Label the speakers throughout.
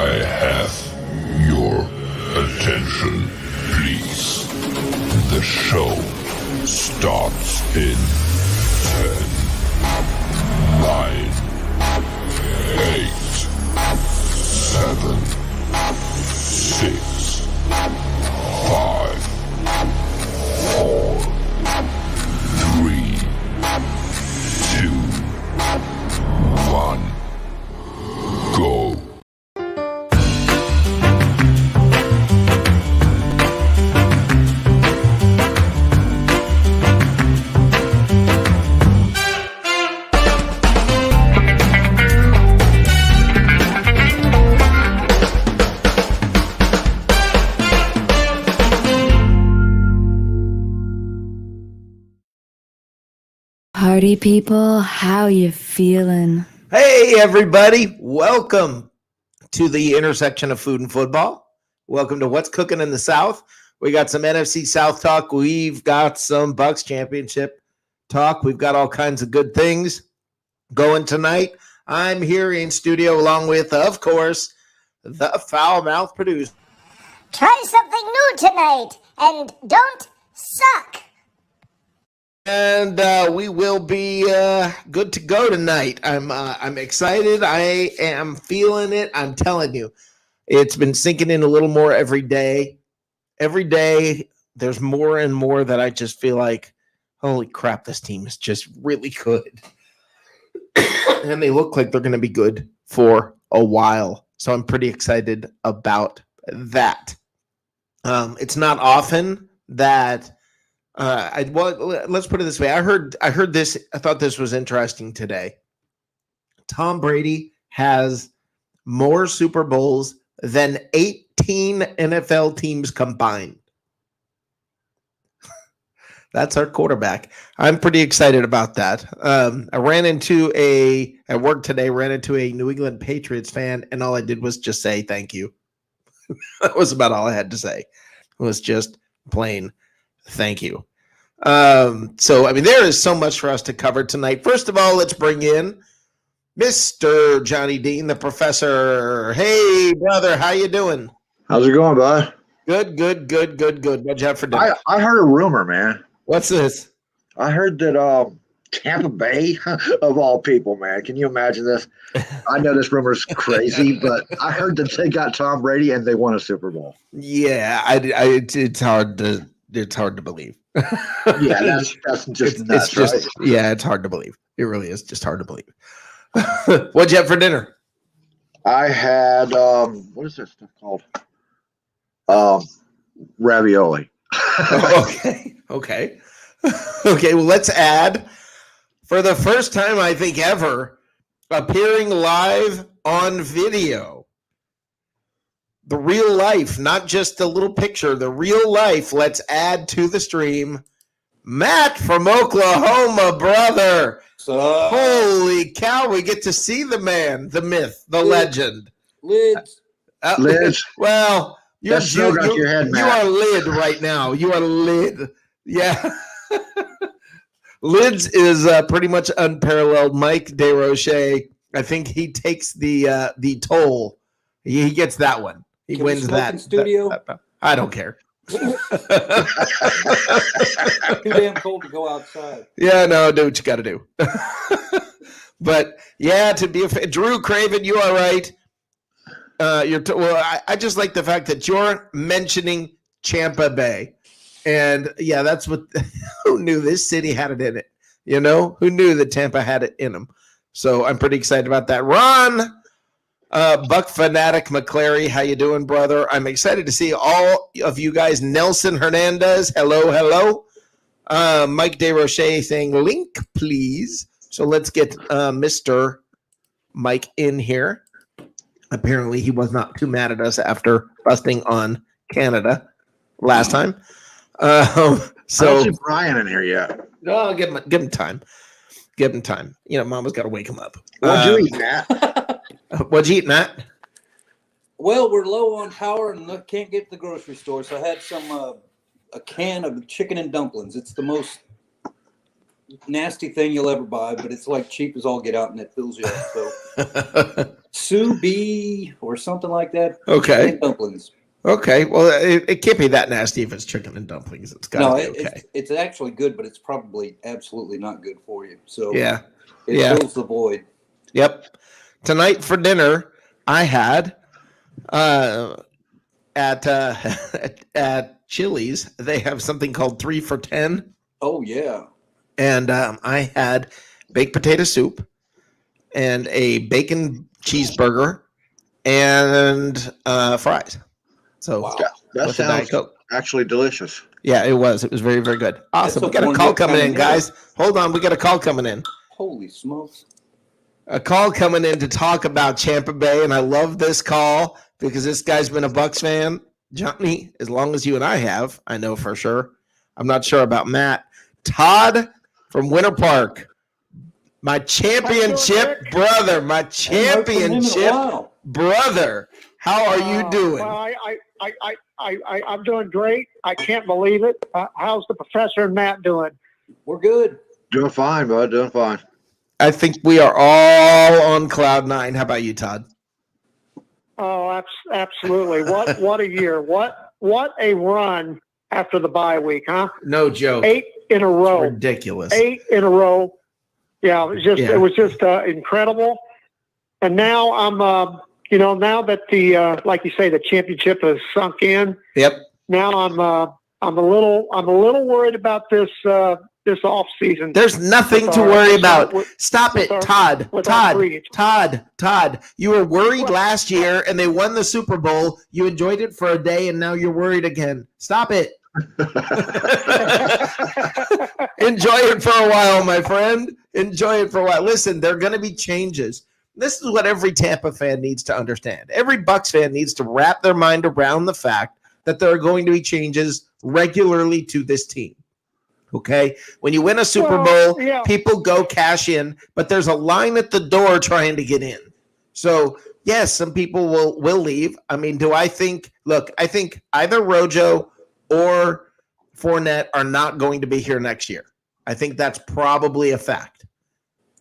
Speaker 1: I have your attention, please. The show starts in 10, 9, 8, 7, 6, 5, 4, 3, 2, 1, go.
Speaker 2: Party people, how you feeling?
Speaker 3: Hey everybody, welcome to the intersection of food and football. Welcome to What's Cooking in the South. We got some NFC South talk. We've got some Bucks championship talk. We've got all kinds of good things going tonight. I'm here in studio along with, of course, the foul mouth producer.
Speaker 4: Try something new tonight and don't suck.
Speaker 3: And we will be good to go tonight. I'm excited. I am feeling it. I'm telling you, it's been sinking in a little more every day. Every day, there's more and more that I just feel like, holy crap, this team is just really good. And they look like they're going to be good for a while. So I'm pretty excited about that. It's not often that let's put it this way. I heard this. I thought this was interesting today. Tom Brady has more Super Bowls than 18 NFL teams combined. That's our quarterback. I'm pretty excited about that. I ran into at work today, ran into a New England Patriots fan, and all I did was just say thank you. That was about all I had to say. It was just plain thank you. So, I mean, there is so much for us to cover tonight. First of all, let's bring in Mr. Johnny Dean, the professor. Hey, brother, how you doing?
Speaker 5: How's it going, bud?
Speaker 3: Good. What'd you have for dinner?
Speaker 5: I heard a rumor, man.
Speaker 3: What's this?
Speaker 5: I heard that Tampa Bay, of all people, man. Can you imagine this? I know this rumor's crazy, but I heard that they got Tom Brady and they won a Super Bowl.
Speaker 3: Yeah, it's hard to believe.
Speaker 5: Yeah, that's just nuts,
Speaker 3: it's just,
Speaker 5: right?
Speaker 3: yeah, it's hard to believe. It really is just hard to believe. What'd you have for dinner?
Speaker 5: I had what is that stuff called? Ravioli.
Speaker 3: Okay. Well, let's add, for the first time I think ever, appearing live on video. The real life, not just the little picture, the real life. Let's add to the stream. Matt from Oklahoma, brother. Holy cow, we get to see the man, the myth, the legend.
Speaker 6: Lids.
Speaker 5: Lids.
Speaker 3: Well,
Speaker 5: your head, Matt.
Speaker 3: You are lid right now. You are lid. Yeah. Lids is pretty much unparalleled. Mike DeRoche, I think he takes the toll. He gets that one. He
Speaker 6: Can
Speaker 3: wins
Speaker 6: we smoke
Speaker 3: that.
Speaker 6: in studio?
Speaker 3: I don't care.
Speaker 6: Too damn cold to go outside.
Speaker 3: Yeah, no, do what you got to do. But yeah, to be Drew Craven, you are right. I just like the fact that you're mentioning Tampa Bay, and yeah, that's what. Who knew this city had it in it? You know, who knew that Tampa had it in them? So I'm pretty excited about that. Ron. Buck Fanatic McClary, how you doing, brother? I'm excited to see all of you guys. Nelson Hernandez, hello. Mike DeRoche saying link, please. So let's get Mr. Mike in here. Apparently he was not too mad at us after busting on Canada last time.
Speaker 5: I don't see Brian in here yet.
Speaker 3: No, give him time. Give him time. You know, Mama's got to wake him up.
Speaker 5: What'd you eat, Matt?
Speaker 3: What'd you eat, Matt?
Speaker 6: Well, we're low on power and can't get to the grocery store, so I had some a can of chicken and dumplings. It's the most nasty thing you'll ever buy, but it's like cheap as all get out, and it fills you up. So sous vide or something like that.
Speaker 3: Okay.
Speaker 6: And dumplings.
Speaker 3: Okay. Well, it can't be that nasty if it's chicken and dumplings. It's got to be okay.
Speaker 6: It's actually good, but it's probably absolutely not good for you. So
Speaker 3: Yeah.
Speaker 6: it fills the void.
Speaker 3: Yep. Tonight for dinner, I had at Chili's, they have something called 3 for $10.
Speaker 6: Oh yeah.
Speaker 3: And I had baked potato soup and a bacon cheeseburger and fries. So
Speaker 6: Wow.
Speaker 5: That
Speaker 3: with a Diet
Speaker 5: sounds
Speaker 3: Coke.
Speaker 5: actually delicious.
Speaker 3: Yeah, it was. It was very, very good. Awesome.
Speaker 6: That's
Speaker 3: We got a
Speaker 6: one
Speaker 3: call
Speaker 6: good
Speaker 3: coming
Speaker 6: kind
Speaker 3: in,
Speaker 6: of
Speaker 3: guys. Hold on. We got a call coming in.
Speaker 6: Holy smokes.
Speaker 3: A call coming in to talk about Tampa Bay, and I love this call because this guy's been a Bucks fan, Johnny, as long as you and I have. I know for sure. I'm not sure about Matt. Todd from Winter Park, my championship brother, my championship brother. How are you doing?
Speaker 7: Well, I'm doing great. I can't believe it. How's the professor and Matt doing?
Speaker 6: We're good.
Speaker 5: Doing fine, bud. Doing fine.
Speaker 3: I think we are all on cloud nine. How about you, Todd?
Speaker 7: Oh, absolutely. What a year. What a run after the bye week, huh?
Speaker 3: No joke.
Speaker 7: 8 in a row.
Speaker 3: It's ridiculous.
Speaker 7: 8 in a row. Yeah, it was just incredible. And now I'm now that the like you say, the championship has sunk in.
Speaker 3: Yep.
Speaker 7: Now I'm a little worried about this off season.
Speaker 3: There's nothing to worry about. Stop it, Todd. Todd. You were worried last year and they won the Super Bowl. You enjoyed it for a day and now you're worried again. Stop it. Enjoy it for a while, my friend. Enjoy it for a while. Listen, there are going to be changes. This is what every Tampa fan needs to understand. Every Bucks fan needs to wrap their mind around the fact that there are going to be changes regularly to this team. Okay? When you win a Super Bowl, people go cash in, but there's a line at the door trying to get in. So, yes, some people will leave. I mean, I think either Rojo or Fournette are not going to be here next year. I think that's probably a fact.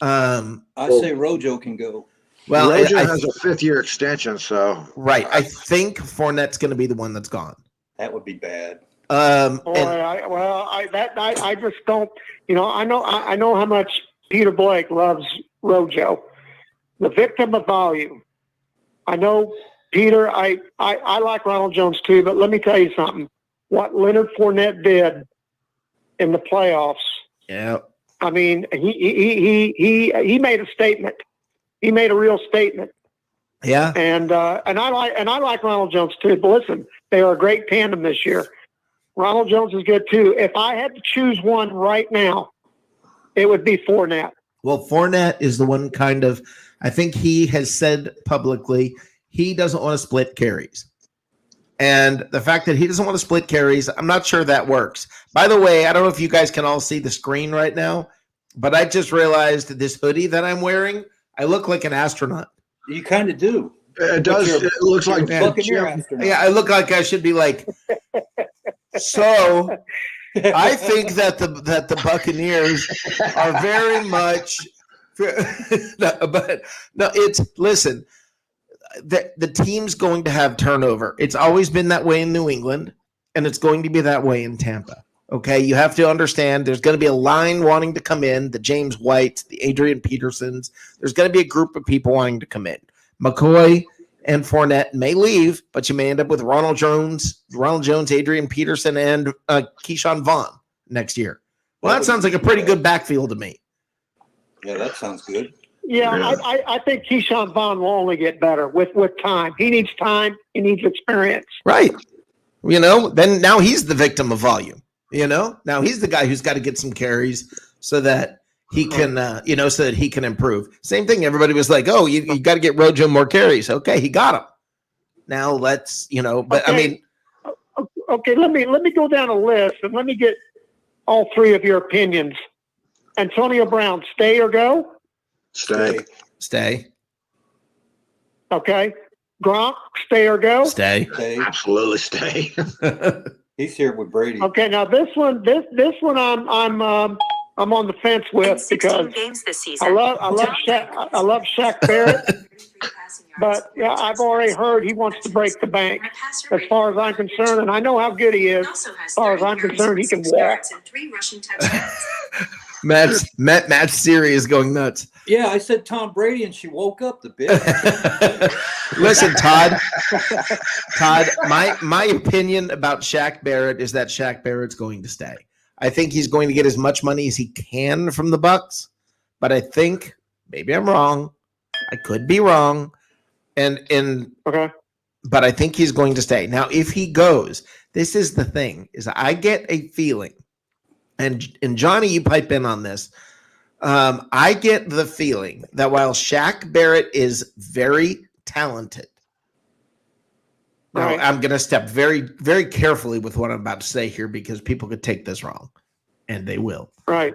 Speaker 6: I say Rojo can go.
Speaker 3: Well,
Speaker 5: Rojo has a 5th-year extension, so
Speaker 3: right. I think Fournette's going to be the one that's gone.
Speaker 6: That would be bad.
Speaker 7: I just don't. I know how much Peter Blake loves Rojo, the victim of volume. I know Peter. I like Ronald Jones too, but let me tell you something. What Leonard Fournette did in the playoffs.
Speaker 3: Yeah.
Speaker 7: I mean, he made a statement. He made a real statement.
Speaker 3: Yeah.
Speaker 7: And I like Ronald Jones too. But listen, they are a great tandem this year. Ronald Jones is good too. If I had to choose one right now, it would be Fournette.
Speaker 3: Well, Fournette is the one I think he has said publicly he doesn't want to split carries. And the fact that he doesn't want to split carries, I'm not sure that works. By the way, I don't know if you guys can all see the screen right now, but I just realized this hoodie that I'm wearing, I look like an astronaut.
Speaker 6: You kind of do.
Speaker 5: it does. It looks like
Speaker 6: Buccaneer astronaut.
Speaker 3: Yeah, I look like I should be like. So I think that the Buccaneers are very much. Listen. The team's going to have turnover. It's always been that way in New England, and it's going to be that way in Tampa. Okay, you have to understand there's going to be a line wanting to come in, the James Whites, the Adrian Petersons. There's going to be a group of people wanting to come in. McCoy and Fournette may leave, but you may end up with Ronald Jones, Adrian Peterson, and Keyshawn Vaughn next year. Well, that sounds like a pretty good backfield to me.
Speaker 6: Yeah, that sounds good.
Speaker 7: Yeah, I think Keyshawn Vaughn will only get better with time. He needs time. He needs experience.
Speaker 3: Right. Then now he's the victim of volume. Now he's the guy who's got to get some carries so that he can, so that he can improve. Same thing. Everybody was like, oh, you got to get Rojo more carries. Okay, he got them. Now let's, but okay. I mean.
Speaker 7: Okay, let me go down a list and let me get all three of your opinions. Antonio Brown, stay or go?
Speaker 5: Stay.
Speaker 7: Okay. Gronk, stay or go?
Speaker 3: Stay.
Speaker 5: Absolutely stay.
Speaker 6: He's here with Brady.
Speaker 7: Okay. Now this one, I'm I'm on the fence with because
Speaker 8: games this season.
Speaker 7: I love Shaq Barrett, but yeah, I've already heard he wants to break the bank. As far as I'm concerned, and I know how good he is. As far as I'm concerned, he can walk.
Speaker 3: Matt Siri is going nuts.
Speaker 6: Yeah, I said Tom Brady, and she woke up the bitch.
Speaker 3: Listen, Todd. Todd, my opinion about Shaq Barrett is that Shaq Barrett's going to stay. I think he's going to get as much money as he can from the Bucks, but I think maybe I'm wrong. I could be wrong,
Speaker 7: Okay.
Speaker 3: but I think he's going to stay. Now, if he goes, this is the thing: is I get a feeling, and Johnny, you pipe in on this. I get the feeling that while Shaq Barrett is very talented, now
Speaker 7: Right.
Speaker 3: I'm going to step very, very carefully with what I'm about to say here because people could take this wrong, and they will.
Speaker 7: Right.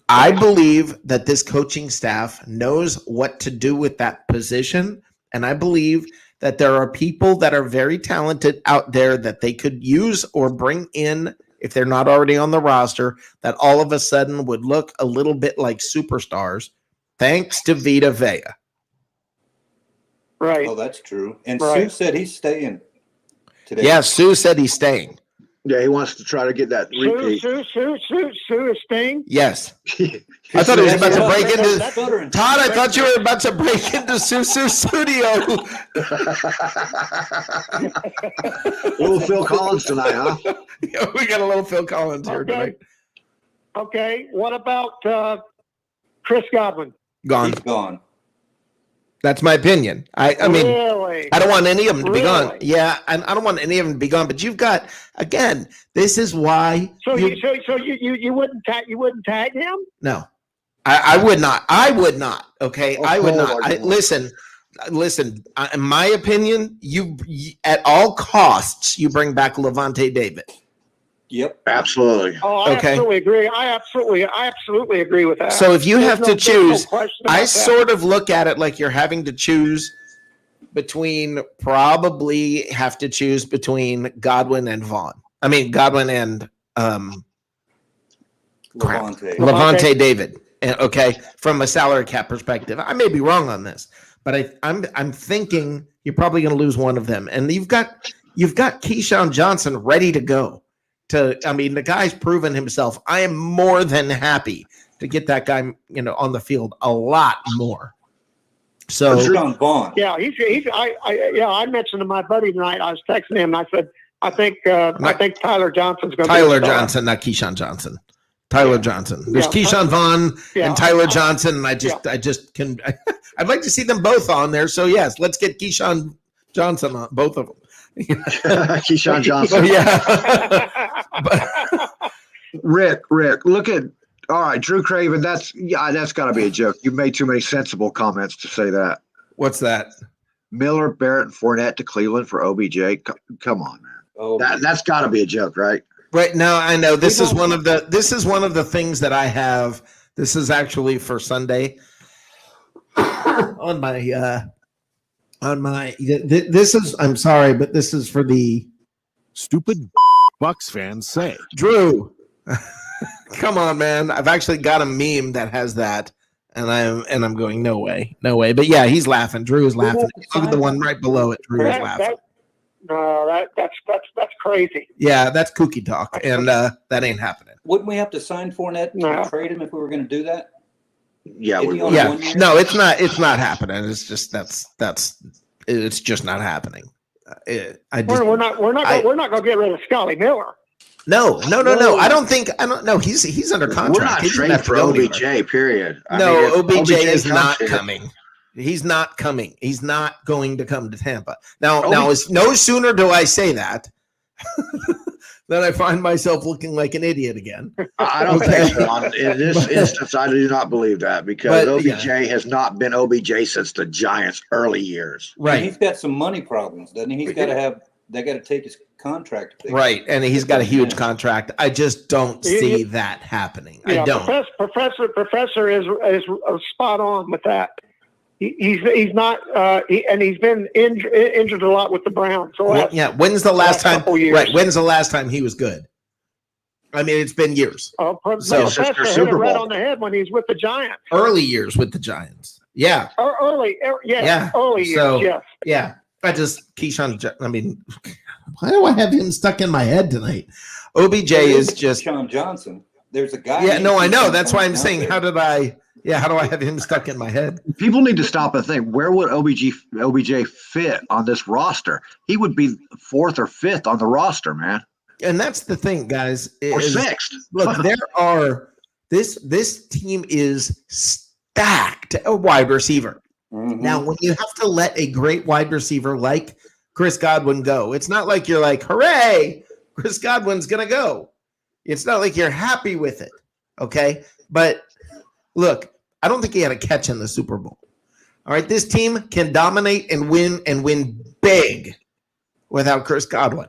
Speaker 3: I believe that this coaching staff knows what to do with that position, and I believe that there are people that are very talented out there that they could use or bring in if they're not already on the roster, that all of a sudden would look a little bit like superstars, thanks to Vita Vea.
Speaker 7: Right.
Speaker 6: Oh, that's true. And
Speaker 7: Right.
Speaker 6: Sue said he's staying today.
Speaker 3: Yeah, Sue said he's staying.
Speaker 5: Yeah, he wants to try to get that repeat.
Speaker 7: Sue is staying.
Speaker 3: Yes. I thought he was about to break into
Speaker 6: Stuttering.
Speaker 3: Todd. I thought you were about to break into Sue's studio.
Speaker 5: Little Phil Collins tonight, huh?
Speaker 3: Yeah, we got a little Phil Collins here
Speaker 7: Okay.
Speaker 3: tonight.
Speaker 7: Okay. What about Chris Godwin?
Speaker 3: Gone.
Speaker 6: He's gone.
Speaker 3: That's my opinion. I mean,
Speaker 7: Really?
Speaker 3: I don't want any of them to be gone.
Speaker 7: Really?
Speaker 3: Yeah, and I don't want any of them to be gone. But you've got, again, this is why.
Speaker 7: So you wouldn't tag him?
Speaker 3: No, I would not. I would not. Okay, I would not. Listen. In my opinion, you at all costs you bring back Levante David.
Speaker 6: Yep.
Speaker 5: Absolutely.
Speaker 7: Oh, I
Speaker 3: Okay.
Speaker 7: absolutely agree. I absolutely agree with that.
Speaker 3: So if you have to
Speaker 7: There's no
Speaker 3: choose,
Speaker 7: question about
Speaker 3: I
Speaker 7: that.
Speaker 3: sort of look at it like you're having to choose between Godwin and Vaughn. I mean Godwin and
Speaker 6: Levante.
Speaker 3: Levante David. Okay, from a salary cap perspective, I may be wrong on this, but I'm thinking you're probably going to lose one of them, and you've got Keyshawn Johnson ready to go. The guy's proven himself. I am more than happy to get that guy, on the field a lot more. So
Speaker 6: Sean Vaughn.
Speaker 7: Yeah, I mentioned to my buddy tonight. I was texting him, and I said, I think Tyler Johnson's going to be
Speaker 3: Tyler
Speaker 7: the star.
Speaker 3: Johnson, not Keyshawn Johnson. Tyler Johnson. There's
Speaker 7: Yeah.
Speaker 3: Keyshawn Vaughn
Speaker 7: Yeah.
Speaker 3: and Tyler Johnson, and I'd like to see them both on there. So yes, let's get Keyshawn Johnson on both of them.
Speaker 5: Keyshawn Johnson.
Speaker 3: Yeah.
Speaker 5: Rick, look at all right, Drew Craven. That's got to be a joke. You made too many sensible comments to say that.
Speaker 3: What's that?
Speaker 5: Miller, Barrett, and Fournette to Cleveland for OBJ. Come on, man.
Speaker 6: Oh,
Speaker 5: That's got to be a joke, right?
Speaker 3: Right now, I know this is one of the things that I have. This is actually for Sunday on my. This is. I'm sorry, but this is for the
Speaker 9: Stupid Bucks fans say.
Speaker 3: Drew. Come on, man! I've actually got a meme that has that, and I'm going no way. But yeah, he's laughing. Drew is laughing. Look at the one right below it. Drew is laughing.
Speaker 7: That's crazy.
Speaker 3: Yeah, that's kooky talk, and that ain't happening.
Speaker 6: Wouldn't we have to sign Fournette to
Speaker 7: No.
Speaker 6: trade him if we were going to do that?
Speaker 5: Yeah,
Speaker 6: Is
Speaker 5: we
Speaker 6: he on
Speaker 3: Yeah,
Speaker 6: 1 year?
Speaker 3: no, it's not happening. It's just it's just not happening.
Speaker 7: We're not going to get rid of Scotty Miller.
Speaker 3: No. I don't know. He's under contract.
Speaker 5: We're not
Speaker 3: He doesn't
Speaker 5: trading
Speaker 3: have to
Speaker 5: for
Speaker 3: go
Speaker 5: OBJ.
Speaker 3: anywhere.
Speaker 5: Period.
Speaker 3: No, OBJ is
Speaker 5: comes
Speaker 3: not
Speaker 5: here-
Speaker 3: coming. He's not coming. He's not going to come to Tampa. Now, it's no sooner do I say that than I find myself looking like an idiot again.
Speaker 5: I don't think so. In this instance, I do not believe that because
Speaker 3: But,
Speaker 5: OBJ has not been OBJ since the Giants' early years.
Speaker 6: And he's got some money problems, doesn't he? They got to take his contract.
Speaker 3: Right, and he's got a huge contract. I just don't see that happening.
Speaker 7: Yeah,
Speaker 3: I don't.
Speaker 7: Professor is spot on with that. He's not, and he's been injured a lot with the Browns. So
Speaker 3: When's the last time?
Speaker 7: couple years.
Speaker 3: Right, when's the last time he was good? I mean, it's been years.
Speaker 7: So
Speaker 5: Manchester
Speaker 7: Professor hit it
Speaker 5: Super
Speaker 7: right
Speaker 5: Bowl.
Speaker 7: on the head when he was with the Giants.
Speaker 3: Early years with the Giants. Yeah.
Speaker 7: Early years,
Speaker 3: So,
Speaker 7: yes.
Speaker 3: yeah. I mean, why do I have him stuck in my head tonight? OBJ is just
Speaker 6: Keyshawn Johnson. There's a guy.
Speaker 3: Yeah,
Speaker 6: named
Speaker 3: no, I know.
Speaker 6: Keyshawn
Speaker 3: That's why I'm
Speaker 6: Johnson
Speaker 3: saying,
Speaker 6: out there.
Speaker 3: how do I have him stuck in my head?
Speaker 5: People need to stop and think, where would OBJ fit on this roster? He would be 4th or 5th on the roster, man.
Speaker 3: And that's the thing, guys.
Speaker 5: Or
Speaker 3: is-
Speaker 5: 6th.
Speaker 3: Look, this team is stacked at wide receiver.
Speaker 6: Mhm.
Speaker 3: Now, when you have to let a great wide receiver like Chris Godwin go, it's not like you're like, hooray, Chris Godwin's going to go. It's not like you're happy with it, okay? But look, I don't think he had a catch in the Super Bowl. All right, this team can dominate and win big without Chris Godwin.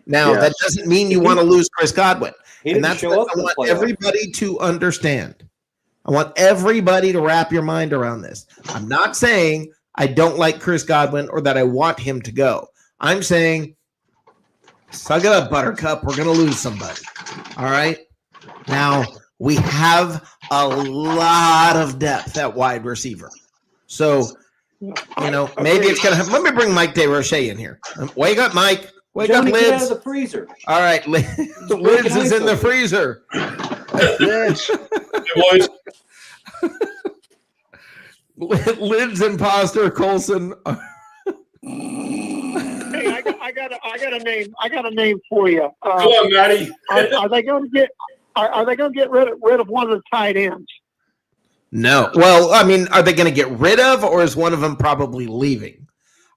Speaker 3: Now,
Speaker 5: Yes.
Speaker 3: that doesn't mean you want to lose Chris Godwin.
Speaker 6: He
Speaker 3: And
Speaker 6: didn't
Speaker 3: that's
Speaker 6: show
Speaker 3: what
Speaker 6: up
Speaker 3: I
Speaker 6: for the
Speaker 3: want
Speaker 6: playoffs.
Speaker 3: everybody to understand. I want everybody to wrap your mind around this. I'm not saying I don't like Chris Godwin or that I want him to go. I'm saying, suck it up, Buttercup. We're going to lose somebody. All right? Now, we have a lot of depth at wide receiver. So, maybe it's going to have. Let me bring Mike DeRoche in here. Wake up, Mike. Wake
Speaker 6: Johnny,
Speaker 3: up,
Speaker 6: get out
Speaker 3: Lids.
Speaker 6: of the freezer.
Speaker 3: All right, Lids is in the freezer.
Speaker 5: Lids.
Speaker 8: Hey, boys.
Speaker 3: Lids imposter Colson.
Speaker 7: Hey, I got a name for you.
Speaker 8: Come on, Matty.
Speaker 7: Are they going to get rid of one of the tight ends?
Speaker 3: No. Well, I mean, are they going to get rid of, or is one of them probably leaving?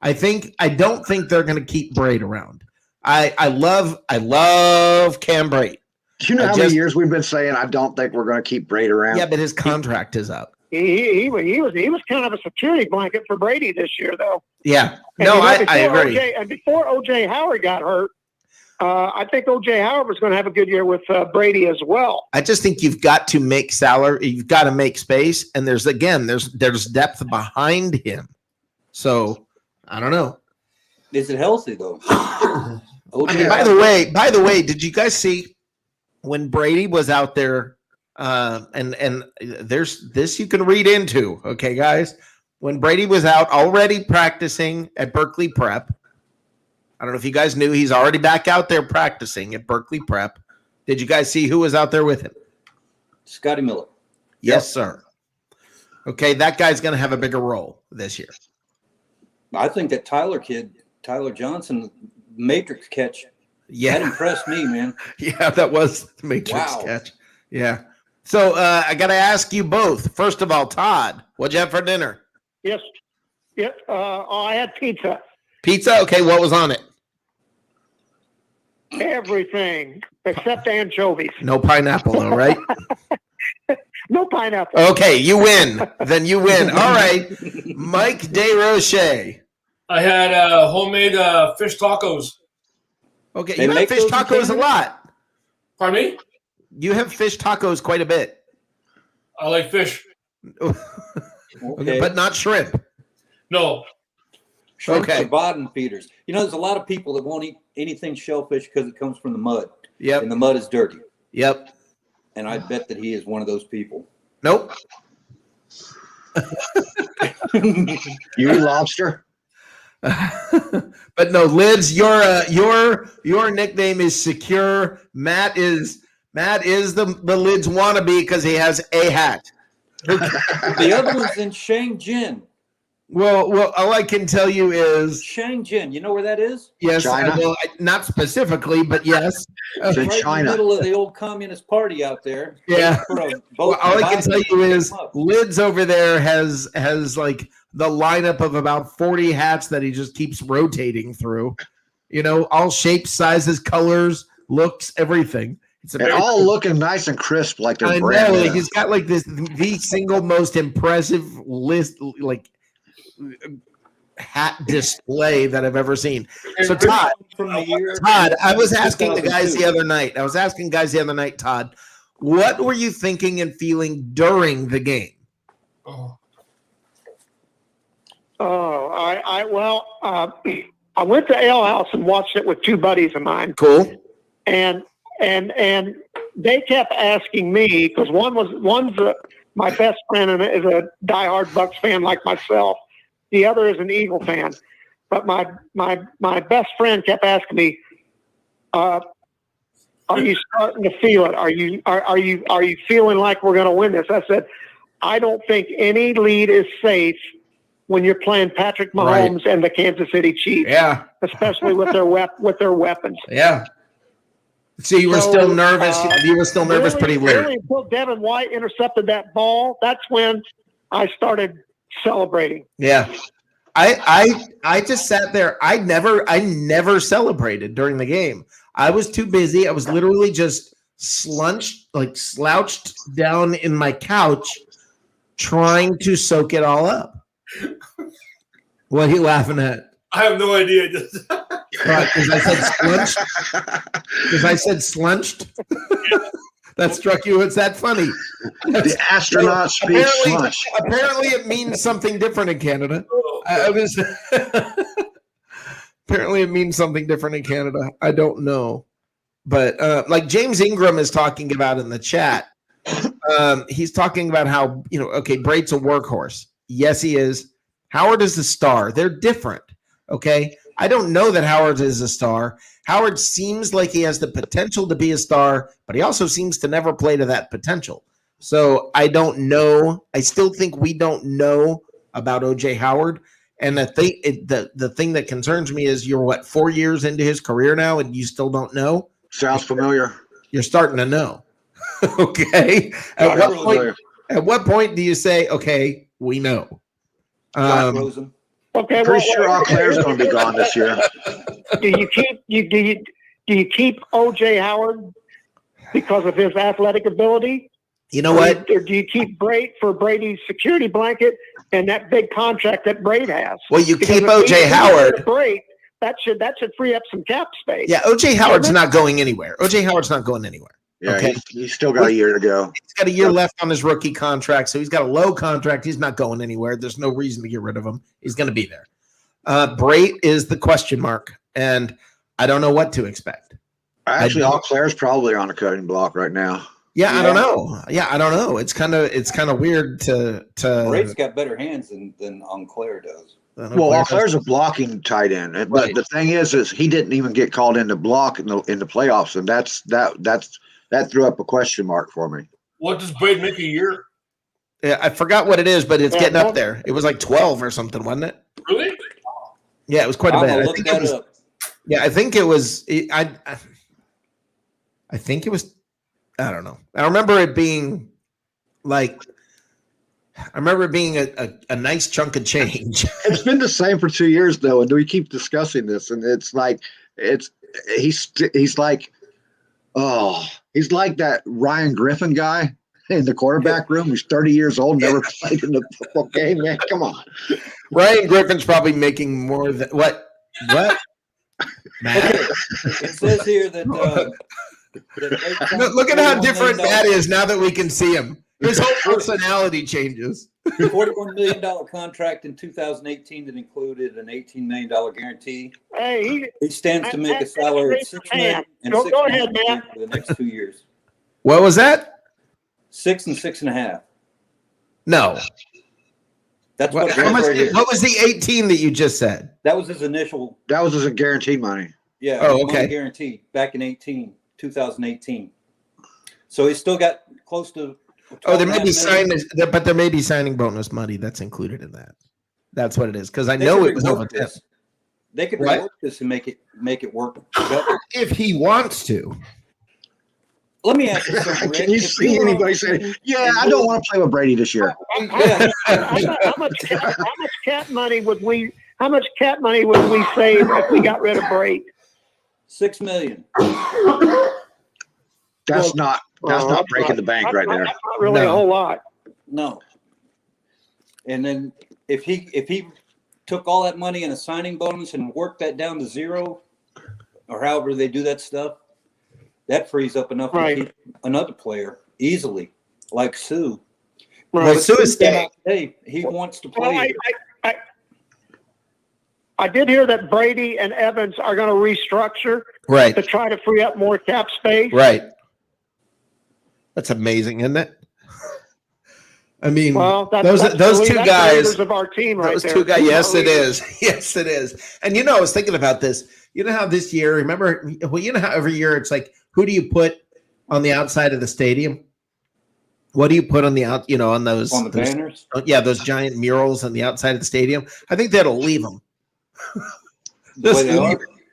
Speaker 3: I don't think they're going to keep Braid around. I love Cam Braid.
Speaker 5: Do you know how many years we've been saying I don't think we're going to keep Braid around?
Speaker 3: Yeah, but his contract is up.
Speaker 7: He was kind of a security blanket for Brady this year, though.
Speaker 3: Yeah.
Speaker 7: And
Speaker 3: No, I agree.
Speaker 7: Before OJ Howard got hurt, I think OJ Howard was going to have a good year with Brady as well.
Speaker 3: I just think you've got to make salary. You've got to make space, and there's depth behind him. So I don't know.
Speaker 6: Is it healthy though?
Speaker 3: I mean, by the way, did you guys see when Brady was out there? And there's this you can read into. Okay, guys, when Brady was out already practicing at Berkeley Prep. I don't know if you guys knew he's already back out there practicing at Berkeley Prep. Did you guys see who was out there with him?
Speaker 6: Scotty Miller.
Speaker 3: Yes, sir. Okay, that guy's going to have a bigger role this year.
Speaker 6: I think that Tyler Johnson, Matrix catch,
Speaker 3: Yeah,
Speaker 6: that impressed me, man.
Speaker 3: yeah, that was the Matrix
Speaker 6: Wow.
Speaker 3: catch. Yeah. So I got to ask you both. First of all, Todd, what'd you have for dinner?
Speaker 7: Yes. Yep. I had pizza.
Speaker 3: Pizza. Okay, what was on it?
Speaker 7: Everything except anchovies.
Speaker 3: No pineapple, though, right?
Speaker 7: No pineapple.
Speaker 3: Okay, you win. Then you win. All right, Mike DeRoche.
Speaker 8: I had homemade fish tacos.
Speaker 3: Okay,
Speaker 6: They
Speaker 3: you have
Speaker 6: make
Speaker 3: fish
Speaker 6: those in
Speaker 3: tacos a
Speaker 6: Canada?
Speaker 3: lot.
Speaker 8: Pardon me?
Speaker 3: You have fish tacos quite a bit.
Speaker 8: I like fish.
Speaker 6: Okay.
Speaker 3: But not shrimp.
Speaker 8: No.
Speaker 6: Shrimps
Speaker 3: okay.
Speaker 6: are bottom feeders. You know, there's a lot of people that won't eat anything shellfish because it comes from the mud.
Speaker 3: Yep.
Speaker 6: And the mud is dirty.
Speaker 3: Yep.
Speaker 6: And I bet that he is one of those people.
Speaker 3: Nope.
Speaker 5: You eat lobster?
Speaker 3: But no, Lids, your nickname is Secure. Matt is the Lids wannabe because he has a hat.
Speaker 6: The other one's in Shenzhen.
Speaker 3: Well, all I can tell you is
Speaker 6: Shenzhen. You know where that is?
Speaker 3: yes.
Speaker 5: China?
Speaker 3: Not specifically, but yes.
Speaker 5: It's in
Speaker 6: Right in
Speaker 5: China.
Speaker 6: the middle of the old communist party out there.
Speaker 3: Yeah.
Speaker 6: For a
Speaker 3: Well,
Speaker 6: boat
Speaker 3: all I
Speaker 6: to
Speaker 3: can
Speaker 6: buy
Speaker 3: tell you is
Speaker 6: them up.
Speaker 3: Lids over there has like the lineup of about 40 hats that he just keeps rotating through. You know, all shapes, sizes, colors, looks, everything. It's
Speaker 5: And all looking nice and crisp like they're
Speaker 3: I
Speaker 5: brand
Speaker 3: know
Speaker 5: new.
Speaker 3: he's got like the single most impressive list like hat display that I've ever seen. So Todd,
Speaker 6: From the year
Speaker 3: I was asking the guys
Speaker 6: 2002.
Speaker 3: the other night. Todd, what were you thinking and feeling during the game?
Speaker 8: Oh.
Speaker 7: I went to Ale House and watched it with two buddies of mine,
Speaker 3: Cool.
Speaker 7: and they kept asking me because one's my best friend and is a diehard Bucks fan like myself. The other is an Eagle fan. But my best friend kept asking me, "Are you starting to feel it? Are you feeling like we're going to win this?" I said, "I don't think any lead is safe when you're playing Patrick Mahomes and the Kansas City Chiefs.
Speaker 3: Yeah,
Speaker 7: especially with their weapons."
Speaker 3: yeah. So you were still nervous. You were still nervous pretty late.
Speaker 7: Really, until Devin White intercepted that ball, that's when I started celebrating.
Speaker 3: Yeah. I just sat there. I never celebrated during the game. I was too busy. I was literally just slouched down in my couch trying to soak it all up. What are you laughing at?
Speaker 8: I have no idea.
Speaker 3: Because I said slunched. Because I said slunched. That struck you. It's that funny.
Speaker 5: The astronauts speak slunch.
Speaker 3: Apparently, it means something different in Canada. Apparently, it means something different in Canada. I don't know, but like James Ingram is talking about in the chat, he's talking about how Brate's a workhorse. Yes, he is. Howard is a star. They're different. Okay, I don't know that Howard is a star. Howard seems like he has the potential to be a star, but he also seems to never play to that potential. So I don't know. I still think we don't know about OJ Howard. And the thing that concerns me is you're 4 years into his career now and you still don't know?
Speaker 5: Sounds familiar.
Speaker 3: You're starting to know. Okay. At what point do you say, okay, we know?
Speaker 7: Okay,
Speaker 5: pretty sure Auclair's going to be gone this year.
Speaker 7: Do you keep OJ Howard because of his athletic ability?
Speaker 3: You know what?
Speaker 7: Or do you keep Brate for Brady's security blanket and that big contract that Brate has?
Speaker 3: Well, you keep OJ Howard.
Speaker 7: Brate, that should free up some cap space.
Speaker 3: Yeah, OJ Howard's not going anywhere. OJ Howard's not going anywhere.
Speaker 5: Yeah,
Speaker 3: okay?
Speaker 5: he's still got a year to go.
Speaker 3: He's got a year left on his rookie contract, so he's got a low contract. He's not going anywhere. There's no reason to get rid of him. He's going to be there. Brate is the question mark, and I don't know what to expect.
Speaker 5: Actually, Auclair's probably on the cutting block right now.
Speaker 3: Yeah, I don't know. Yeah, I don't know. It's kind of weird to.
Speaker 6: Brate's got better hands than Auclair does.
Speaker 5: Well, Auclair's a blocking tight end, but the thing is he didn't even get called in to block in the playoffs, and that threw up a question mark for me.
Speaker 8: What does Brate make a year?
Speaker 3: Yeah, I forgot what it is, but it's getting up there. It was like 12 or something, wasn't it?
Speaker 8: Really?
Speaker 3: Yeah, it was quite a bit.
Speaker 6: Look that up.
Speaker 3: Yeah, I think it was. I think it was. I don't know. I remember it being like. I remember it being a nice chunk of change.
Speaker 5: It's been the same for 2 years though, and we keep discussing this, and it's like he's like that Ryan Griffin guy in the quarterback room who's 30 years old, never played in the football game. Man, come on.
Speaker 3: Ryan Griffin's probably making more than what?
Speaker 6: Okay. It says here that
Speaker 3: look at how different that is now that we can see him. His whole personality changes.
Speaker 6: $41 million contract in 2018 that included an $18 million guarantee.
Speaker 7: Hey,
Speaker 6: he stands to make a salary of $6 million and
Speaker 7: go ahead, Matt.
Speaker 6: for the next 2 years.
Speaker 3: What was that?
Speaker 6: 6 and 6.5.
Speaker 3: No.
Speaker 6: That's
Speaker 3: what was the 18 that you just said?
Speaker 6: That was his initial.
Speaker 5: That was his guaranteed money.
Speaker 6: Yeah.
Speaker 3: Oh, okay.
Speaker 6: Guaranteed back in 2018. So he's still got close to.
Speaker 3: There may be signing bonus money that's included in that. That's what it is because I know it was over 10.
Speaker 6: They could rework this and make it work better
Speaker 3: if he wants to.
Speaker 6: Let me ask you something.
Speaker 5: Can you see anybody saying, "Yeah, I don't want to play with Brady this year"?
Speaker 7: How much cap money would we? How much cap money would we save if we got rid of Brady?
Speaker 6: $6 million.
Speaker 5: That's not breaking the bank right there.
Speaker 7: That's not really a whole lot.
Speaker 6: No. And then if he took all that money in a signing bonus and worked that down to zero, or however they do that stuff, that frees up enough to keep another player easily, like Sue.
Speaker 3: Right. Well, Sue is staying.
Speaker 6: He wants to play.
Speaker 7: I did hear that Brady and Evans are going to restructure
Speaker 3: to
Speaker 7: try to free up more cap space.
Speaker 3: Right. That's amazing, isn't it? I mean,
Speaker 7: Well,
Speaker 3: those two
Speaker 7: that's
Speaker 3: guys.
Speaker 7: the leaders of our team right
Speaker 3: Those
Speaker 7: there.
Speaker 3: two guys. Yes, it
Speaker 7: Leaders.
Speaker 3: is. Yes, it is. And I was thinking about this. You know how this year, remember? Well, you know how every year it's like, who do you put on the outside of the stadium? What do you put on the out? On those
Speaker 6: banners.
Speaker 3: Yeah, those giant murals on the outside of the stadium. I think that'll leave them. Just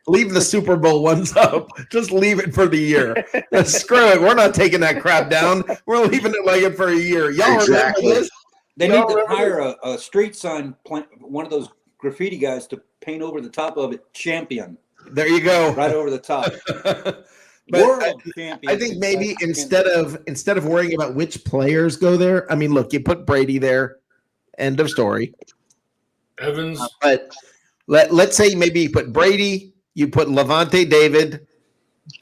Speaker 3: leave the Super Bowl ones up. Just leave it for the year. Screw it. We're not taking that crap down. We're leaving it like it for a year. Y'all
Speaker 5: Exactly.
Speaker 3: remember this?
Speaker 6: They need to hire a street sign, one of those graffiti guys to paint over the top of it, champion.
Speaker 3: There you go.
Speaker 6: Right over the top.
Speaker 3: But
Speaker 6: World champion.
Speaker 3: I think maybe instead of worrying about which players go there, I mean, look, you put Brady there, end of story.
Speaker 8: Evans.
Speaker 3: But let's say maybe you put Brady, you put Levante David,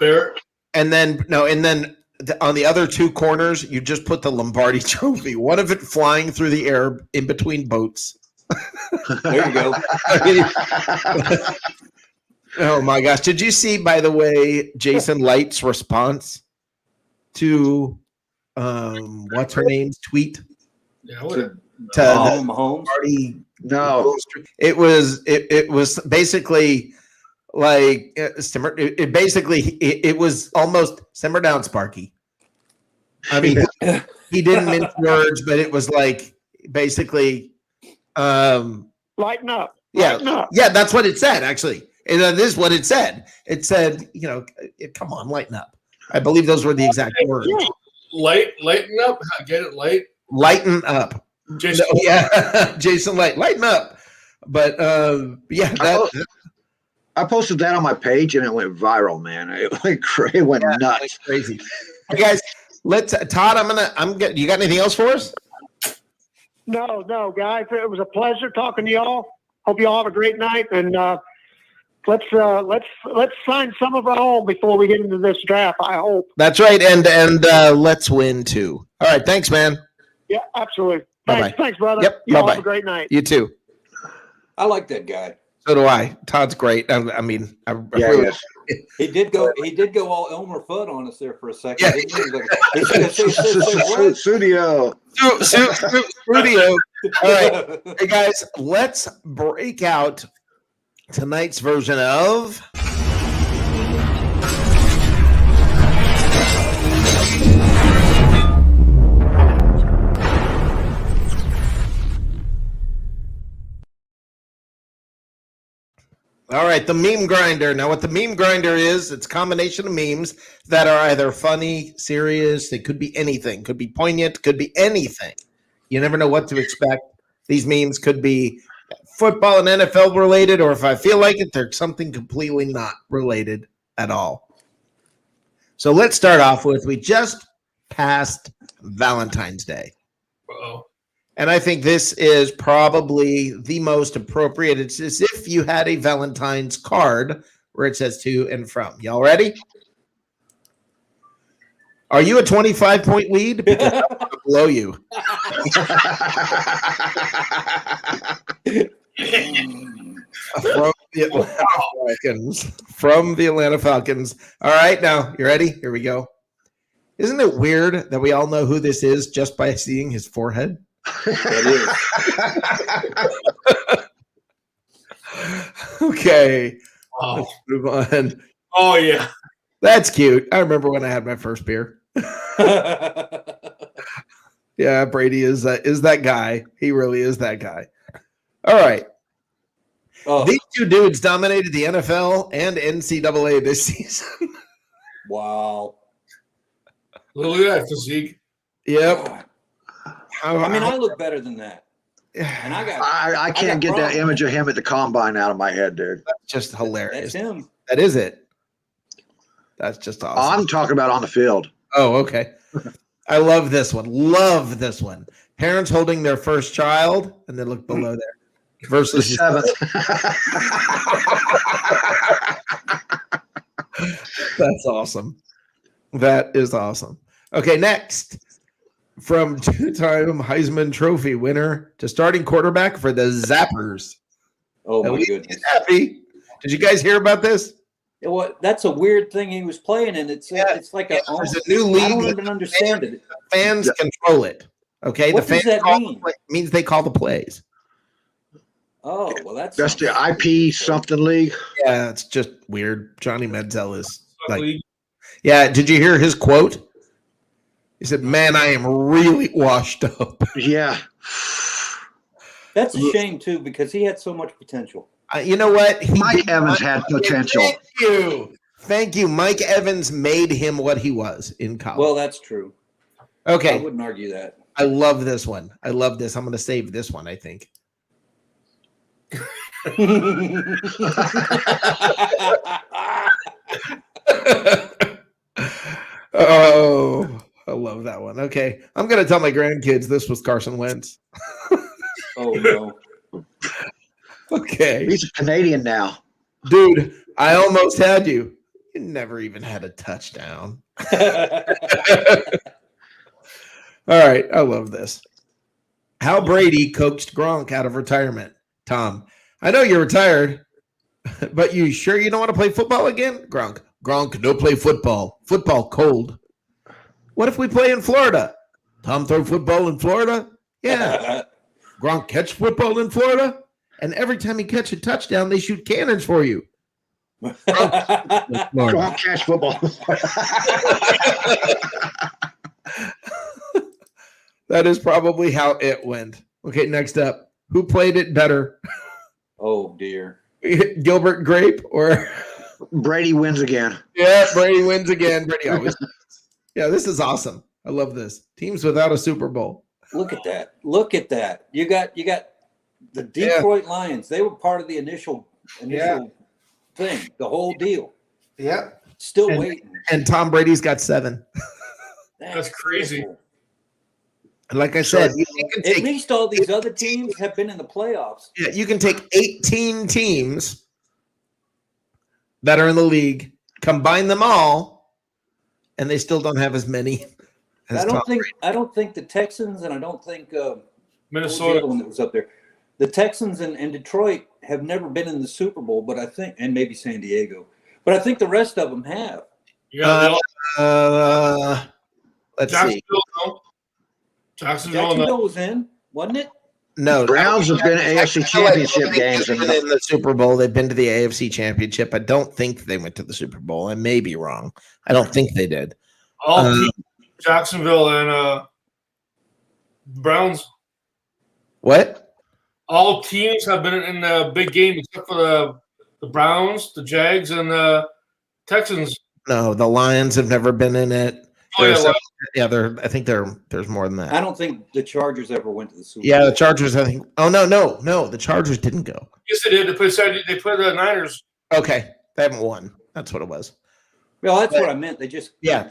Speaker 8: Barrett.
Speaker 3: and then on the other two corners, you just put the Lombardi Trophy. One of it flying through the air in between boats.
Speaker 6: There you go.
Speaker 3: Oh my gosh! Did you see, by the way, Jason Light's response to what's her name's tweet?
Speaker 8: Yeah, whatever.
Speaker 3: To
Speaker 6: Mahomes.
Speaker 3: Lombardi.
Speaker 5: No,
Speaker 3: It was basically like it was almost simmer down, Sparky. I mean, he didn't mince words, but it was like basically,
Speaker 7: Lighten up.
Speaker 3: yeah,
Speaker 7: Lighten up.
Speaker 3: yeah. That's what it said. Actually, and that is what it said. It said, come on, lighten up. I believe those were the exact words.
Speaker 8: Lighten up. Get it light.
Speaker 3: Lighten up.
Speaker 8: Jason.
Speaker 3: No, yeah, Jason Light, lighten up. But yeah,
Speaker 5: I posted that on my page and it went viral, man. It went nuts.
Speaker 3: Crazy. Hey guys, Todd. You got anything else for us?
Speaker 7: No, guys. It was a pleasure talking to y'all. Hope you all have a great night, and let's sign some of our own before we get into this draft. I hope.
Speaker 3: That's right, and let's win too. All right, thanks, man.
Speaker 7: Yeah, absolutely.
Speaker 3: Bye-bye.
Speaker 7: Thanks, brother.
Speaker 3: Yep.
Speaker 7: Y'all
Speaker 3: Bye-bye.
Speaker 7: have a great night.
Speaker 3: You too.
Speaker 6: I like that guy.
Speaker 3: So do I. Todd's great. I mean,
Speaker 5: Yes.
Speaker 6: He did go all Elmer Fudd on us there for a second.
Speaker 3: Yeah.
Speaker 6: Didn't he? He was like, say,
Speaker 5: Studio.
Speaker 3: Studio. All right, hey guys, let's break out tonight's version of. All right, the meme grinder. Now, what the meme grinder is, it's a combination of memes that are either funny, serious, it could be anything, could be poignant, could be anything. You never know what to expect. These memes could be football and NFL related, or if I feel like it, they're something completely not related at all. So let's start off with, we just passed Valentine's Day.
Speaker 8: Uh-oh.
Speaker 3: And I think this is probably the most appropriate. It's as if you had a Valentine's card where it says to and from. Y'all ready? Are you a 25-point lead? Because I'm going to blow you. From the Atlanta Falcons. All right, now, you ready? Here we go. Isn't it weird that we all know who this is just by seeing his forehead? Okay.
Speaker 8: Oh.
Speaker 3: Let's move on.
Speaker 8: Oh yeah.
Speaker 3: That's cute. I remember when I had my first beer. Yeah, Brady is that guy. He really is that guy. All right.
Speaker 6: Oh.
Speaker 3: These two dudes dominated the NFL and NCAA this season.
Speaker 6: Wow.
Speaker 8: Look at that physique.
Speaker 3: Yep.
Speaker 6: I mean, I look better than that. And
Speaker 5: I can't get that image of him at the combine out of my head, dude.
Speaker 3: That's just hilarious.
Speaker 6: That's him.
Speaker 3: That is it. That's just awesome.
Speaker 5: I'm talking about on the field.
Speaker 3: Oh, okay. I love this one. Love this one. Parents holding their first child, and then look below there. Versus
Speaker 5: The seventh.
Speaker 3: That's awesome. That is awesome. Okay, next. From two-time Heisman Trophy winner to starting quarterback for the Zappers.
Speaker 6: Oh,
Speaker 3: At
Speaker 6: my
Speaker 3: least
Speaker 6: goodness.
Speaker 3: he's happy. Did you guys hear about this?
Speaker 6: Well, that's a weird thing he was playing, and it's like
Speaker 3: there's a new league.
Speaker 6: I don't even understand it.
Speaker 3: Fans control it. Okay,
Speaker 6: What
Speaker 3: the fans
Speaker 6: does that
Speaker 3: call
Speaker 6: mean?
Speaker 3: Means they call the plays.
Speaker 6: Oh, well, that's
Speaker 5: the IP something league.
Speaker 3: Yeah, it's just weird. Johnny Manziel is like,
Speaker 8: League.
Speaker 3: yeah. Did you hear his quote? He said, "Man, I am really washed up."
Speaker 5: Yeah.
Speaker 6: That's a shame too, because he had so much potential.
Speaker 3: You know what?
Speaker 5: Mike Evans had potential.
Speaker 3: Thank you. Mike Evans made him what he was in college.
Speaker 6: Well, that's true.
Speaker 3: Okay.
Speaker 6: I wouldn't argue that.
Speaker 3: I love this one. I love this. I'm going to save this one, I think. Oh, I love that one. Okay. I'm going to tell my grandkids this was Carson Wentz.
Speaker 6: Oh, no.
Speaker 3: Okay.
Speaker 5: He's a Canadian now.
Speaker 3: Dude, I almost had you. You never even had a touchdown. All right. I love this. How Brady coaxed Gronk out of retirement. Tom, I know you're retired, but you sure you don't want to play football again? Gronk, no play football. Football cold. What if we play in Florida? Tom, throw football in Florida? Yeah. Gronk, catch football in Florida? And every time you catch a touchdown, they shoot cannons for you.
Speaker 5: Gronk catch football.
Speaker 3: That is probably how it went. Okay, next up. Who played it better?
Speaker 6: Oh, dear.
Speaker 3: Gilbert Grape or
Speaker 5: Brady wins again.
Speaker 3: Yeah, Brady wins again. Brady always wins. Yeah, this is awesome. I love this. Teams without a Super Bowl.
Speaker 6: Look at that. Look at that. You got the Detroit Lions. They were part of the initial thing, the whole deal.
Speaker 3: Yeah.
Speaker 6: Still waiting.
Speaker 3: And Tom Brady's got 7.
Speaker 8: That's crazy.
Speaker 6: Beautiful.
Speaker 3: And like I said, you can take,
Speaker 6: At least all these other teams have been in the playoffs.
Speaker 3: yeah, you can take 18 teams that are in the league, combine them all, and they still don't have as many. As
Speaker 6: I don't think the Texans and I don't think
Speaker 8: Minnesota
Speaker 6: one that was up there. The Texans and Detroit have never been in the Super Bowl, but I think, and maybe San Diego, but I think the rest of them have.
Speaker 8: Yeah,
Speaker 3: let's see.
Speaker 6: Jacksonville was in, wasn't it?
Speaker 3: No,
Speaker 5: Browns have been AFC Championship games
Speaker 3: in the Super Bowl. They've been to the AFC Championship. I don't think they went to the Super Bowl. I may be wrong. I don't think they did.
Speaker 8: Jacksonville and Browns.
Speaker 3: What?
Speaker 8: All teams have been in the big game except for the Browns, the Jags, and the Texans.
Speaker 3: No, the Lions have never been in it.
Speaker 8: Oh, yeah,
Speaker 3: I think there's more than that.
Speaker 6: I don't think the Chargers ever went to the Super Bowl.
Speaker 3: Yeah, the Chargers, I think. Oh, no. The Chargers didn't go.
Speaker 8: Yes, they did. They put the Niners.
Speaker 3: Okay. They haven't won. That's what it was.
Speaker 6: Well, that's what I meant. They just
Speaker 3: I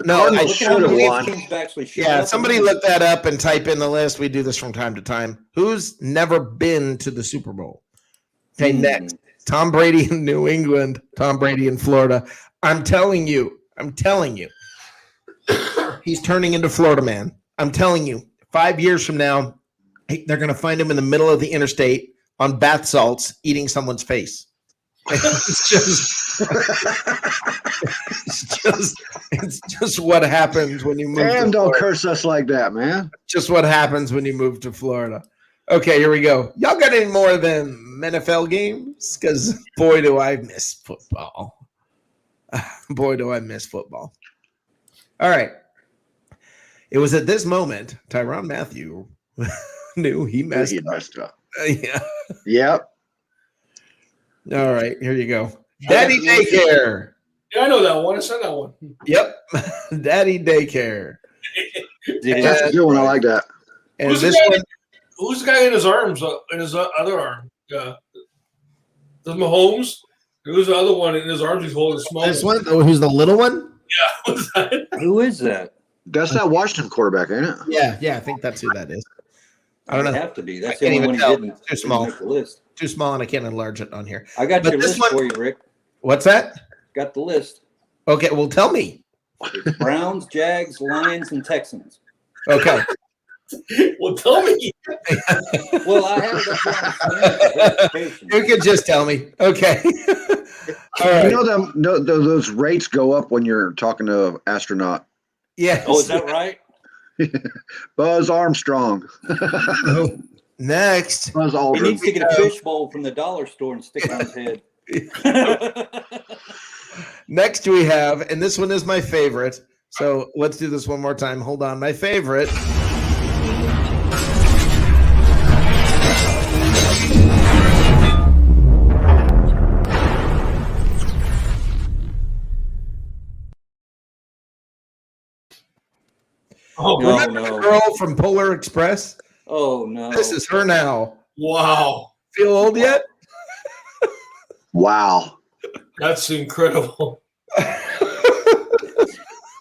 Speaker 6: should have won.
Speaker 3: Somebody look that up and type in the list. We do this from time to time. Who's never been to the Super Bowl? Okay, next. Tom Brady in New England. Tom Brady in Florida. I'm telling you. He's turning into Florida man. I'm telling you. 5 years from now, they're going to find him in the middle of the interstate on bath salts eating someone's face. It's just what happens when you move.
Speaker 5: And don't curse us like that, man.
Speaker 3: Just what happens when you move to Florida. Okay, here we go. Y'all got any more than NFL games? Because boy, do I miss football. Boy, do I miss football. All right. It was at this moment Tyrann Mathieu knew he messed up. Yeah.
Speaker 5: Yep.
Speaker 3: All right, here you go. Daddy Daycare.
Speaker 8: Yeah, I know that one. I said that one.
Speaker 3: Yep. Daddy Daycare.
Speaker 5: That's a good one. I like that.
Speaker 3: And
Speaker 8: who's the guy in his arms, in his other arm? The Mahomes? Who's the other one in his arms? He's holding small.
Speaker 3: This one? Oh, who's the little one?
Speaker 8: Yeah. Who's that?
Speaker 6: Who is that?
Speaker 5: That's that Washington quarterback, ain't it?
Speaker 3: Yeah, I think that's who that is. I don't know.
Speaker 6: It'd have to be. That's
Speaker 3: I
Speaker 6: the
Speaker 3: can't
Speaker 6: only
Speaker 3: even
Speaker 6: one
Speaker 3: tell.
Speaker 6: he didn't
Speaker 3: Too small.
Speaker 6: make the list.
Speaker 3: Too small, and I can't enlarge it on here.
Speaker 6: I got
Speaker 3: But
Speaker 6: your
Speaker 3: this
Speaker 6: list
Speaker 3: one-
Speaker 6: for you, Rick.
Speaker 3: What's that?
Speaker 6: Got the list.
Speaker 3: Okay, well, tell me.
Speaker 6: It's Browns, Jags, Lions, and Texans.
Speaker 3: Okay.
Speaker 8: Well, tell me.
Speaker 6: Well, I have it up here on the screen for verification.
Speaker 3: You could just tell me. Okay. All right.
Speaker 5: You know them. No, those rates go up when you're talking to an astronaut.
Speaker 3: Yes.
Speaker 6: Oh, is that right?
Speaker 5: Buzz Armstrong.
Speaker 3: Next.
Speaker 5: Buzz
Speaker 6: He
Speaker 5: Aldrin.
Speaker 6: needs to get a fishbowl from the dollar store and stick it on his head.
Speaker 3: Next we have, and this one is my favorite. So let's do this one more time. Hold on. My favorite.
Speaker 8: Oh,
Speaker 6: No.
Speaker 3: Remember the girl from Polar Express?
Speaker 6: Oh no!
Speaker 3: This is her now.
Speaker 8: wow.
Speaker 3: Feel old yet?
Speaker 5: Wow.
Speaker 8: That's incredible.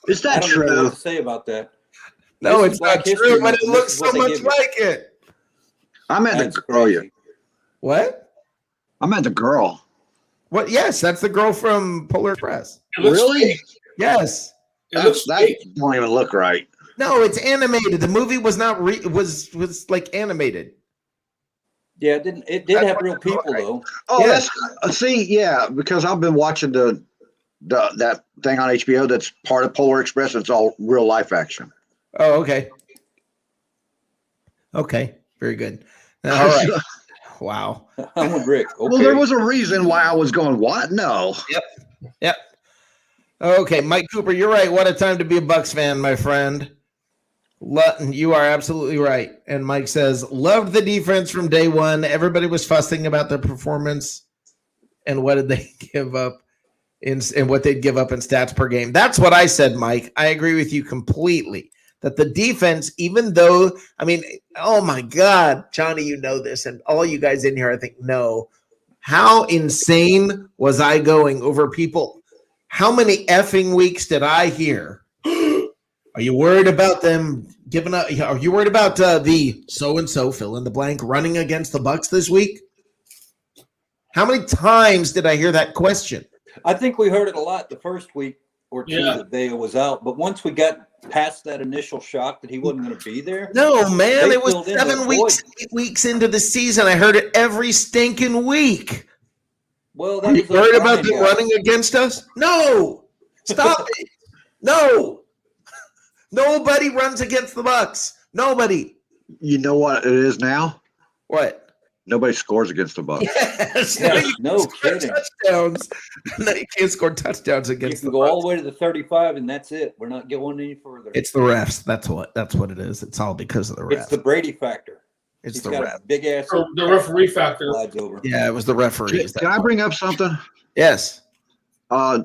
Speaker 5: Is
Speaker 6: I
Speaker 5: that
Speaker 6: don't even know
Speaker 5: true?
Speaker 6: what to say about that.
Speaker 3: No,
Speaker 6: This is
Speaker 3: it's
Speaker 6: Black
Speaker 3: not
Speaker 6: History
Speaker 3: true, but
Speaker 6: Month,
Speaker 3: it
Speaker 6: and
Speaker 3: looks
Speaker 6: this is
Speaker 3: so
Speaker 6: what they
Speaker 3: much
Speaker 6: give you.
Speaker 3: like it.
Speaker 5: I meant
Speaker 6: That's
Speaker 5: the girl.
Speaker 6: crazy.
Speaker 3: What?
Speaker 5: I meant the girl.
Speaker 3: What? Yes, that's the girl from Polar Express.
Speaker 8: It looks
Speaker 5: Really?
Speaker 8: fake.
Speaker 3: Yes.
Speaker 8: It looks
Speaker 5: That
Speaker 8: fake.
Speaker 5: don't even look right.
Speaker 3: No, it's animated. The movie was not was like animated.
Speaker 6: Yeah, it did
Speaker 3: That's
Speaker 6: have
Speaker 3: what
Speaker 6: real
Speaker 3: it looked
Speaker 6: people
Speaker 3: like.
Speaker 6: though.
Speaker 5: Oh,
Speaker 3: Yeah.
Speaker 5: that's see, yeah, because I've been watching that thing on HBO that's part of Polar Express. It's all real life action.
Speaker 3: Oh, okay. Okay, very good. All right. Wow.
Speaker 6: I'm with Rick. Okay.
Speaker 5: Well, there was a reason why I was going. What? No.
Speaker 3: Yep. Okay, Mike Cooper, you're right. What a time to be a Bucks fan, my friend. You are absolutely right. And Mike says, loved the defense from day one. Everybody was fussing about their performance and what did they give up and what they'd give up in stats per game. That's what I said, Mike. I agree with you completely. That the defense, even though, I mean, oh my God, Johnny, you know this, and all you guys in here, I think, know how insane was I going over people? How many effing weeks did I hear? Are you worried about them giving up? Are you worried about the so-and-so fill in the blank running against the Bucks this week? How many times did I hear that question?
Speaker 6: I think we heard it a lot the first week or two
Speaker 8: Yeah.
Speaker 6: that Vea was out, but once we got past that initial shock that he wasn't going to be there,
Speaker 3: No, man,
Speaker 6: They
Speaker 3: it was
Speaker 6: filled in
Speaker 3: 7
Speaker 6: that
Speaker 3: weeks,
Speaker 6: void.
Speaker 3: 8 weeks into the season. I heard it every stinking week.
Speaker 6: well,
Speaker 3: Are
Speaker 6: that
Speaker 3: you
Speaker 6: was
Speaker 3: worried
Speaker 6: us
Speaker 3: about
Speaker 6: Brian
Speaker 3: them
Speaker 6: guys.
Speaker 3: running against us? No, stop it. No, nobody runs against the Bucks. Nobody.
Speaker 5: You know what it is now?
Speaker 3: What?
Speaker 5: Nobody scores against the Bucks.
Speaker 3: Yes.
Speaker 6: Yeah,
Speaker 3: you
Speaker 6: no
Speaker 3: can't score
Speaker 6: kidding.
Speaker 3: touchdowns. No, you can't score touchdowns
Speaker 6: You
Speaker 3: against
Speaker 6: can
Speaker 3: the
Speaker 6: go
Speaker 3: Bucks.
Speaker 6: all the way to the 35, and that's it. We're not going any further.
Speaker 3: It's the refs. That's what it is. It's all because of the refs.
Speaker 6: It's the Brady factor.
Speaker 3: It's
Speaker 6: He's
Speaker 3: the
Speaker 6: got
Speaker 3: ref.
Speaker 6: a big ass.
Speaker 8: Or the referee factor.
Speaker 6: Slides over.
Speaker 3: Yeah, it was the referees.
Speaker 5: Can I bring up something?
Speaker 3: Yes.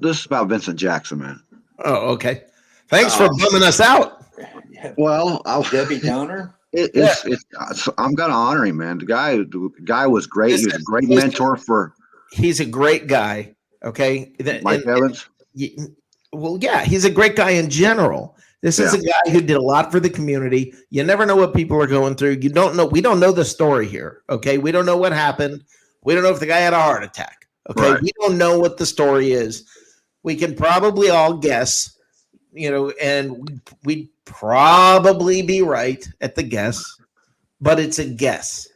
Speaker 5: This is about Vincent Jackson, man.
Speaker 3: Oh, okay. Thanks for bumming us out.
Speaker 6: Yeah.
Speaker 5: Well,
Speaker 6: Debbie Downer.
Speaker 5: I'm gonna honor him, man. The guy was great. He was a great mentor for
Speaker 3: He's a great guy. Okay.
Speaker 5: Mike Evans.
Speaker 3: Well, yeah, he's a great guy in general. This is a guy who did a lot for the community. You never know what people are going through. You don't know. We don't know the story here. Okay. We don't know what happened. We don't know if the guy had a heart attack. Okay.
Speaker 5: Right.
Speaker 3: We don't know what the story is. We can probably all guess, and we'd probably be right at the guess, but it's a guess.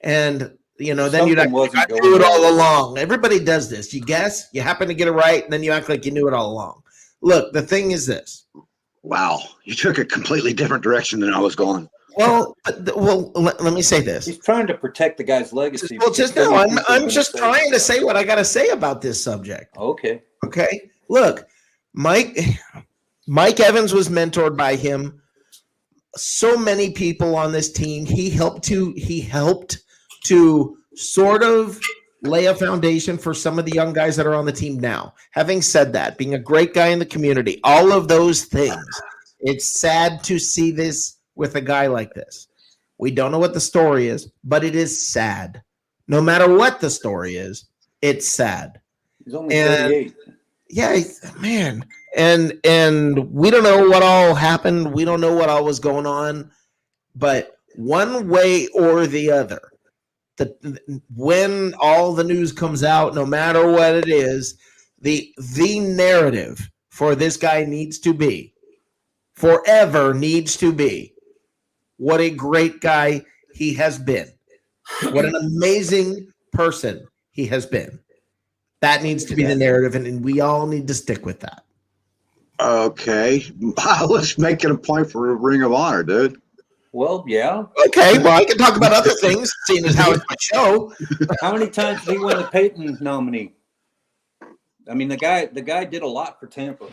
Speaker 3: And, then you'd act like, I knew it all along. Everybody does this. You guess, you happen to get it right, and then you act like you knew it all along. Look, the thing is this.
Speaker 5: Wow, you took a completely different direction than I was going.
Speaker 3: Well, let me say this.
Speaker 6: He's trying to protect the guy's legacy.
Speaker 3: Well, just no, I'm just trying to say what I got to say about this subject.
Speaker 6: Okay.
Speaker 3: Okay. Look, Mike Evans was mentored by him. So many people on this team. He helped to sort of lay a foundation for some of the young guys that are on the team now. Having said that, being a great guy in the community, all of those things, it's sad to see this with a guy like this. We don't know what the story is, but it is sad. No matter what the story is, it's sad.
Speaker 6: He's only 38.
Speaker 3: Yeah, man. And we don't know what all happened. We don't know what all was going on. But one way or the other, when all the news comes out, no matter what it is, the narrative for this guy forever needs to be, what a great guy he has been. What an amazing person he has been. That needs to be the narrative, and we all need to stick with that.
Speaker 5: Okay. Let's make it a point for Ring of Honor, dude.
Speaker 6: Well, yeah.
Speaker 3: Okay, well, I can talk about other things, seeing as how it's my show.
Speaker 6: How many times did he win the Peyton nominee? I mean, the guy did a lot for Tampa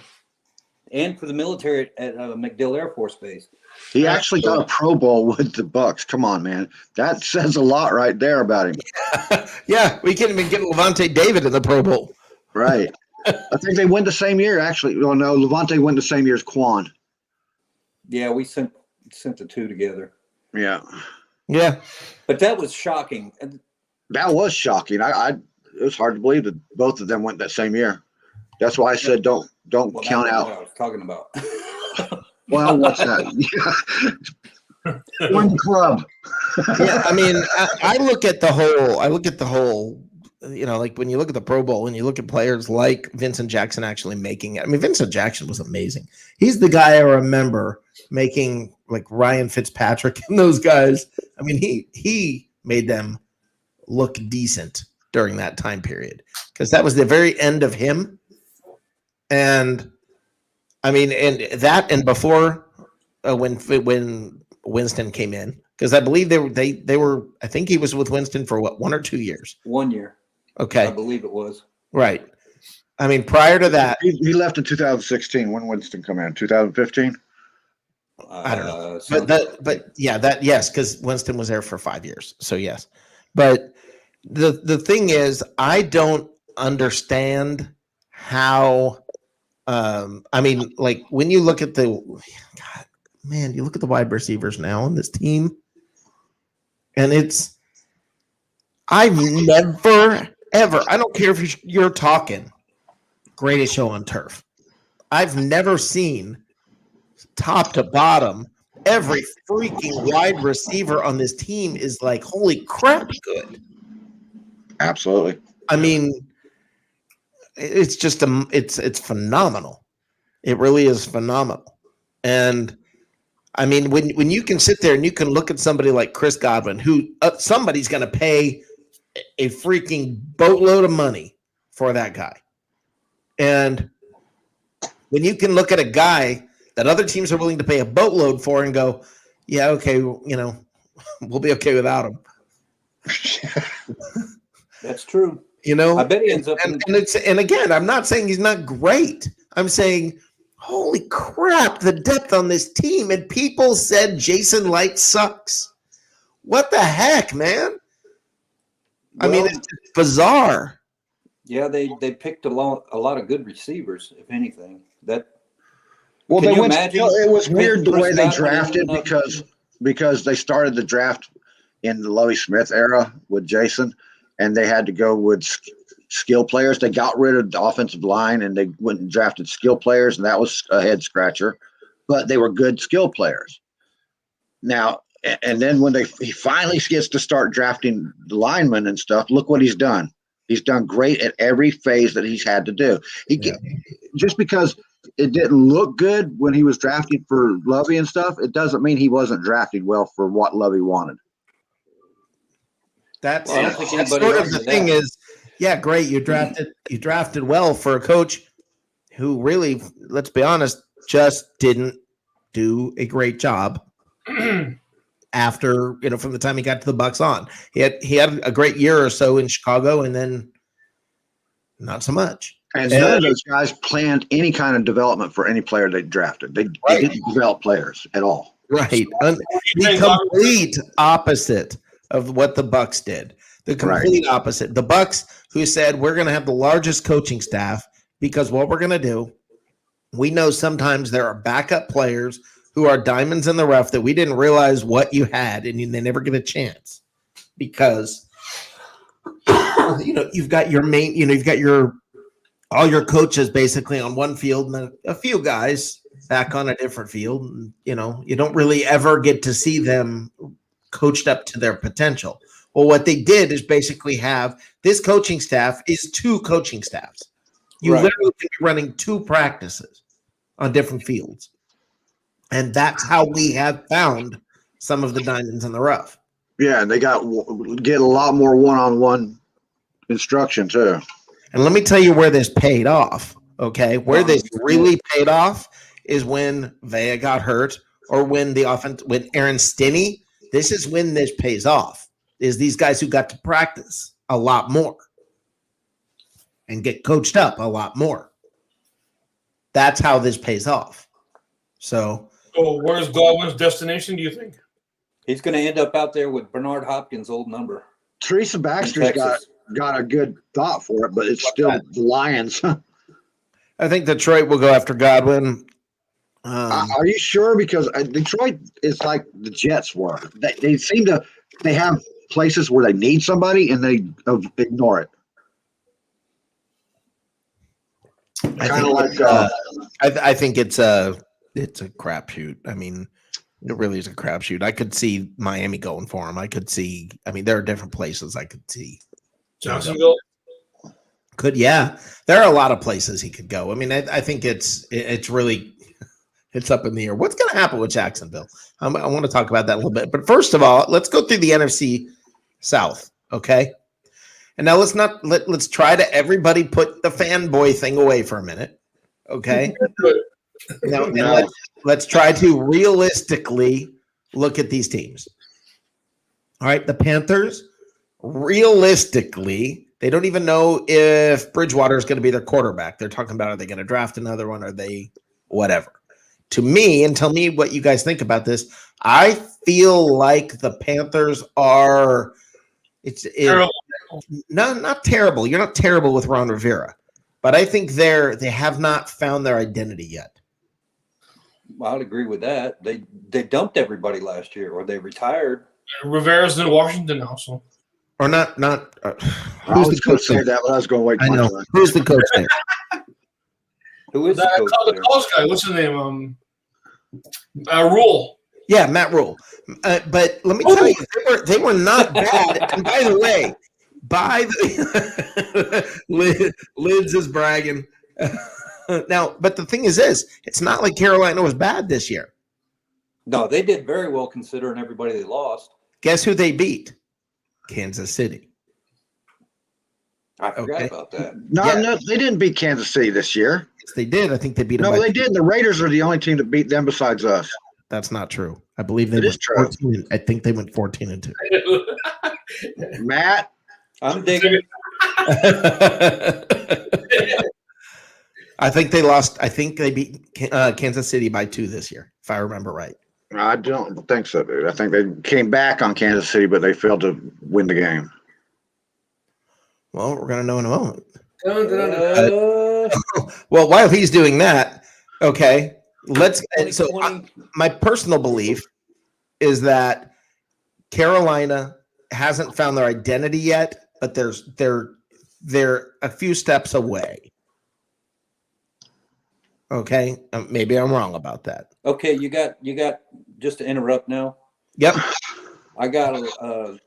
Speaker 6: and for the military at MacDill Air Force Base.
Speaker 5: He actually got a Pro Bowl with the Bucks. Come on, man. That says a lot right there about him.
Speaker 3: Yeah, we can't even get Levante David in the Pro Bowl.
Speaker 5: Right. I think they went the same year, actually. Oh, no, Levante went the same year as Quan.
Speaker 6: Yeah, we sent the two together.
Speaker 5: Yeah.
Speaker 3: Yeah.
Speaker 6: But that was shocking.
Speaker 5: That was shocking. It was hard to believe that both of them went that same year. That's why I said don't count out.
Speaker 6: What I was talking about.
Speaker 5: Well, what's that? One club.
Speaker 3: Yeah, I mean, I look at the whole, like when you look at the Pro Bowl and you look at players like Vincent Jackson actually making it. I mean, Vincent Jackson was amazing. He's the guy I remember making like Ryan Fitzpatrick and those guys. I mean, he made them look decent during that time period because that was the very end of him. And I mean, and before when Winston came in, because I believe they were. I think he was with Winston for 1 or 2 years.
Speaker 6: 1 year.
Speaker 3: Okay,
Speaker 6: I believe it was.
Speaker 3: Right. I mean, prior to that,
Speaker 5: he left in 2016. When Winston come in? 2015.
Speaker 3: I don't know, but yes, because Winston was there for 5 years. So yes, but the thing is, I don't understand how. I mean, like when you look at you look at the wide receivers now on this team, and I've never ever. I don't care if you're talking greatest show on turf. I've never seen top to bottom every freaking wide receiver on this team is like, holy crap, good.
Speaker 5: Absolutely.
Speaker 3: I mean, it's just it's phenomenal. It really is phenomenal. And I mean, when you can sit there and you can look at somebody like Chris Godwin, who somebody's going to pay a freaking boatload of money for that guy. And when you can look at a guy that other teams are willing to pay a boatload for and go, yeah, okay, we'll be okay without him.
Speaker 6: That's true.
Speaker 3: I
Speaker 6: bet he ends up.
Speaker 3: And again, I'm not saying he's not great. I'm saying, holy crap, the depth on this team. And people said Jason Light sucks. What the heck, man? I mean, it's bizarre.
Speaker 6: Yeah, they picked a lot of good receivers, if anything. It
Speaker 5: was weird the way they drafted because they started the draft in the Lovie Smith era with Jason, and they had to go with skill players. They got rid of the offensive line and they went and drafted skill players, and that was a head scratcher, but they were good skill players. Now, and then when he finally gets to start drafting the linemen and stuff, look what he's done. He's done great at every phase that he's had to do. Just because it didn't look good when he was drafting for Lovey and stuff, it doesn't mean he wasn't drafting well for what Lovey wanted.
Speaker 3: That's sort of the thing is, yeah, great. You drafted well for a coach who really, let's be honest, just didn't do a great job after, from the time he got to the Bucks on. He had a great year or so in Chicago and then not so much.
Speaker 5: And none of those guys planned any kind of development for any player they drafted. They didn't develop players at all.
Speaker 3: Right. The complete opposite of what the Bucks did. The complete opposite. The Bucks, who said, we're going to have the largest coaching staff because what we're going to do, we know sometimes there are backup players who are diamonds in the rough that we didn't realize what you had, and they never get a chance because you've got your main, you've got all your coaches basically on one field and then a few guys back on a different field. And, you don't really ever get to see them coached up to their potential. Well, what they did is basically have this coaching staff is 2 coaching staffs. You literally could be running 2 practices on different fields. And that's how we have found some of the diamonds in the rough.
Speaker 5: Yeah, and they get a lot more one-on-one instruction too.
Speaker 3: And let me tell you where this paid off. Okay, where this really paid off is when Vea got hurt, or when when Aaron Stinney. This is when this pays off. Is these guys who got to practice a lot more and get coached up a lot more. That's how this pays off. So
Speaker 8: where's Godwin's destination, do you think?
Speaker 6: He's going to end up out there with Bernard Hopkins' old number.
Speaker 5: Teresa Baxter's got a good thought for it, but it's still the Lions.
Speaker 3: I think Detroit will go after Godwin.
Speaker 5: Are you sure? Because Detroit is like the Jets were. They seem to have places where they need somebody and they ignore it.
Speaker 3: I think it's a crapshoot. I mean, it really is a crapshoot. I could see Miami going for him. I could see. I mean, there are different places I could see.
Speaker 8: Jacksonville.
Speaker 3: There are a lot of places he could go. I mean, I think it's really it's up in the air. What's going to happen with Jacksonville? I want to talk about that a little bit. But first of all, let's go through the NFC South, okay? And now let's try to everybody put the fanboy thing away for a minute, okay? Now let's try to realistically look at these teams. All right, the Panthers, realistically, they don't even know if Bridgewater is going to be their quarterback. They're talking about, are they going to draft another one? Are they whatever? To me, and tell me what you guys think about this, I feel like the Panthers are not terrible. You're not terrible with Ron Rivera, but I think they have not found their identity yet.
Speaker 6: Well, I'd agree with that. They dumped everybody last year, or they retired.
Speaker 8: Rivera's in Washington also.
Speaker 3: Or not.
Speaker 5: I was going to say that, but I was going to wait.
Speaker 3: I know. Who's the coach there?
Speaker 6: Who is
Speaker 8: the coach guy? What's his name? Rule.
Speaker 3: Yeah, Matt Rule. But let me tell you, they were not bad. And by the way, Lids is bragging. Now, but the thing is this, it's not like Carolina was bad this year.
Speaker 6: No, they did very well considering everybody they lost.
Speaker 3: Guess who they beat? Kansas City.
Speaker 6: I forgot about that.
Speaker 5: No, they didn't beat Kansas City this year.
Speaker 3: Yes, they did. I think they beat them.
Speaker 5: No, they did. The Raiders are the only team that beat them besides us.
Speaker 3: That's not true. I believe they went 14. I think they went 14-2.
Speaker 5: Matt,
Speaker 6: I'm digging.
Speaker 3: I think they lost. I think they beat Kansas City by 2 this year, if I remember right.
Speaker 5: I don't think so, dude. I think they came back on Kansas City, but they failed to win the game.
Speaker 3: Well, we're going to know in a moment. Well, while he's doing that, okay, my personal belief is that Carolina hasn't found their identity yet, but they're a few steps away. Okay, maybe I'm wrong about that.
Speaker 6: Okay, you got just to interrupt now.
Speaker 3: Yep,
Speaker 6: I got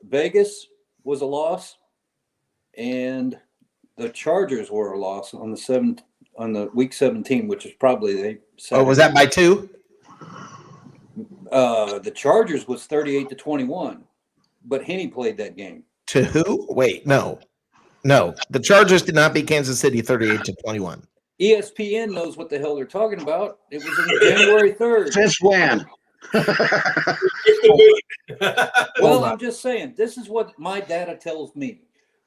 Speaker 6: Vegas was a loss, and the Chargers were a loss on the week 17, which is probably
Speaker 3: was that by 2?
Speaker 6: The Chargers was 38-21, but Henney played that game.
Speaker 3: To who? Wait, no. The Chargers did not beat Kansas City 38-21.
Speaker 6: ESPN knows what the hell they're talking about. It was in January 3rd.
Speaker 5: Since when?
Speaker 6: Well, I'm just saying, this is what my data tells me.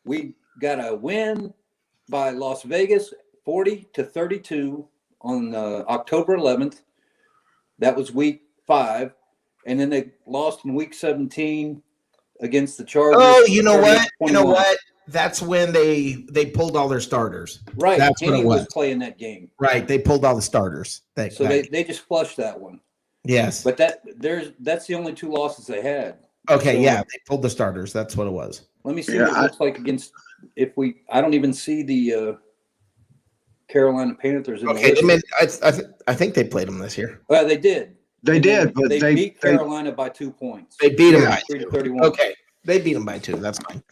Speaker 6: We got a win by Las Vegas, 40-32 on October 11th. That was week 5. And then they lost in week 17 against the Chargers.
Speaker 3: Oh, you know what? That's when they pulled all their starters.
Speaker 6: Right.
Speaker 3: That's what it was.
Speaker 6: Playing that game.
Speaker 3: Right. They pulled all the starters.
Speaker 6: They just flushed that one.
Speaker 3: Yes.
Speaker 6: But that's the only 2 losses they had.
Speaker 3: Okay, so, they pulled the starters. That's what it was.
Speaker 6: Let me see what it looks like against I don't even see the Carolina Panthers in the list.
Speaker 3: I think they played them this year.
Speaker 6: Well, they did.
Speaker 5: They did, but
Speaker 6: they beat Carolina by 2 points.
Speaker 3: They beat them by
Speaker 6: 3-31.
Speaker 3: Okay. They beat them by 2. That's fine.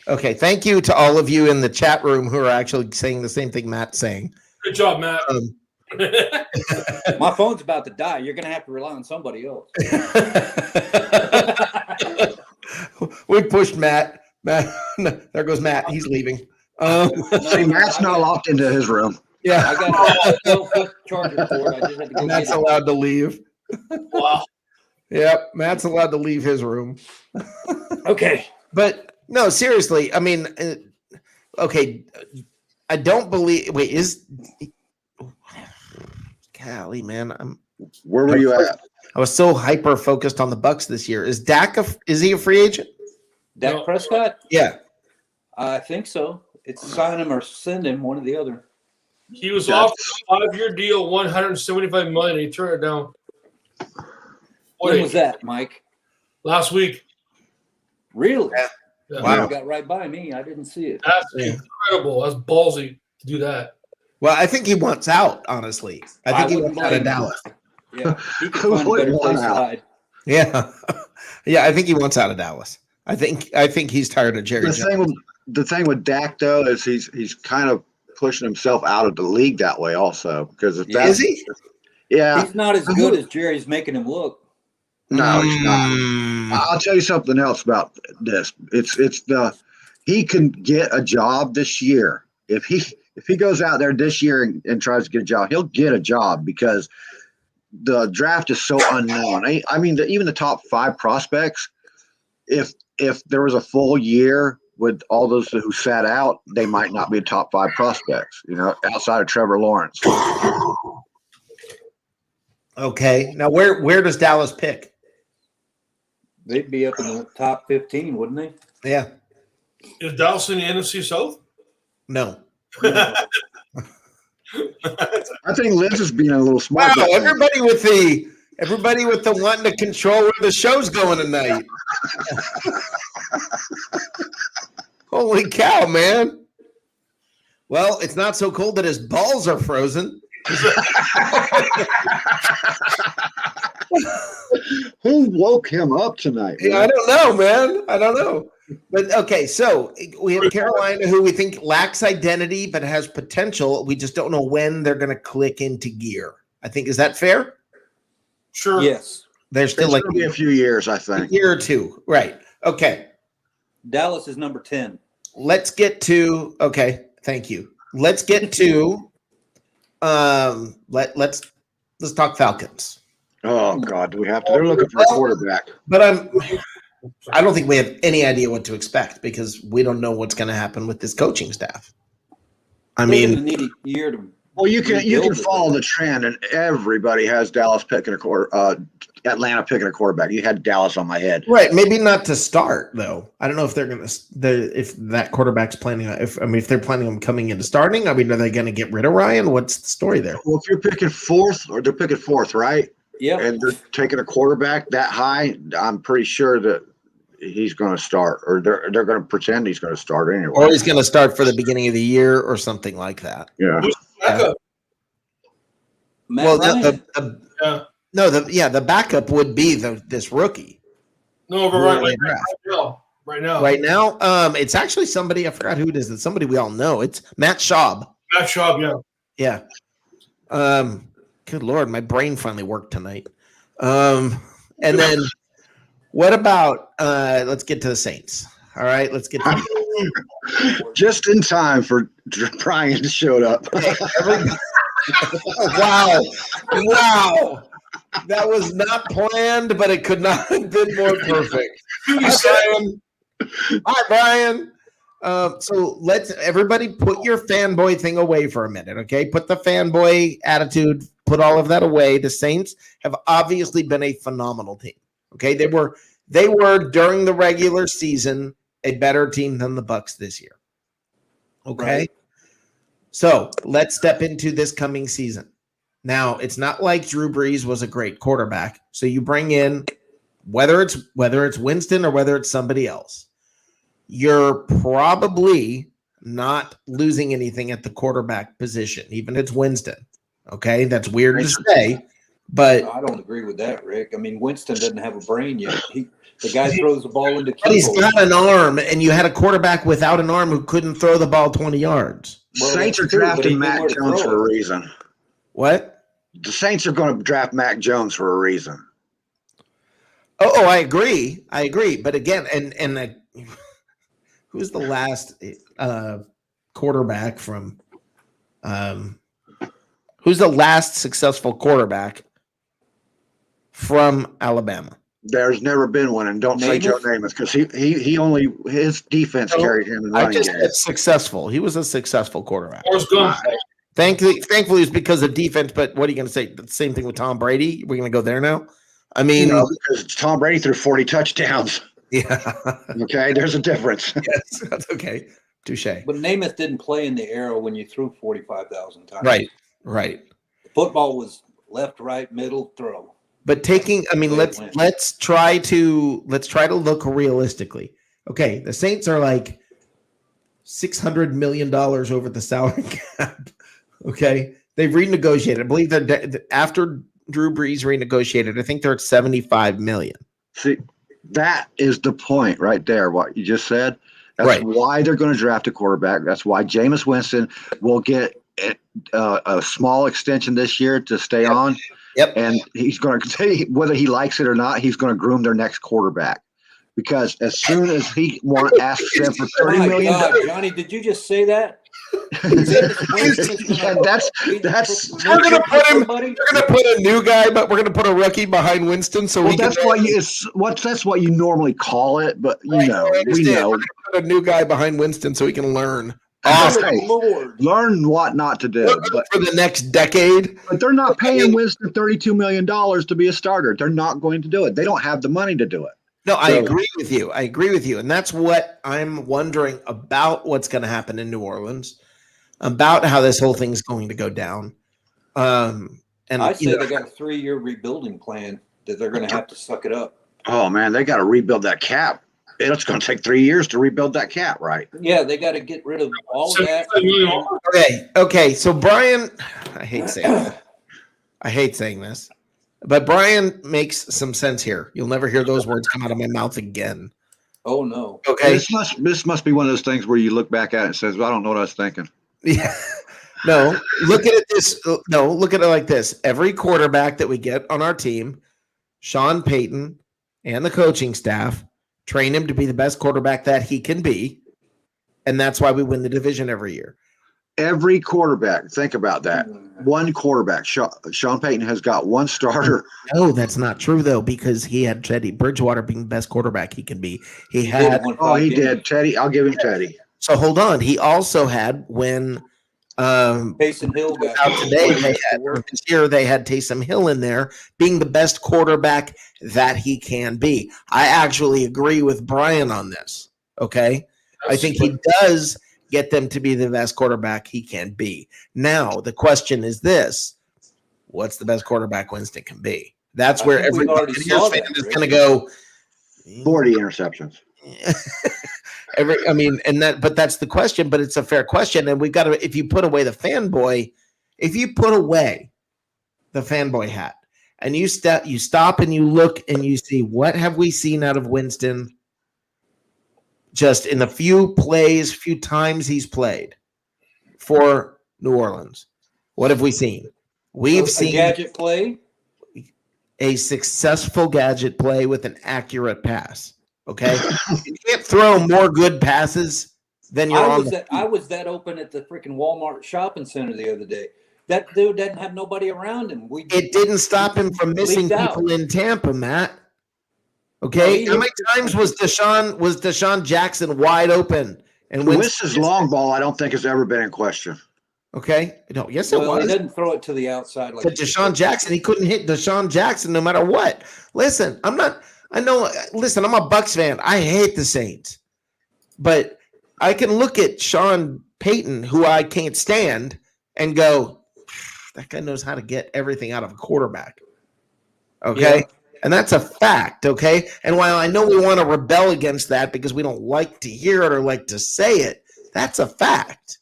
Speaker 3: Okay, thank you to all of you in the chat room who are actually saying the same thing Matt's saying.
Speaker 8: Good job, Matt.
Speaker 6: My phone's about to die. You're going to have to rely on somebody else.
Speaker 3: We pushed Matt. There goes Matt. He's leaving.
Speaker 5: See, Matt's not locked into his room.
Speaker 3: Yeah,
Speaker 6: I got a 12-foot charger cord. I just had to go
Speaker 3: Matt's
Speaker 6: get it.
Speaker 3: allowed to leave.
Speaker 8: Wow.
Speaker 3: Yep, Matt's allowed to leave his room.
Speaker 6: Okay.
Speaker 3: But no, seriously, I mean, okay, I don't believe. Wait, golly, man,
Speaker 5: Where were you at?
Speaker 3: I was so hyper focused on the Bucks this year. Is Dak is he a free agent?
Speaker 6: Dak
Speaker 8: No.
Speaker 6: Prescott?
Speaker 3: Yeah.
Speaker 6: I think so. It's sign him or send him, one or the other.
Speaker 8: He was offered a 5-year deal, $175 million. He turned it down.
Speaker 6: When was that, Mike?
Speaker 8: Last week.
Speaker 6: Really?
Speaker 8: Yeah.
Speaker 3: Wow.
Speaker 6: Got right by me. I didn't see it.
Speaker 8: That's
Speaker 3: Yeah.
Speaker 8: incredible. That's ballsy to do that.
Speaker 3: Well, I think he wants out. Honestly, I think he
Speaker 6: wouldn't
Speaker 3: wants out of
Speaker 6: blame him.
Speaker 3: Dallas.
Speaker 6: Yeah, he could
Speaker 5: Who
Speaker 6: find a
Speaker 5: would
Speaker 6: better
Speaker 5: want
Speaker 6: place to
Speaker 5: out?
Speaker 6: hide.
Speaker 3: Yeah, yeah. I think he wants out of Dallas. I think he's tired of Jerry Jones.
Speaker 5: The thing with Dak though is he's kind of pushing himself out of the league that way also because if
Speaker 3: Is he?
Speaker 5: Yeah,
Speaker 6: He's not as good as Jerry's making him look.
Speaker 5: no, he's not.
Speaker 3: Mm.
Speaker 5: I'll tell you something else about this. He can get a job this year if he goes out there this year and tries to get a job, he'll get a job because the draft is so unknown. I mean, even the top 5 prospects, if there was a full year with all those who sat out, they might not be top 5 prospects, outside of Trevor Lawrence.
Speaker 3: Okay. Now, where does Dallas pick?
Speaker 6: They'd be up in the top 15, wouldn't they?
Speaker 3: Yeah.
Speaker 8: Is Dallas in the NFC South?
Speaker 3: No.
Speaker 5: I think Liz is being a little smart.
Speaker 3: Wow. Everybody with the wanting to control where the show's going tonight. Holy cow, man. Well, it's not so cold that his balls are frozen.
Speaker 5: Who woke him up tonight?
Speaker 3: Yeah, I don't know, man. I don't know. But okay, so we have Carolina, who we think lacks identity but has potential. We just don't know when they're going to click into gear. I think, is that fair?
Speaker 8: Sure.
Speaker 6: Yes.
Speaker 3: They're still
Speaker 5: It's
Speaker 3: like
Speaker 5: going to be a few years, I
Speaker 3: a
Speaker 5: think.
Speaker 3: year or two, right? Okay,
Speaker 6: Dallas is number 10.
Speaker 3: let's get to. Okay, thank you. Let's get to. Let's talk Falcons.
Speaker 5: Oh God, do we have to? They're looking for a quarterback.
Speaker 3: But I don't think we have any idea what to expect because we don't know what's going to happen with this coaching staff. I
Speaker 6: They're
Speaker 3: mean,
Speaker 6: gonna need a year to.
Speaker 5: Well, you can
Speaker 6: rebuild it.
Speaker 5: follow the trend, and everybody has Dallas picking Atlanta picking a quarterback. You had Dallas on my head.
Speaker 3: right? Maybe not to start though. I don't know if they're going to. If that quarterback's planning on. If they're planning on coming into starting. I mean, are they going to get rid of Ryan? What's the story there?
Speaker 5: Well, if you're picking fourth, or they're picking fourth, right?
Speaker 6: Yep.
Speaker 5: And they're taking a quarterback that high, I'm pretty sure that he's going to start, or they're going to pretend he's going to start anyway.
Speaker 3: Or he's going to start for the beginning of the year or something like that.
Speaker 5: Yeah.
Speaker 8: Who's the backup?
Speaker 6: Matt
Speaker 3: Well,
Speaker 6: Ryan.
Speaker 8: Yeah.
Speaker 3: the backup would be this rookie.
Speaker 8: No, but right now.
Speaker 3: Right now, it's actually somebody, I forgot who it is. It's somebody we all know. It's Matt Schaub.
Speaker 8: Matt Schaub, yeah.
Speaker 3: Yeah. Good Lord, my brain finally worked tonight. And then what about let's get to the Saints. All right, let's get to
Speaker 5: Just in time for Brian showed up.
Speaker 3: Wow. That was not planned, but it could not have been more perfect. Hi, Brian. So let's everybody put your fanboy thing away for a minute, okay? Put the fanboy attitude, put all of that away. The Saints have obviously been a phenomenal team. Okay, they were during the regular season a better team than the Bucks this year. Okay,
Speaker 6: Right.
Speaker 3: So let's step into this coming season. Now it's not like Drew Brees was a great quarterback, so you bring in whether it's Winston or whether it's somebody else. You're probably not losing anything at the quarterback position, even if it's Winston. Okay, that's weird to say, but
Speaker 6: I don't agree with that, Rick. I mean, Winston doesn't have a brain yet. The guy throws the ball into
Speaker 3: he's
Speaker 6: keyhole.
Speaker 3: got an arm, and you had a quarterback without an arm who couldn't throw the ball 20 yards.
Speaker 6: Well,
Speaker 5: Saints are
Speaker 6: that's true, but he
Speaker 5: drafting
Speaker 6: knew
Speaker 5: Mac
Speaker 6: where to
Speaker 5: Jones
Speaker 6: throw
Speaker 5: for a
Speaker 6: it.
Speaker 5: reason.
Speaker 3: What?
Speaker 5: The Saints are going to draft Mac Jones for a reason.
Speaker 3: Oh, I agree. But again, and who's the last quarterback from who's the last successful quarterback from Alabama?
Speaker 5: There's never been one, and don't say Joe Namath because he only his defense carried him in
Speaker 3: I
Speaker 5: running
Speaker 3: just
Speaker 5: games.
Speaker 3: said successful. He was a successful quarterback.
Speaker 8: Forrest Gump.
Speaker 3: Thankfully, it's because of defense. But what are you going to say? The same thing with Tom Brady. We're going to go there now. I mean,
Speaker 5: Because Tom Brady threw 40 touchdowns.
Speaker 3: yeah.
Speaker 5: Okay, there's a difference.
Speaker 3: Yes, that's okay. Touche.
Speaker 6: But Namath didn't play in the era when you threw 45,000 times.
Speaker 3: Right.
Speaker 6: Football was left, right, middle, throw.
Speaker 3: But let's try to look realistically. Okay, the Saints are like $600 million over the salary cap. Okay, they've renegotiated. I believe that after Drew Brees renegotiated, I think they're at $75 million.
Speaker 5: See, that is the point right there. What you just said. That's why they're going to draft a quarterback. That's why Jameis Winston will get a small extension this year to stay on.
Speaker 3: Yep.
Speaker 5: And he's going to say whether he likes it or not, he's going to groom their next quarterback. Because as soon as he asks them for $30 million,
Speaker 6: Johnny, did you just say that?
Speaker 5: Yeah, that's
Speaker 3: we're going to put him. We're going to put a new guy, but we're going to put a rookie behind Winston. So
Speaker 5: that's what you normally call it. But we know
Speaker 3: we're going to put a new guy behind Winston so he can learn.
Speaker 6: Lord.
Speaker 5: Learn what not to do
Speaker 3: for the next decade.
Speaker 5: But they're not paying Winston $32 million to be a starter. They're not going to do it. They don't have the money to do it.
Speaker 3: No, I agree with you. And that's what I'm wondering about what's going to happen in New Orleans, about how this whole thing's going to go down. And
Speaker 6: I say they got a 3-year rebuilding plan that they're going to have to suck it up.
Speaker 5: Oh, man, they got to rebuild that cap. It's going to take 3 years to rebuild that cap, right?
Speaker 6: Yeah, they got to get rid of all of that.
Speaker 3: Okay. So Brian, I hate saying this, but Brian makes some sense here. You'll never hear those words come out of my mouth again.
Speaker 6: Oh no.
Speaker 3: Okay.
Speaker 5: This must be one of those things where you look back at it and says, "Well, I don't know what I was thinking."
Speaker 3: Yeah. No. Look at it Look at it like this. Every quarterback that we get on our team, Sean Payton and the coaching staff train him to be the best quarterback that he can be. And that's why we win the division every year.
Speaker 5: Every quarterback, think about that. One quarterback. Sean Payton has got one starter.
Speaker 3: No, that's not true, though, because he had Teddy Bridgewater being the best quarterback he can be. He
Speaker 5: did. Teddy. I'll give him Teddy.
Speaker 3: So hold on. He also had when
Speaker 6: Taysom Hill got
Speaker 3: out today. This year they had Taysom Hill in there being the best quarterback that he can be. I actually agree with Brian on this. Okay, I think he does get them to be the best quarterback he can be. Now the question is this: what's the best quarterback Winston can be? That's where every fan is going to go.
Speaker 5: 40 interceptions.
Speaker 3: But that's the question, but it's a fair question. And we've got to, if you put away the fanboy hat and you stop and you look and you see, what have we seen out of Winston just in the few times he's played for New Orleans? What have we seen? We've seen
Speaker 6: gadget play,
Speaker 3: a successful gadget play with an accurate pass. Okay, you can't throw more good passes than you're
Speaker 6: I was that open at the freaking Walmart shopping center the other day. That dude doesn't have nobody around him.
Speaker 3: It didn't stop him from missing people in Tampa, Matt. Okay, how many times was Deshaun Jackson wide open? And
Speaker 5: Winston's long ball, I don't think has ever been in question.
Speaker 3: Okay, no, yes, it was.
Speaker 6: He didn't throw it to the outside like
Speaker 3: Deshaun Jackson. He couldn't hit Deshaun Jackson no matter what. Listen, I'm a Bucks fan. I hate the Saints. But I can look at Sean Payton, who I can't stand, and go, that guy knows how to get everything out of a quarterback. Okay? Yeah. And that's a fact, okay? And while I know we want to rebel against that because we don't like to hear it or like to say it, that's a fact.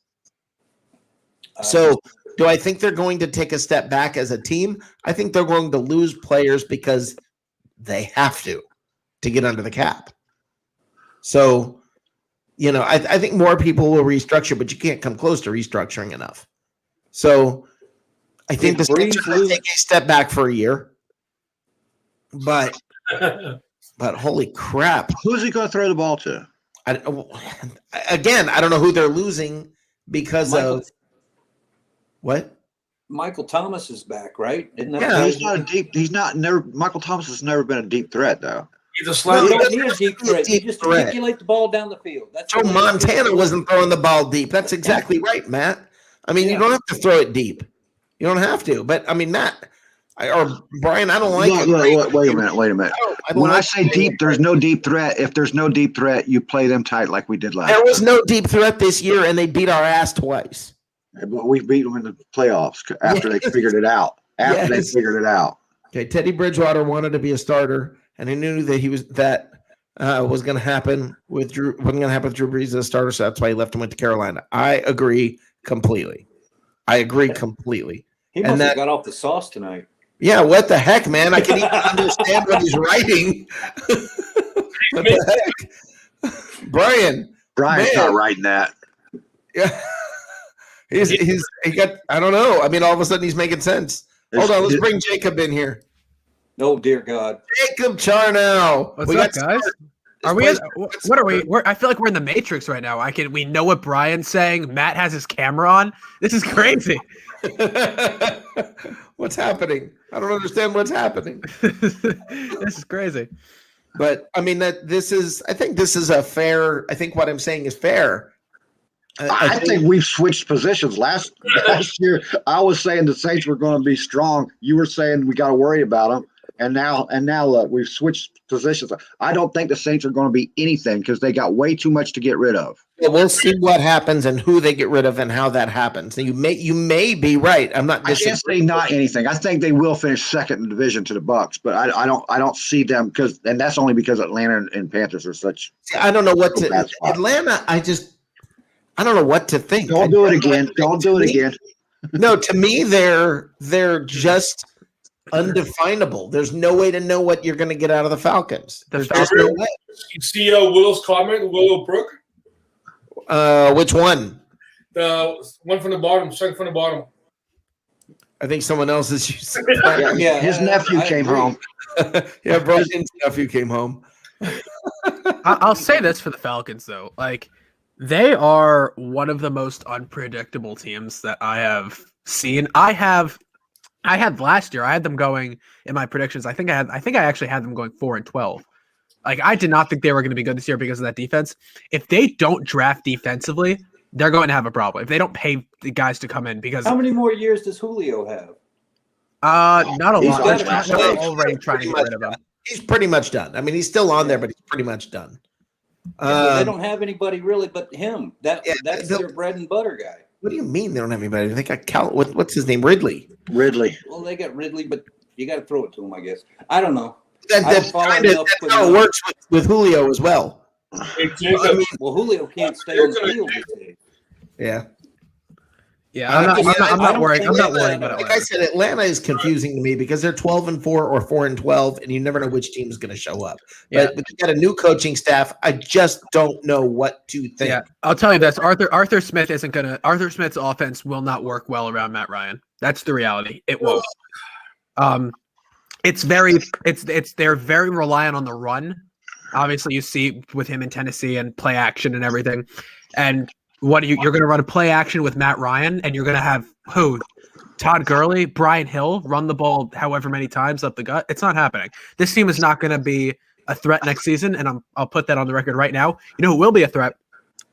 Speaker 3: So do I think they're going to take a step back as a team? I think they're going to lose players because they have to get under the cap. So, I think more people will restructure, but you can't come close to restructuring enough. So I think the Saints are going to take a step back for a year. But holy crap.
Speaker 5: Who's he going to throw the ball to?
Speaker 3: I don't know who they're losing because
Speaker 6: Michael-
Speaker 3: of what?
Speaker 6: Michael Thomas is back, right? Isn't that
Speaker 3: Yeah,
Speaker 5: He's not a deep. He's not. Never. Michael Thomas has never been a deep threat, though.
Speaker 8: He's a
Speaker 6: You
Speaker 8: slam.
Speaker 6: don't
Speaker 3: that's
Speaker 6: need a
Speaker 3: not
Speaker 6: deep
Speaker 3: gonna be a
Speaker 6: threat. You
Speaker 3: deep
Speaker 6: just
Speaker 3: threat.
Speaker 6: articulate the ball down the field. That's
Speaker 3: Joe
Speaker 6: all you
Speaker 3: Montana
Speaker 6: do.
Speaker 3: wasn't throwing the ball deep. That's exactly right, Matt. I mean, you
Speaker 6: Yeah.
Speaker 3: don't have to throw it deep. You don't have to. But I mean, Matt or Brian, I don't like it.
Speaker 5: Wait a minute. Wait a minute.
Speaker 3: I don't
Speaker 5: When I
Speaker 3: like
Speaker 5: say
Speaker 3: it.
Speaker 5: deep, there's no deep threat. If there's no deep threat, you play them tight like we did last.
Speaker 3: There was no deep threat this year, and they beat our ass twice.
Speaker 5: But we beat them in the playoffs after they figured it out. After they
Speaker 3: Yes.
Speaker 5: figured it out.
Speaker 3: Okay, Teddy Bridgewater wanted to be a starter, and he knew that was going to happen with Drew. Wasn't going to happen with Drew Brees as a starter, so that's why he left and went to Carolina. I agree completely.
Speaker 6: He
Speaker 3: And
Speaker 6: must have got off the sauce tonight.
Speaker 3: Yeah, what the heck, man? I can even understand what he's writing. What the heck, Brian?
Speaker 5: Brian's
Speaker 3: Man.
Speaker 5: not writing that.
Speaker 3: Yeah, he got. I don't know. I mean, all of a sudden he's making sense. Hold on, let's bring Jacob in here.
Speaker 6: Oh dear God!
Speaker 3: Jacob Charnow.
Speaker 10: What's up, guys? Are we?
Speaker 3: place-
Speaker 10: What are we? I feel like we're in the Matrix right now. We know what Brian's saying. Matt has his camera on. This is crazy.
Speaker 3: What's happening? I don't understand what's happening.
Speaker 10: This is crazy.
Speaker 3: But I mean I think this is a fair. I think what I'm saying is fair.
Speaker 5: I think we've switched positions. Last year, I was saying the Saints were going to be strong. You were saying we got to worry about them. And now look, we've switched positions. I don't think the Saints are going to be anything because they got way too much to get rid of.
Speaker 3: Well, we'll see what happens and who they get rid of and how that happens. You may be right. I'm not.
Speaker 5: I can't say not anything. I think they will finish second in the division to the Bucks, but I don't see them and that's only because Atlanta and Panthers are such.
Speaker 3: See, I don't know what to
Speaker 5: bad spot.
Speaker 3: Atlanta. I don't know what to think.
Speaker 5: Don't do it again. Don't do it again.
Speaker 3: No, to me, they're just undefinable. There's no way to know what you're going to get out of the Falcons. There's just no way.
Speaker 8: You see Willow's comment, Willow Brook?
Speaker 3: Which one?
Speaker 8: The one from the bottom, second from the bottom.
Speaker 3: I think someone else is using.
Speaker 6: Yeah,
Speaker 5: His nephew came
Speaker 6: agree.
Speaker 5: home.
Speaker 3: Yeah, Brian's nephew came home.
Speaker 10: I'll say this for the Falcons though, like they are one of the most unpredictable teams that I have seen. I had last year. I had them going in my predictions. I think I actually had them going 4-12. Like I did not think they were going to be good this year because of that defense. If they don't draft defensively, they're going to have a problem. If they don't pay the guys to come in, because
Speaker 6: How many more years does Julio have?
Speaker 10: not a
Speaker 5: He's
Speaker 10: lot.
Speaker 5: got
Speaker 10: I'm
Speaker 5: about
Speaker 10: already trying to get rid of him.
Speaker 3: He's pretty much done. I mean, he's still on there, but he's pretty much done.
Speaker 6: They don't have anybody really but him. That's
Speaker 3: the-
Speaker 6: their bread and butter guy.
Speaker 3: What do you mean they don't have anybody? They got what's his name? Ridley.
Speaker 6: Well, they got Ridley, but you got to throw it to him, I guess. I don't know.
Speaker 3: That's how it works with Julio as well.
Speaker 8: Hey, Jacob,
Speaker 6: Well, Julio can't stay on the field these days.
Speaker 3: Yeah.
Speaker 10: Yeah, I'm not worried. I'm not worried about
Speaker 3: Like
Speaker 10: Atlanta.
Speaker 3: I said, Atlanta is confusing to me because they're 12-4 or 4-12, and you never know which team is going to show up.
Speaker 10: Yeah.
Speaker 3: But you got a new coaching staff. I just don't know what to think.
Speaker 10: Yeah, I'll tell you this: Arthur Smith isn't gonna. Arthur Smith's offense will not work well around Matt Ryan. That's the reality. It won't. They're very reliant on the run. Obviously, you see with him in Tennessee and play action and everything. And you're going to run a play action with Matt Ryan, and you're going to have who? Todd Gurley, Brian Hill run the ball however many times up the gut. It's not happening. This team is not going to be a threat next season, and I'll put that on the record right now. You know who will be a threat?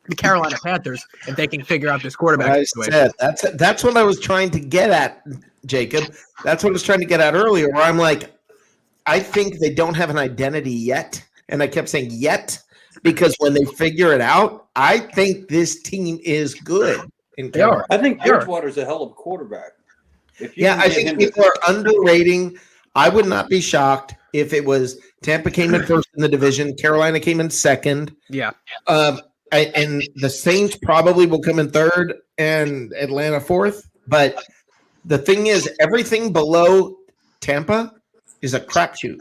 Speaker 10: The Carolina Panthers, if they can figure out this quarterback situation.
Speaker 3: That's what I was trying to get at, Jacob. That's what I was trying to get at earlier, where I'm like, I think they don't have an identity yet. And I kept saying yet because when they figure it out, I think this team is good.
Speaker 6: I think Bridgewater's a hell of a quarterback.
Speaker 3: I think people are underrating. I would not be shocked if it was Tampa came in first in the division, Carolina came in second.
Speaker 10: Yeah.
Speaker 3: And the Saints probably will come in third and Atlanta fourth. But the thing is, everything below Tampa is a crapshoot.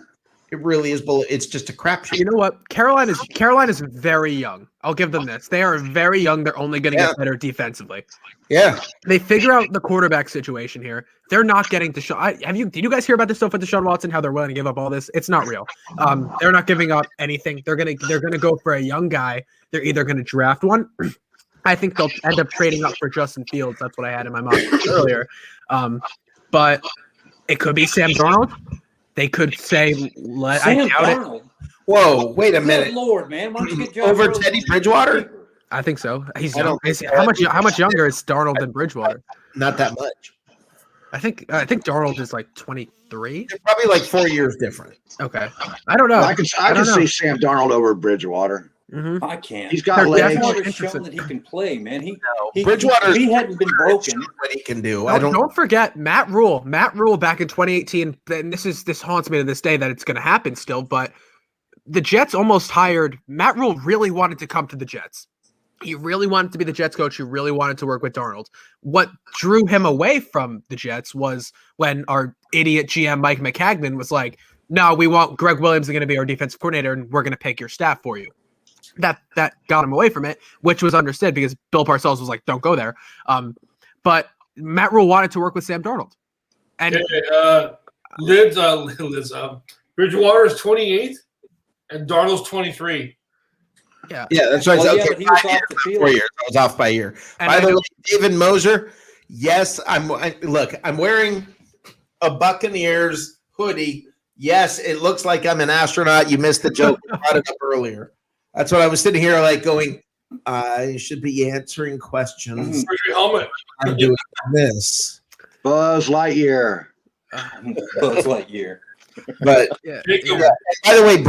Speaker 3: It really is below. It's just a crapshoot.
Speaker 10: You know what? Carolina's very young. I'll give them this. They are very young. They're only going to get better defensively.
Speaker 3: Yeah.
Speaker 10: They figure out the quarterback situation here. They're not getting Did you guys hear about this stuff with Deshaun Watson? How they're willing to give up all this? It's not real. They're not giving up anything. They're gonna go for a young guy. They're either gonna draft one. I think they'll end up trading up for Justin Fields. That's what I had in my mind earlier. But it could be Sam Darnold. They could say, I doubt
Speaker 6: Darnold.
Speaker 10: it.
Speaker 3: Whoa, wait a
Speaker 6: Good
Speaker 3: minute.
Speaker 6: Lord, man. Why don't you get Josh
Speaker 3: Over
Speaker 6: Rosen?
Speaker 3: Teddy Bridgewater?
Speaker 10: I think so. He's
Speaker 3: I
Speaker 10: young.
Speaker 3: don't think
Speaker 10: How much younger is Darnold than Bridgewater?
Speaker 3: Not that much.
Speaker 10: I think Darnold is like 23.
Speaker 3: They're probably like 4 years different.
Speaker 10: Okay, I don't know.
Speaker 5: I can see Sam Darnold over Bridgewater.
Speaker 10: Mm-hmm.
Speaker 6: I can't.
Speaker 5: He's got
Speaker 10: They're
Speaker 5: legs.
Speaker 10: definitely
Speaker 6: Bridgewater's shown that he can play, man.
Speaker 3: Bridgewater,
Speaker 6: he hadn't been broken.
Speaker 3: What he can do.
Speaker 10: Don't forget Matt Rule. Matt Rule back in 2018, and this haunts me to this day that it's going to happen still. But the Jets almost hired Matt Rule. Really wanted to come to the Jets. He really wanted to be the Jets coach. He really wanted to work with Darnold. What drew him away from the Jets was when our idiot GM Mike McCagnon was like, "No, we want Greg Williams is going to be our defensive coordinator, and we're going to pick your staff for you." That got him away from it, which was understood because Bill Parcells was like, "Don't go there." But Matt Rule wanted to work with Sam Darnold, and
Speaker 8: Bridgewater is 28, and Darnold's 23.
Speaker 10: Yeah,
Speaker 3: that's right.
Speaker 6: Well,
Speaker 3: Okay,
Speaker 6: but he was off the field.
Speaker 3: 4 years. I was off by a year.
Speaker 10: And
Speaker 3: By the way, David Moser, yes, I'm wearing a Buccaneers hoodie. Yes, it looks like I'm an astronaut. You missed the joke. I brought it up earlier. That's what I was sitting here like going, I should be answering questions.
Speaker 8: Where's your helmet?
Speaker 3: I'm doing this.
Speaker 5: Buzz Lightyear.
Speaker 6: Buzz Lightyear.
Speaker 3: But
Speaker 10: yeah.
Speaker 3: by the way,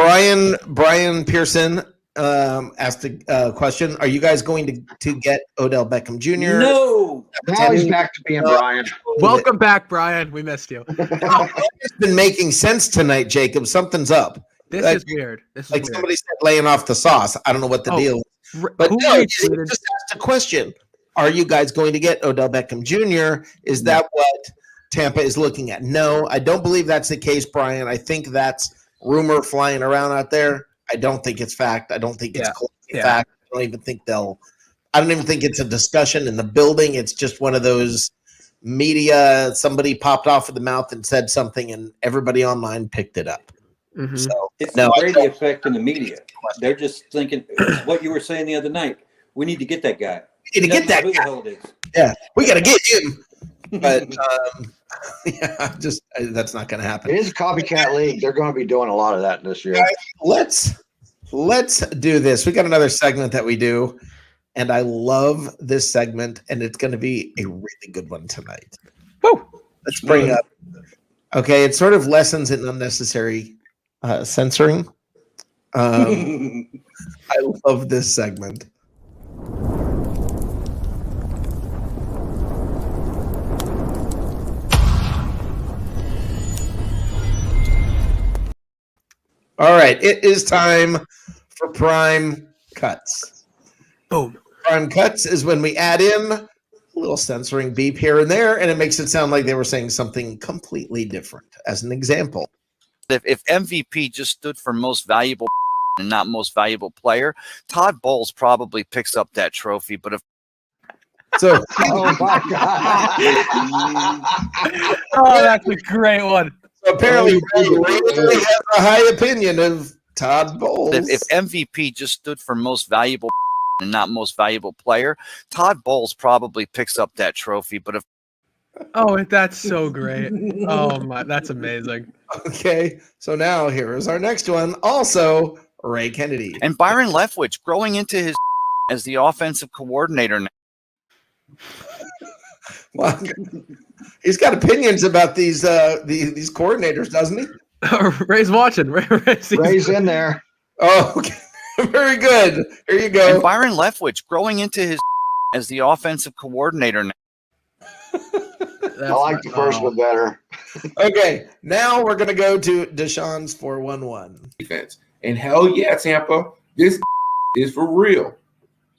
Speaker 3: Brian Pearson asked a question. Are you guys going to get Odell Beckham Jr.?
Speaker 6: No.
Speaker 5: Now he's back to being Brian.
Speaker 10: Welcome back, Brian. We missed you.
Speaker 3: It's been making sense tonight, Jacob. Something's up.
Speaker 10: This
Speaker 3: Like-
Speaker 10: is weird. This is
Speaker 3: Like
Speaker 10: weird.
Speaker 3: somebody said, laying off the sauce. I don't know what the deal is. But
Speaker 10: Who
Speaker 3: no, he
Speaker 10: retweeted-
Speaker 3: just asked a question. Are you guys going to get Odell Beckham Jr.? Is that what Tampa is looking at? No, I don't believe that's the case, Brian. I think that's rumor flying around out there. I don't think it's fact. I don't think it's fact. I don't even think it's a discussion in the building. It's just one of those media, somebody popped off of the mouth and said something and everybody online picked it up.
Speaker 10: Mhm.
Speaker 3: So
Speaker 6: It's
Speaker 3: no,
Speaker 6: the Brady effect in the media. They're just thinking what you were saying the other night. We need to get that guy.
Speaker 3: we need to get that
Speaker 6: Who the
Speaker 3: guy.
Speaker 6: hell it is.
Speaker 3: Yeah, we got to get him. But yeah, that's not going to happen.
Speaker 5: It is a copycat league. They're going to be doing a lot of that this year.
Speaker 3: Let's do this. We got another segment that we do, and I love this segment, and it's going to be a really good one tonight.
Speaker 10: Woo!
Speaker 3: Let's bring up. Okay, it's sort of lessons in unnecessary censoring. I love this segment. All right, it is time for Prime Cuts.
Speaker 10: Boom.
Speaker 3: Prime Cuts is when we add in a little censoring beep here and there, and it makes it sound like they were saying something completely different. As an example,
Speaker 11: if MVP just stood for most valuable and not most valuable player, Todd Bowles probably picks up that trophy. But if
Speaker 3: so
Speaker 5: Oh my God.
Speaker 10: Oh, that's a great one.
Speaker 3: apparently Ray really has a high opinion of Todd Bowles.
Speaker 11: if MVP just stood for most valuable and not most valuable player, Todd Bowles probably picks up that trophy. But if
Speaker 10: Oh, that's so great. Oh my, that's amazing.
Speaker 3: Okay, so now here is our next one. Also, Ray Kennedy.
Speaker 11: and Byron Leftwich growing into his as the offensive coordinator now.
Speaker 3: Well, he's got opinions about these coordinators, doesn't he?
Speaker 10: Ray's watching.
Speaker 5: Ray's in there.
Speaker 3: Oh, okay. Very good. Here you go.
Speaker 11: And Byron Leftwich growing into his as the offensive coordinator now.
Speaker 5: I like the first one better.
Speaker 3: Okay, now we're gonna go to Deshaun's 411.
Speaker 12: Defense. And hell yeah, Tampa, this is for real.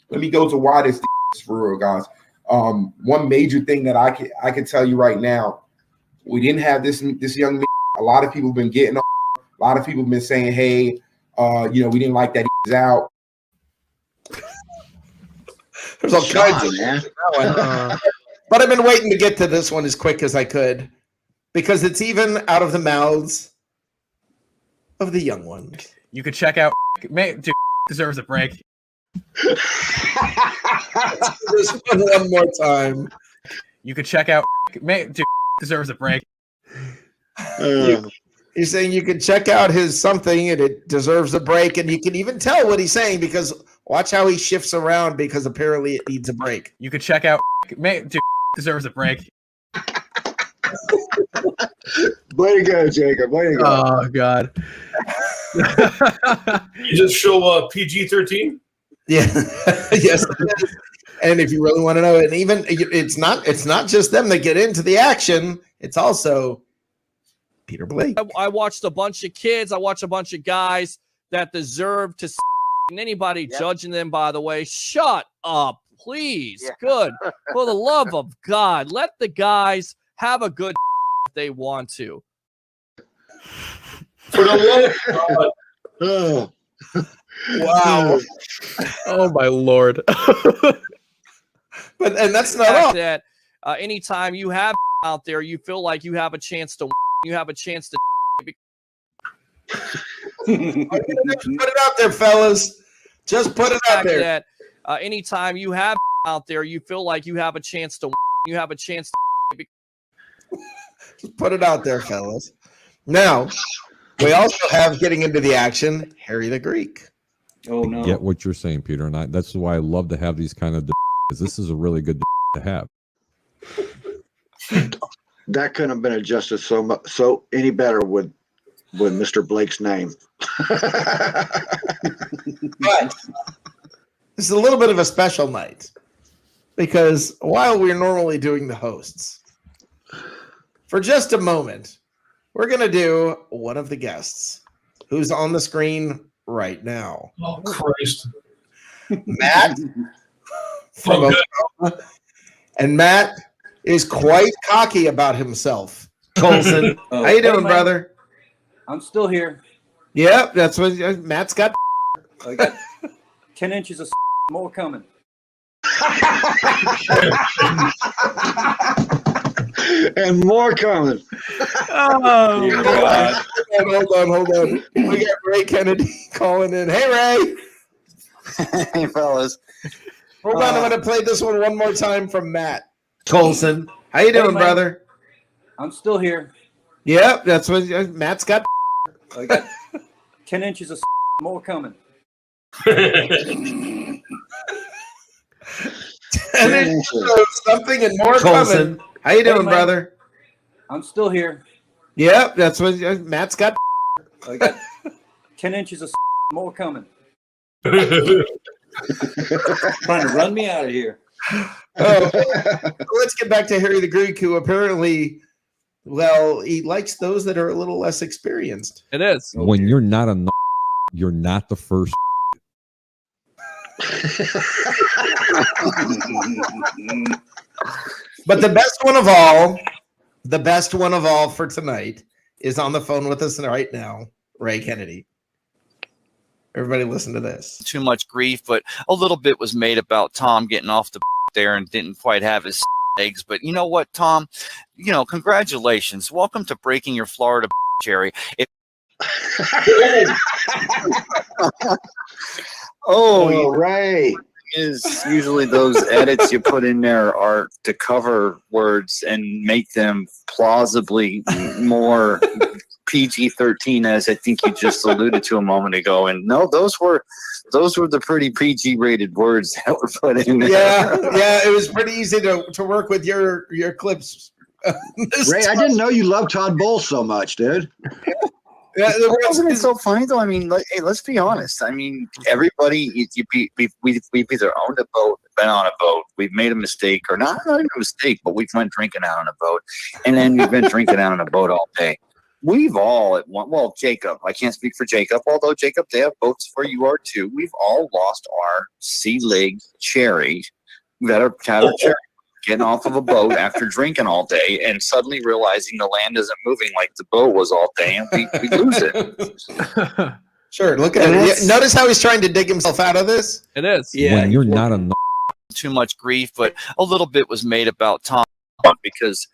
Speaker 12: Let me go to why this is for real, guys. One major thing that I can tell you right now, we didn't have this young man. A lot of people have been getting on. A lot of people have been saying, hey, we didn't like that he's out.
Speaker 3: There's all kinds of
Speaker 5: man.
Speaker 3: But I've been waiting to get to this one as quick as I could because it's even out of the mouths of the young ones.
Speaker 10: You could check out. Dude, deserves a break.
Speaker 3: This one more time.
Speaker 10: You could check out. Dude, deserves a break.
Speaker 3: He's saying you can check out his something and it deserves a break, and you can even tell what he's saying because watch how he shifts around because apparently it needs a break.
Speaker 10: You could check out. Dude, deserves a break.
Speaker 5: Way to go, Jacob. Way to go.
Speaker 10: Oh God.
Speaker 8: You just show PG-13.
Speaker 3: Yeah. Yes. And if you really want to know, and even it's not just them that get into the action. It's also Peter Blake.
Speaker 13: I watched a bunch of kids. I watched a bunch of guys that deserve to. And anybody judging them, by the way, shut up, please. Yeah. Good. For the love of God, let the guys have a good if they want to.
Speaker 8: For the love of God.
Speaker 3: Wow.
Speaker 10: Oh my Lord.
Speaker 3: And that's not all.
Speaker 13: That anytime you have out there, you feel like you have a chance to. You have a chance to.
Speaker 3: Put it out there, fellas. Just put it out there.
Speaker 13: That anytime you have out there, you feel like you have a chance to. You have a chance to.
Speaker 3: Just put it out there, fellas. Now, we also have getting into the action, Harry the Greek.
Speaker 6: Oh no!
Speaker 14: Get what you're saying, Peter, and that's why I love to have these kind of because this is a really good to have.
Speaker 5: That couldn't have been adjusted so any better with Mr. Blake's name.
Speaker 3: But this is a little bit of a special night because while we're normally doing the hosts, for just a moment, we're going to do one of the guests who's on the screen right now.
Speaker 8: Oh, Christ.
Speaker 3: Matt from Oklahoma. And Matt is quite cocky about himself. Colson, how you doing, brother?
Speaker 6: I'm still here.
Speaker 3: Yep, that's what Matt's got.
Speaker 6: I got 10 inches of more coming.
Speaker 5: And more coming.
Speaker 3: Oh, God. Hold on. We got Ray Kennedy calling in. Hey, Ray.
Speaker 15: Hey, fellas.
Speaker 3: Hold on, I'm going to play this one more time from Matt Colson. How you doing, brother?
Speaker 6: I'm still here.
Speaker 3: Yep, that's what Matt's got.
Speaker 6: I got 10 inches of more coming.
Speaker 3: Something and more Colson. Coming. How you doing, brother?
Speaker 6: I'm still here.
Speaker 3: Yep, that's what Matt's got.
Speaker 6: I got 10 inches of more coming. Trying to run me out of here.
Speaker 3: Let's get back to Harry the Greek, who apparently, well, he likes those that are a little less experienced.
Speaker 13: It is.
Speaker 14: When you're not you're not the first.
Speaker 3: But the best one of all for tonight is on the phone with us right now, Ray Kennedy. Everybody listen to this.
Speaker 11: Too much grief, but a little bit was made about Tom getting off the there and didn't quite have his eggs. But you know what, Tom? You know, congratulations. Welcome to breaking your Florida cherry.
Speaker 15: Oh,
Speaker 5: Ray.
Speaker 15: Is usually those edits you put in there are to cover words and make them plausibly more PG-13, as I think you just alluded to a moment ago. And no, those were the pretty PG-rated words that were put in there.
Speaker 3: Yeah, it was pretty easy to work with your clips.
Speaker 5: Ray, I didn't know you loved Todd Bowles so much, dude.
Speaker 15: Yeah, wasn't it so funny though? I mean, hey, let's be honest. I mean, everybody, we've either owned a boat, been on a boat, we've made a mistake, or not even a mistake, but we've went drinking out on a boat, and then we've been drinking out on a boat all day. We've all at one. Well, Jacob, I can't speak for Jacob, although Jacob, they have boats where you are too. We've all lost our sea leg cherry that are tattered cherry. Getting off of a boat after drinking all day and suddenly realizing the land isn't moving like the boat was all day, and we lose it.
Speaker 3: Sure, look at it. Notice how he's trying to dig himself out of this?
Speaker 13: It is.
Speaker 14: Yeah. When you're not
Speaker 11: too much grief, but a little bit was made about Tom because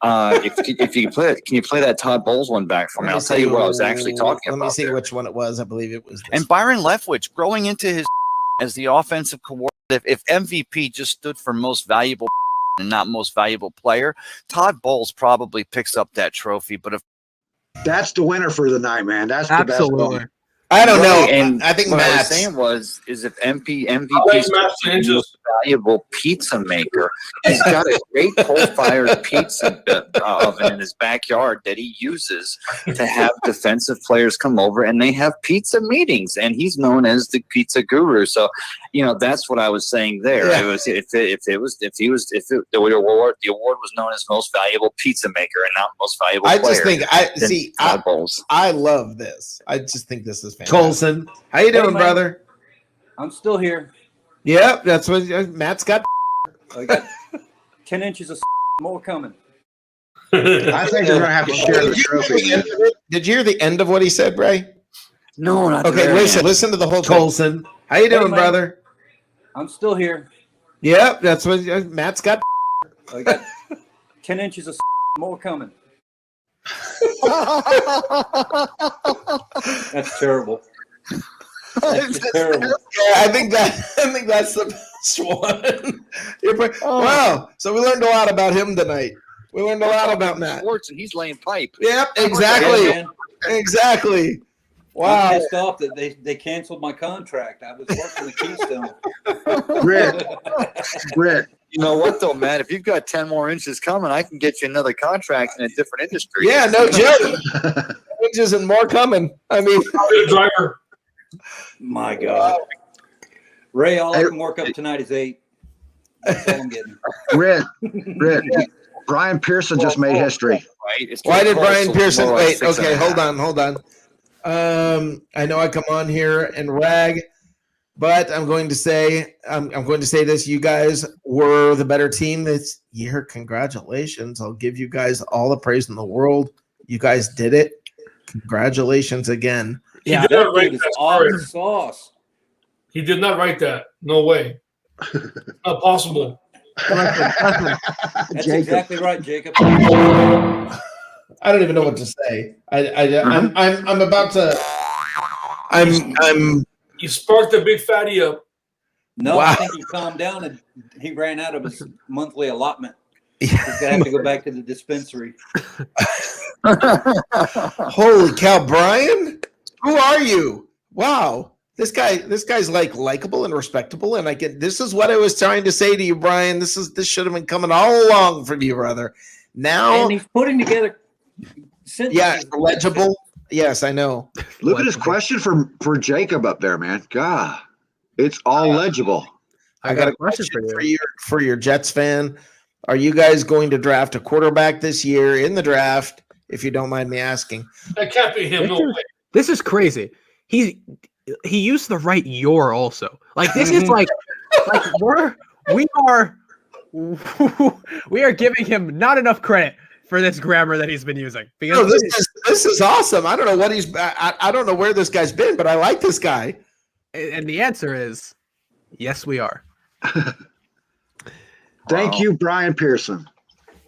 Speaker 11: if you play it, can you play that Todd Bowles one back for me? I'll tell you what I was actually talking about.
Speaker 3: Let me see
Speaker 11: there.
Speaker 3: which one it was. I believe it was this
Speaker 11: and Byron Leftwich growing into his as the offensive coordinator if MVP just stood for most valuable and not most valuable player, Todd Bowles probably picks up that trophy. But if
Speaker 5: That's the winner for the night, man. That's the best one.
Speaker 3: I don't know.
Speaker 15: And
Speaker 3: I think
Speaker 15: what I was
Speaker 3: Matt's
Speaker 15: saying is if MVP
Speaker 8: I like
Speaker 15: is
Speaker 8: Matt
Speaker 15: the
Speaker 8: Sanchez.
Speaker 15: most valuable pizza maker, he's got a great coal-fired pizza oven in his backyard that he uses to have defensive players come over, and they have pizza meetings, and he's known as the pizza guru. So, that's what I was saying there.
Speaker 3: Yeah.
Speaker 15: It was the award was known as most valuable pizza maker and not most valuable
Speaker 3: I
Speaker 15: player.
Speaker 3: just think
Speaker 15: than Todd Bowles.
Speaker 3: I love this. I just think this is fantastic. Colson, how you doing,
Speaker 6: man.
Speaker 3: brother?
Speaker 6: I'm still here.
Speaker 3: Yep, that's what Matt's got.
Speaker 6: I got 10 inches of more coming.
Speaker 5: I think they're going to have to share the trophy. Man.
Speaker 3: Did you hear the end of what he said, Ray?
Speaker 15: No, not
Speaker 3: Okay,
Speaker 15: the very
Speaker 3: listen to the whole thing. Colson, how you doing,
Speaker 6: man.
Speaker 3: brother?
Speaker 6: I'm still here.
Speaker 3: Yep, that's what Matt's got.
Speaker 6: I got 10 inches of more coming. That's terrible. That's just terrible.
Speaker 3: Yeah, I think that's the best one. Wow. So we learned a lot about him tonight. We learned a lot about Matt.
Speaker 15: Sports, and he's laying pipe.
Speaker 3: Yep, exactly.
Speaker 6: Yeah, man.
Speaker 3: Exactly.
Speaker 6: I'm
Speaker 3: Wow.
Speaker 6: pissed off that they canceled my contract. I was working the Keystone.
Speaker 5: Rick.
Speaker 15: You know what, though, Matt? If you've got 10 more inches coming, I can get you another contract in a different industry.
Speaker 3: Yeah, no joke. Inches and more coming. I mean,
Speaker 8: driver.
Speaker 6: My God. Ray, all I can work up tonight is 8. That's all I'm getting.
Speaker 5: Rick. Brian Pearson just made history.
Speaker 15: Right?
Speaker 3: why did Brian Pearson wait? Okay, hold on. I know I come on here and rag, but I'm going to say this: you guys were the better team this year. Congratulations! I'll give you guys all the praise in the world. You guys did it. Congratulations again.
Speaker 8: He did not write
Speaker 6: It's
Speaker 8: that.
Speaker 6: all
Speaker 8: Sorry.
Speaker 6: the sauce.
Speaker 8: He did not write that. No way. Not possible.
Speaker 6: That's exactly right, Jacob.
Speaker 3: I don't even know what to say. I'm about to. I'm.
Speaker 8: You sparked a big fatty up.
Speaker 6: No,
Speaker 3: Wow.
Speaker 6: I think he calmed down and he ran out of his monthly allotment. He's gonna have to go back to the dispensary.
Speaker 3: Holy cow, Brian! Who are you? Wow, this guy's like likable and respectable, and this is what I was trying to say to you, Brian. This should have been coming all along from you, brother. Now,
Speaker 6: And he's putting together sentences.
Speaker 3: yeah, legible. Yes, I know.
Speaker 5: Look at his question for Jacob up there, man. God, it's all legible.
Speaker 3: I got a question for your Jets fan. Are you guys going to draft a quarterback this year in the draft? If you don't mind me asking.
Speaker 8: That can't be him. No way.
Speaker 10: This is crazy. He used the right "your" also. Like this is like we are giving him not enough credit for this grammar that he's been using. Because
Speaker 3: No, this is awesome. I don't know what I don't know where this guy's been, but I like this guy.
Speaker 10: And the answer is yes, we are.
Speaker 5: Thank you, Brian Pearson.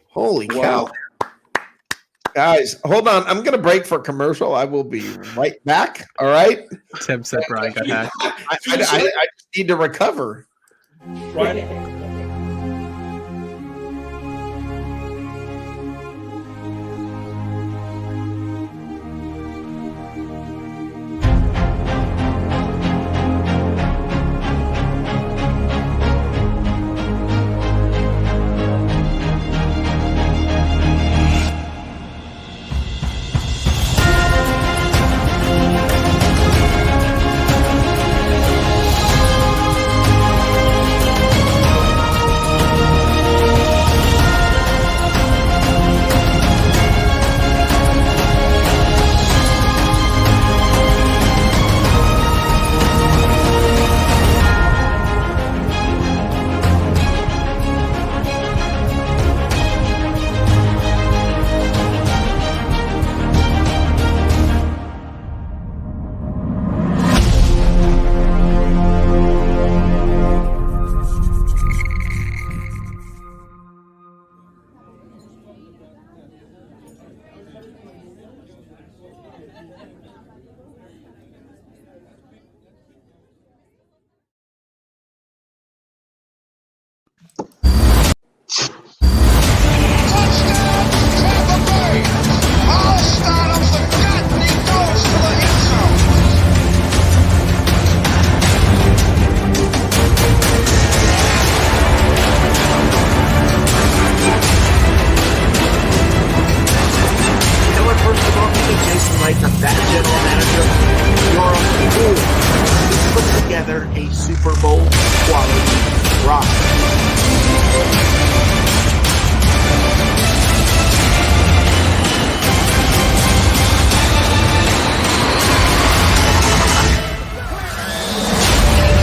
Speaker 3: Holy cow. Guys, hold on. I'm going to break for commercial. I will be right back. All right.
Speaker 10: Tim said Brian got hacked.
Speaker 3: I just need to recover.
Speaker 8: Right.
Speaker 3: Super Bowl quality roster.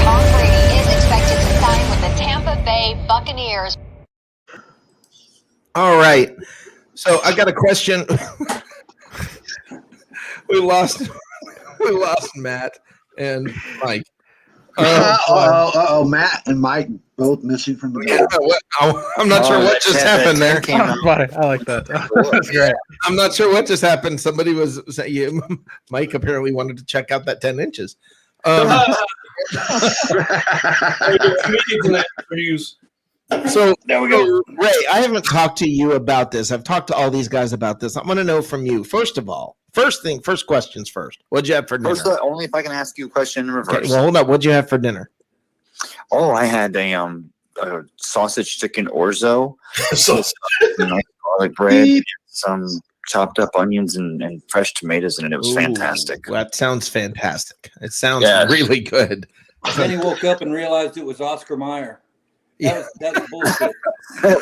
Speaker 16: Tom Brady is expected to sign with the Tampa Bay Buccaneers.
Speaker 3: All right. So I got a question. we lost Matt and Mike.
Speaker 5: Matt and Mike both missing from the
Speaker 3: Yeah, I'm not sure what just happened there.
Speaker 10: I like that. That's great.
Speaker 3: I'm not sure what just happened. Somebody was saying, Mike apparently wanted to check out that 10 inches. So there we go. Ray, I haven't talked to you about this. I've talked to all these guys about this. I want to know from you. First of all, first questions first. What'd you have for dinner?
Speaker 15: First, only if I can ask you a question in reverse.
Speaker 3: Okay, well, hold up. What'd you have for dinner?
Speaker 15: Oh, I had a sausage chicken orzo, nice garlic bread, some chopped up onions and fresh tomatoes in it. It was fantastic.
Speaker 3: That sounds fantastic. It sounds really good.
Speaker 6: Then he woke up and realized it was Oscar Mayer. That was bullshit.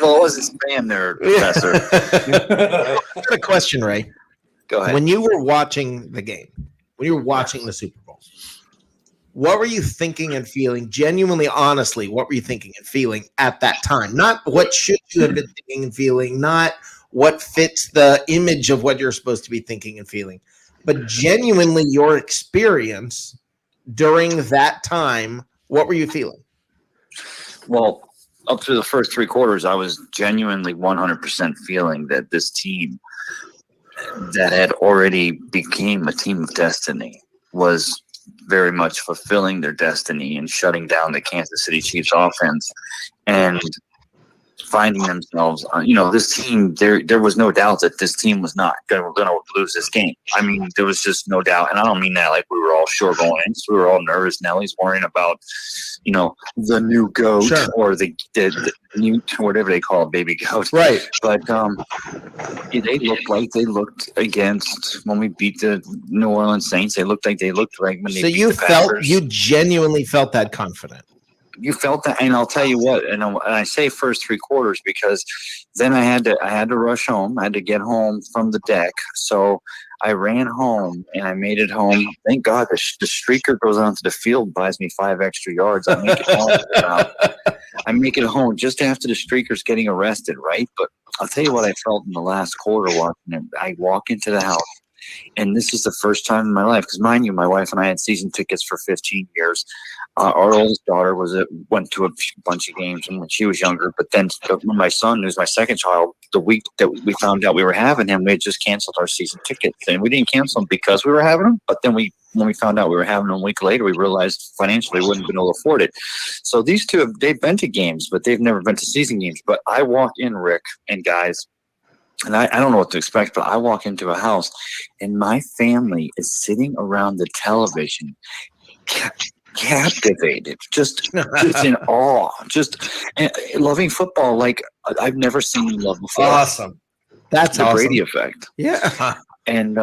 Speaker 15: Well, it was a spam there, Professor.
Speaker 3: I got a question, Ray.
Speaker 15: Go ahead.
Speaker 3: When you were watching the game, when you were watching the Super Bowl, what were you thinking and feeling? Genuinely, honestly, what were you thinking and feeling at that time? Not what should you have been thinking and feeling, not what fits the image of what you're supposed to be thinking and feeling, but genuinely your experience during that time. What were you feeling?
Speaker 15: Well, up through the first three quarters, I was genuinely 100% feeling that this team that had already became a team of destiny was very much fulfilling their destiny and shutting down the Kansas City Chiefs offense and finding themselves, this team, there was no doubt that this team was not going to lose this game. I mean, there was just no doubt. And I don't mean that like we were all sure going in. We were all nervous. Nellie's worrying about, the new goat or the new, whatever they call it, baby goat.
Speaker 3: Right.
Speaker 15: But they looked like they looked against when we beat the New Orleans Saints. They looked like when they beat the Packers.
Speaker 3: You genuinely felt that confident.
Speaker 15: You felt that, and I'll tell you what, and I say first three quarters because then I had to rush home. I had to get home from the deck, so I ran home and I made it home. Thank God the streaker goes onto the field, buys me 5 extra yards. I make it home. I make it home just after the streaker's getting arrested, right? But I'll tell you what I felt in the last quarter watching it. I walk into the house. And this is the first time in my life, because mind you, my wife and I had season tickets for 15 years. Our oldest daughter went to a bunch of games when she was younger. But then when my son, who's my second child, the week that we found out we were having him, we had just canceled our season tickets. And we didn't cancel them because we were having them. But then when we found out we were having them a week later, we realized financially we wouldn't have been able to afford it. So these two, they've been to games, but they've never been to season games. But I walk in, Rick and guys, and I don't know what to expect, but I walk into a house and my family is sitting around the television, captivated, just in awe, just loving football like I've never seen them love before.
Speaker 3: Awesome. That's
Speaker 15: the
Speaker 3: awesome.
Speaker 15: Brady effect.
Speaker 3: Yeah.
Speaker 15: And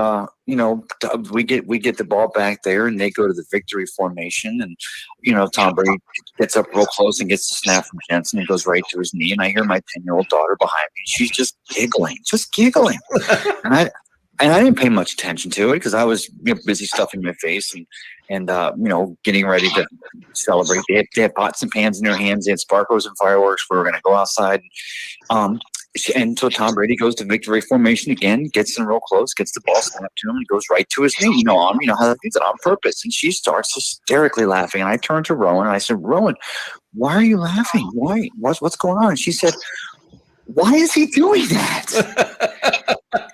Speaker 15: we get the ball back there, and they go to the victory formation, and Tom Brady gets up real close and gets the snap from Jensen and goes right to his knee, and I hear my 10-year-old daughter behind me. She's just giggling, and I didn't pay much attention to it because I was busy stuffing my face and getting ready to celebrate. They had pots and pans in their hands. They had sparklers and fireworks. We were going to go outside. And so Tom Brady goes to victory formation again, gets in real close, gets the ball snapped to him, and goes right to his knee. How they do that on purpose. And she starts hysterically laughing. And I turned to Rowan and I said, "Rowan, why are you laughing? Why? What's going on?" And she said, "Why is he doing that?"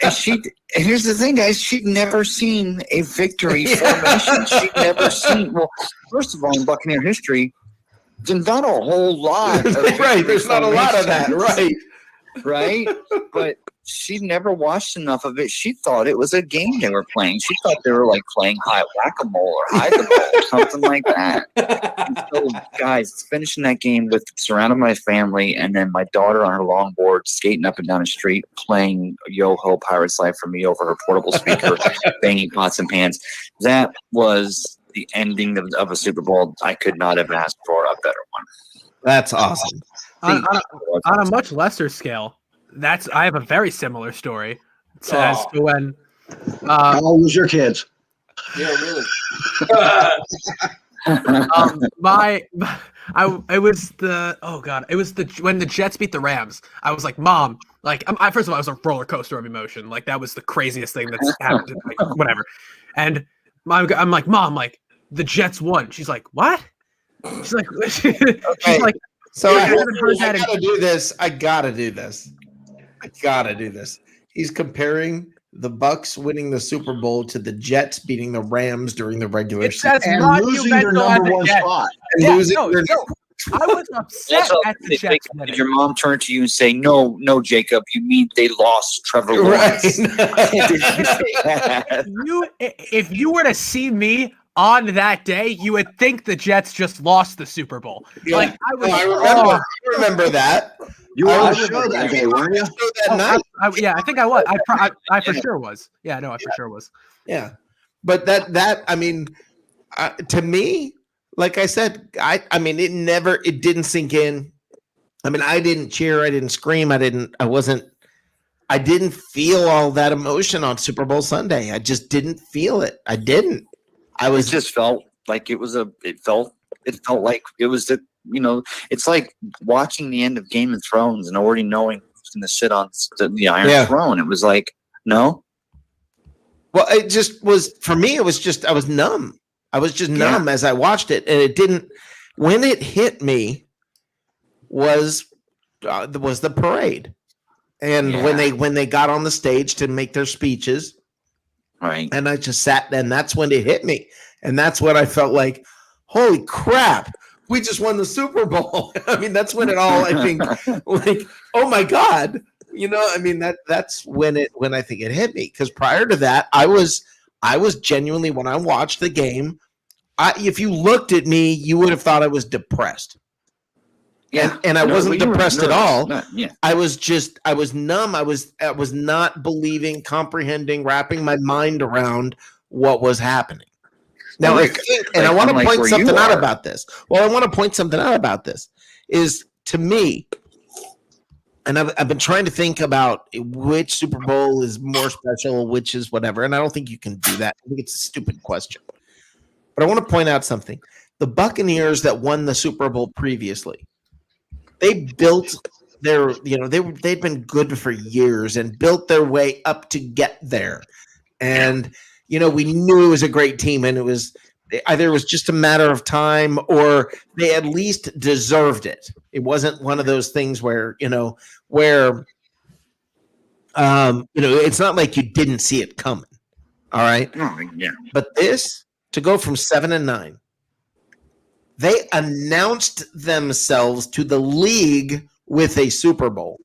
Speaker 15: And here's the thing, guys, she'd never seen a victory formation. She'd never seen, well, first of all, in Buccaneer history, there's not a whole lot of
Speaker 3: right, there's not a lot of that,
Speaker 15: right? But she never watched enough of it. She thought it was a game they were playing. She thought they were like playing whack-a-mole or hide-the-ball or something like that. And so, guys, finishing that game with surrounded my family, and then my daughter on her longboard skating up and down the street playing Yo-Ho Pirate's Life for me over her portable speaker, banging pots and pans. That was the ending of a Super Bowl. I could not have asked for a better one.
Speaker 3: That's awesome.
Speaker 10: On a much lesser scale, I have a very similar story as to when.
Speaker 5: How old was your kids?
Speaker 6: Yeah, really.
Speaker 10: When the Jets beat the Rams. I was like, Mom, like, first of all, it was a roller coaster of emotion. Like, that was the craziest thing that's happened. Like, whatever. And I'm like, Mom, like, the Jets won. She's like, what? She's like, she's like,
Speaker 3: so I gotta do this. I gotta do this. He's comparing the Bucks winning the Super Bowl to the Jets beating the Rams during the regular season
Speaker 5: and losing their number one spot.
Speaker 10: I was upset at the Jets.
Speaker 15: Did your mom turn to you and say, "No, Jacob, you mean they lost Trevor Lawrence?" Did you say that?
Speaker 10: If you were to see me on that day, you would think the Jets just lost the Super Bowl.
Speaker 3: Yeah.
Speaker 10: Like
Speaker 3: I remember that.
Speaker 5: You were on the show that day, weren't you?
Speaker 3: That night.
Speaker 10: Yeah, I think I was. I for sure was. Yeah, no, I for sure was.
Speaker 3: Yeah, but that I mean, to me, like I said, I mean, it didn't sink in. I mean, I didn't cheer, I didn't scream, I didn't feel all that emotion on Super Bowl Sunday. I just didn't feel it. I didn't.
Speaker 15: It just felt like it felt like it was the. It's like watching the end of Game of Thrones and already knowing who's going to sit on the Iron Throne. It was like, no.
Speaker 3: Well, it just was, for me, it was just, I was numb. I was just numb as I watched it. And it didn't, when it hit me was the parade. And when they got on the stage to make their speeches.
Speaker 15: Right.
Speaker 3: And I just sat there, and that's when it hit me. And that's when I felt like, holy crap. We just won the Super Bowl. I mean, that's when it all, I think, like, oh my God, I mean, that's when I think it hit me. Because prior to that, I was genuinely, when I watched the game, if you looked at me, you would have thought I was depressed. Yeah. And I wasn't depressed at all. I was numb. I was not believing, comprehending, wrapping my mind around what was happening. Now, I want to point something out about this. Well, I want to point something out about this is, to me, and I've been trying to think about which Super Bowl is more special, which is whatever, and I don't think you can do that. I think it's a stupid question. But I want to point out something. The Buccaneers that won the Super Bowl previously, they built their, they'd been good for years and built their way up to get there. And we knew it was a great team, and it was either it was just a matter of time or they at least deserved it. It wasn't one of those things where it's not like you didn't see it coming. All right.
Speaker 15: Oh, yeah.
Speaker 3: But this, to go from 7-9, they announced themselves to the league with a Super Bowl.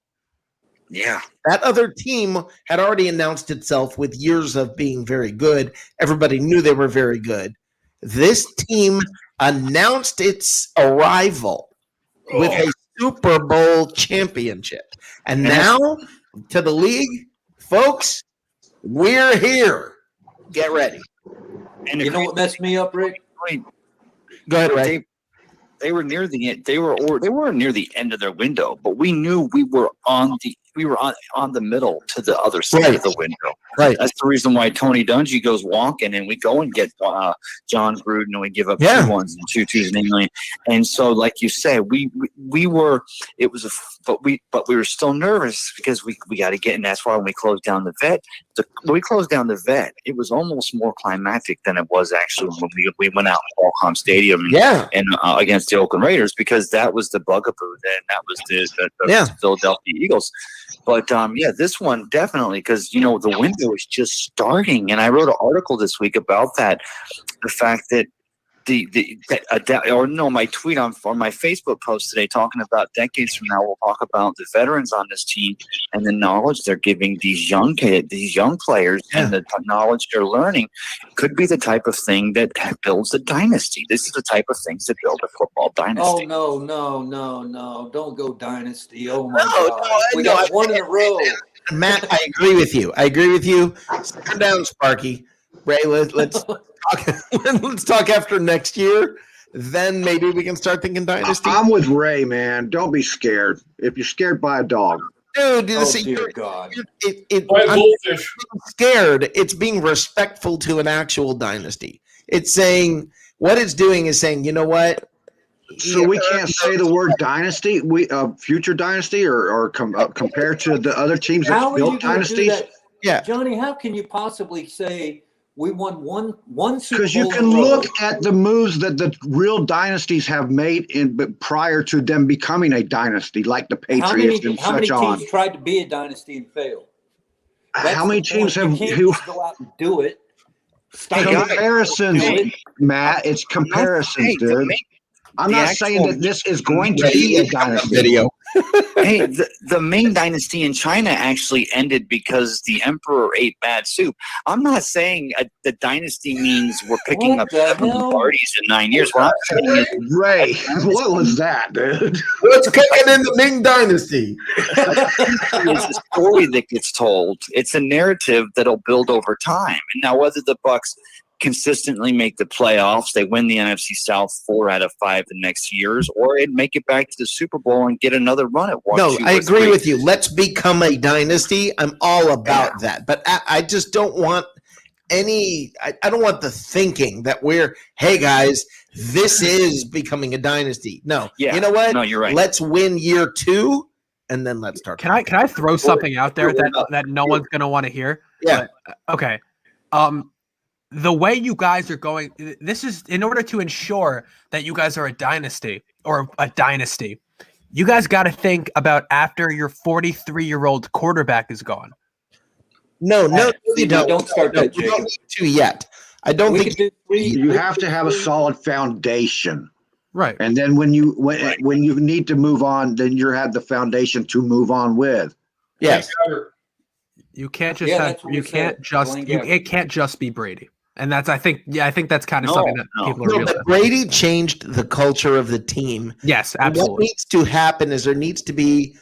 Speaker 15: Yeah.
Speaker 3: That other team had already announced itself with years of being very good. Everybody knew they were very good. This team announced its arrival with a Super Bowl championship. And now, to the league, folks, we're here. Get ready.
Speaker 6: And you know what messed me up, Rick?
Speaker 3: Go ahead, Ray.
Speaker 15: They were near the end. They were near the end of their window, but we knew we were on the middle to the other side of the window.
Speaker 3: Right.
Speaker 15: That's the reason why Tony Dungy goes wonking, and we go and get John Gruden, and we give up 2 1s and 2 2s and 8 million. And so, like you say, we were. It was but we were still nervous because we got to get, and that's why when we closed down the vet, it was almost more climactic than it was actually when we went out to Qualcomm Stadium and against the Oakland Raiders, because that was the bugaboo then. That was the Philadelphia Eagles. But this one definitely, because the window is just starting, and I wrote an article this week about that. The fact that my tweet on my Facebook post today, talking about decades from now, we'll talk about the veterans on this team and the knowledge they're giving these young players, and the knowledge they're learning could be the type of thing that builds a dynasty. This is the type of things that build a football dynasty.
Speaker 6: Oh no! Don't go dynasty. Oh my God! We got one in a row.
Speaker 3: Matt, I agree with you. Sit down, Sparky. Ray, let's talk let's talk after next year. Then maybe we can start thinking dynasty.
Speaker 5: I'm with Ray, man. Don't be scared. If you're scared, buy a dog.
Speaker 3: Dude,
Speaker 6: Oh, dear God.
Speaker 3: I'm scared. It's being respectful to an actual dynasty. It's saying what it's doing is saying, you know what?
Speaker 5: So we can't say the word dynasty, future dynasty, or compared to the other teams that
Speaker 6: How are you
Speaker 5: built
Speaker 6: going to do
Speaker 5: dynasties.
Speaker 6: that?
Speaker 3: Yeah,
Speaker 6: Johnny, how can you possibly say we won one Super
Speaker 5: Because you
Speaker 6: Bowl
Speaker 5: can
Speaker 6: in a row?
Speaker 5: look at the moves that the real dynasties have made but prior to them becoming a dynasty, like the Patriots and
Speaker 6: How many
Speaker 5: such
Speaker 6: teams
Speaker 5: on.
Speaker 6: tried to be a dynasty and failed?
Speaker 5: How many teams have
Speaker 6: You can't
Speaker 5: who?
Speaker 6: just go out and do it.
Speaker 5: Comparisons, Matt. It's comparisons, dude. I'm not saying that this is going to be a dynasty.
Speaker 3: Video.
Speaker 15: Hey, the Ming Dynasty in China actually ended because the emperor ate bad soup. I'm not saying the dynasty means we're picking up 7 parties in 9 years. What I'm saying is,
Speaker 5: Ray, what was that, dude?
Speaker 3: What's cooking in the Ming Dynasty?
Speaker 15: it's a story that gets told. It's a narrative that'll build over time. And now, whether the Bucks consistently make the playoffs, they win the NFC South 4 out of 5 the next years, or it make it back to the Super Bowl and get another run at 1.
Speaker 3: No,
Speaker 15: 2,
Speaker 3: I
Speaker 15: or
Speaker 3: agree
Speaker 15: 3.
Speaker 3: with you. Let's become a dynasty. I'm all about that. But I just don't want I don't want the thinking that hey guys, this is becoming a dynasty. No.
Speaker 15: Yeah.
Speaker 3: You know what?
Speaker 15: No, you're right.
Speaker 3: Let's win year 2 and then let's start.
Speaker 10: Can I throw something out there that no one's gonna want to hear?
Speaker 3: Yeah.
Speaker 10: Okay. The way you guys are going, this is in order to ensure that you guys are a dynasty or a dynasty. You guys got to think about after your 43-year-old quarterback is gone.
Speaker 3: No, you don't.
Speaker 6: Don't start that,
Speaker 3: You
Speaker 6: Jacob.
Speaker 3: don't need to yet. I don't
Speaker 6: We
Speaker 3: think
Speaker 6: could do
Speaker 5: You have to have a solid foundation.
Speaker 10: Right.
Speaker 5: And then when you need to move on, then you have the foundation to move on with.
Speaker 3: Yes.
Speaker 10: You can't just
Speaker 6: that's what we said.
Speaker 10: it can't just be Brady. And that's I think that's kind of something that people are
Speaker 3: No,
Speaker 10: realizing.
Speaker 3: but Brady changed the culture of the team.
Speaker 10: Yes,
Speaker 3: And
Speaker 10: absolutely.
Speaker 3: what needs to happen is there needs to be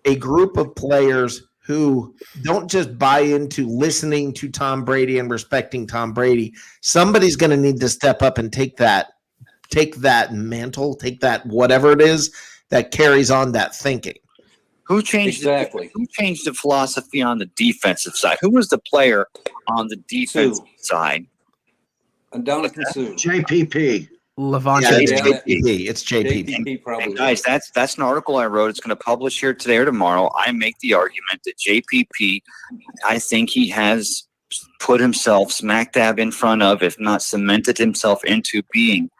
Speaker 3: a group of players who don't just buy into listening to Tom Brady and respecting Tom Brady. Somebody's going to need to step up and take that mantle, take that whatever it is that carries on that thinking.
Speaker 15: Who changed Who changed the philosophy on the defensive side? Who was the player on the defensive side?
Speaker 6: Ndamukong Suh.
Speaker 5: JPP.
Speaker 10: Levante.
Speaker 3: Yeah, it's JPP. It's JPP.
Speaker 6: JPP probably.
Speaker 15: And guys, that's an article I wrote. It's going to publish here today or tomorrow. I make the argument that JPP, I think he has put himself smack dab in front of, if not cemented himself into being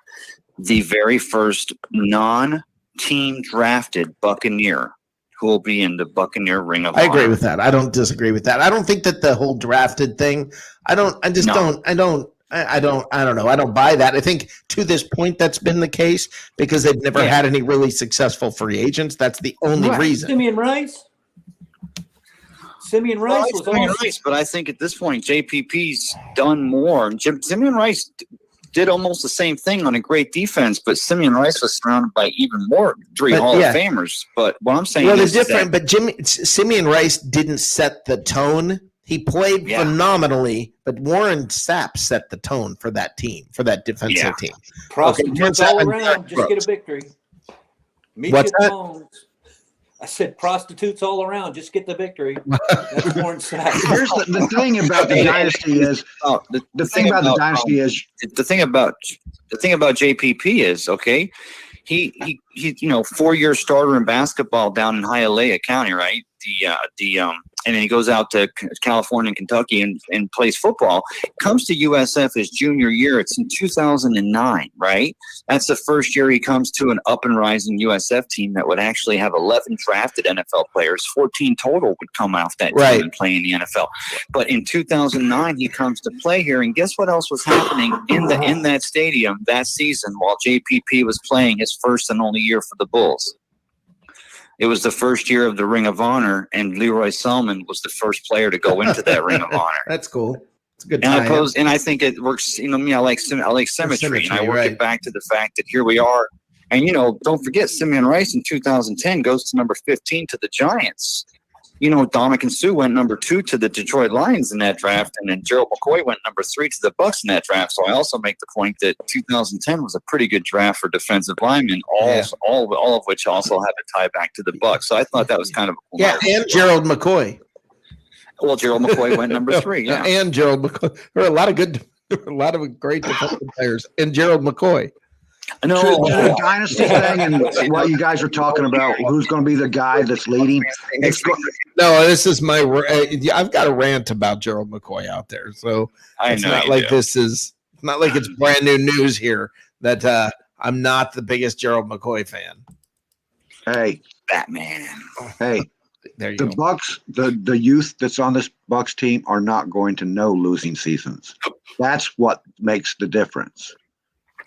Speaker 15: the very first non-team drafted Buccaneer who will be in the Buccaneer Ring of Honor.
Speaker 3: I agree with that. I don't disagree with that. I don't think that the whole drafted thing, I don't know. I don't buy that. I think to this point that's been the case because they've never had any really successful free agents. That's the only reason.
Speaker 6: Simeon Rice was awesome.
Speaker 15: But I think at this point, JPP's done more. Simeon Rice did almost the same thing on a great defense, but Simeon Rice was surrounded by even more Hall of Famers. But what I'm saying is
Speaker 3: different. But Simeon Rice didn't set the tone. He played phenomenally, but Warren Sapp set the tone for that team, for that defensive team.
Speaker 6: Prostitutes all around, just get a victory.
Speaker 3: What's that?
Speaker 6: Bones. I said prostitutes all around, just get the victory. That's Warren Sapp.
Speaker 5: Here's the thing about the dynasty is the thing about
Speaker 15: JPP is he 4-year starter in basketball down in Hialeah County, right? And then he goes out to California and Kentucky and plays football. Comes to USF his junior year. It's in 2009, right? That's the first year he comes to an up and rising USF team that would actually have 11 drafted NFL players. 14 total would come off that team and play in the NFL. But in 2009, he comes to play here, and guess what else was happening in that stadium that season while JPP was playing his first and only year for the Bulls? It was the first year of the Ring of Honor, and Leroy Selman was the first player to go into that Ring of Honor.
Speaker 3: That's cool. It's a good.
Speaker 15: And I think it works. I like symmetry, and I work it back to the fact that here we are. And don't forget, Simeon Rice in 2010 goes to number 15 to the Giants. Dominic and Sue went number 2 to the Detroit Lions in that draft, and then Gerald McCoy went number 3 to the Bucks in that draft. So I also make the point that 2010 was a pretty good draft for defensive linemen, all of which also have a tie back to the Bucks. So I thought that was kind of cool.
Speaker 3: And Gerald McCoy.
Speaker 15: Well, Gerald McCoy went number 3. Yeah,
Speaker 3: and Gerald McCoy. There were a lot of great defensive players, and Gerald McCoy.
Speaker 5: No, the dynasty thing and what you guys are talking about, who's going to be the guy that's leading?
Speaker 3: This is my. I've got a rant about Gerald McCoy out there, so it's not like it's not like it's brand new news here that I'm not the biggest Gerald McCoy fan.
Speaker 5: Hey,
Speaker 15: Batman.
Speaker 5: Hey, the Bucks, the youth that's on this Bucks team are not going to know losing seasons. That's what makes the difference.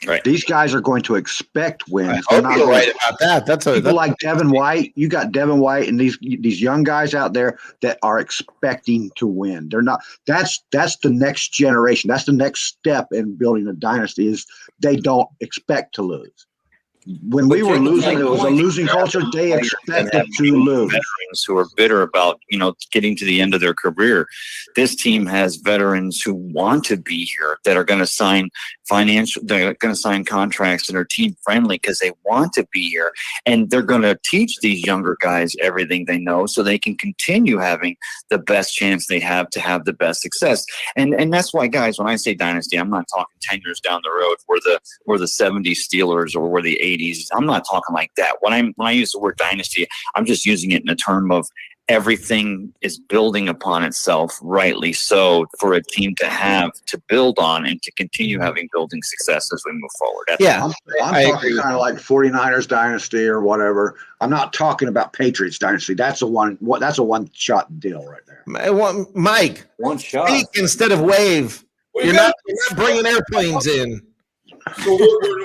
Speaker 15: Right.
Speaker 5: These guys are going to expect wins.
Speaker 3: I hope you're right about that. That's
Speaker 5: like Devin White. You got Devin White and these young guys out there that are expecting to win. They're not. That's the next generation. That's the next step in building a dynasty. Is they don't expect to lose. When we were losing, it was a losing culture. They expected to lose.
Speaker 15: Veterans who are bitter about, getting to the end of their career. This team has veterans who want to be here, that are going to sign they're going to sign contracts that are team friendly because they want to be here. And they're going to teach these younger guys everything they know so they can continue having the best chance they have to have the best success. And that's why, guys, when I say dynasty, I'm not talking 10 years down the road. We're the 70s Steelers or we're the 80s. I'm not talking like that. When I use the word dynasty, I'm just using it in a term of everything is building upon itself, rightly so, for a team to build on and to continue having building success as we move forward.
Speaker 5: I'm talking kind of like 49ers dynasty or whatever. I'm not talking about Patriots dynasty. That's a one-shot deal right there.
Speaker 3: Mike,
Speaker 6: one shot.
Speaker 3: Speak instead of wave. You're not bringing airplanes in.
Speaker 8: So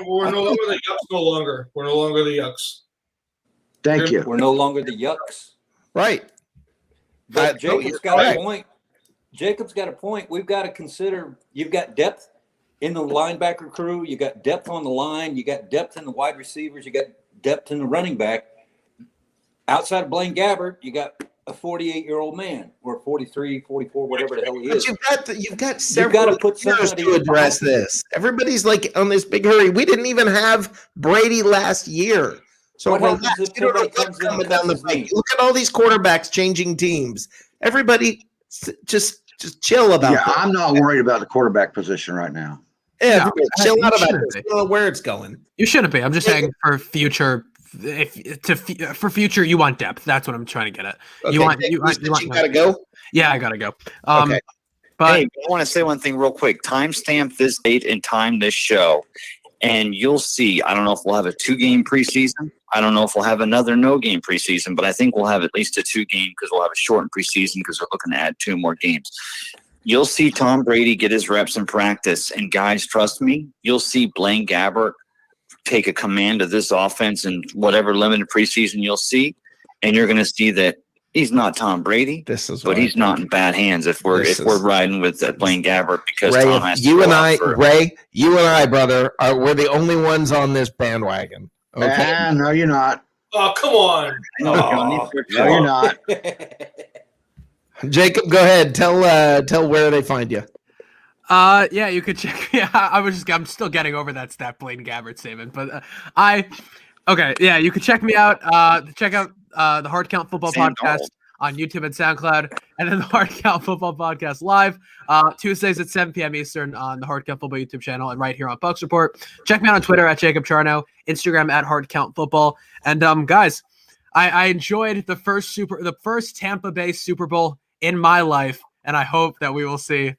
Speaker 8: we're no longer the Yucks. No longer. We're no longer the Yucks.
Speaker 5: Thank you.
Speaker 6: We're no longer the Yucks.
Speaker 3: Right.
Speaker 6: But Jacob's got a point. Jacob's got a point. We've got to consider. You've got depth in the linebacker crew. You got depth on the line. You got depth in the wide receivers. You got depth in the running back. Outside of Blaine Gabbert, you got a 48-year-old man, or 43, 44, whatever the hell he is.
Speaker 3: You've got several years to address this. Everybody's like on this big hurry. We didn't even have Brady last year. So relax. You don't know what's coming down the pike. Look at all these quarterbacks changing teams. Everybody just chill about it.
Speaker 5: I'm not worried about the quarterback position right now.
Speaker 3: Yeah, chill out about it. I don't know where it's going.
Speaker 10: You shouldn't be. I'm just saying for future. For future, you want depth. That's what I'm trying to get at.
Speaker 3: Okay,
Speaker 10: you
Speaker 3: gotta go.
Speaker 10: Yeah, I gotta go.
Speaker 15: Okay.
Speaker 10: But
Speaker 15: hey, I want to say one thing real quick. Timestamp this date and time this show, and you'll see. I don't know if we'll have a 2-game preseason. I don't know if we'll have another no-game preseason, but I think we'll have at least a 2-game because we'll have a shortened preseason because we're looking to add 2 more games. You'll see Tom Brady get his reps in practice, and guys, trust me, you'll see Blaine Gabbert take a command of this offense in whatever limited preseason you'll see, and you're going to see that he's not Tom Brady, but he's not in bad hands if we're riding with Blaine Gabbert because
Speaker 3: Ray,
Speaker 15: Tom has to
Speaker 3: you and I, brother, we're the only ones on this bandwagon. Okay,
Speaker 5: no, you're not.
Speaker 8: Oh, come on.
Speaker 5: No, you're not.
Speaker 3: Jacob, go ahead. Tell where they find you.
Speaker 10: Yeah, you could check. Yeah, I'm still getting over that stat Blaine Gabbert statement, but you could check me out. Check out the Hard Count Football Podcast on YouTube and SoundCloud, and then the Hard Count Football Podcast live Tuesdays at 7 p.m. Eastern on the Hard Count Football YouTube channel and right here on Bucks Report. Check me out on Twitter at Jacob Charno, Instagram at Hard Count Football, and guys, I enjoyed the first Tampa Bay Super Bowl in my life, and I hope that we will see.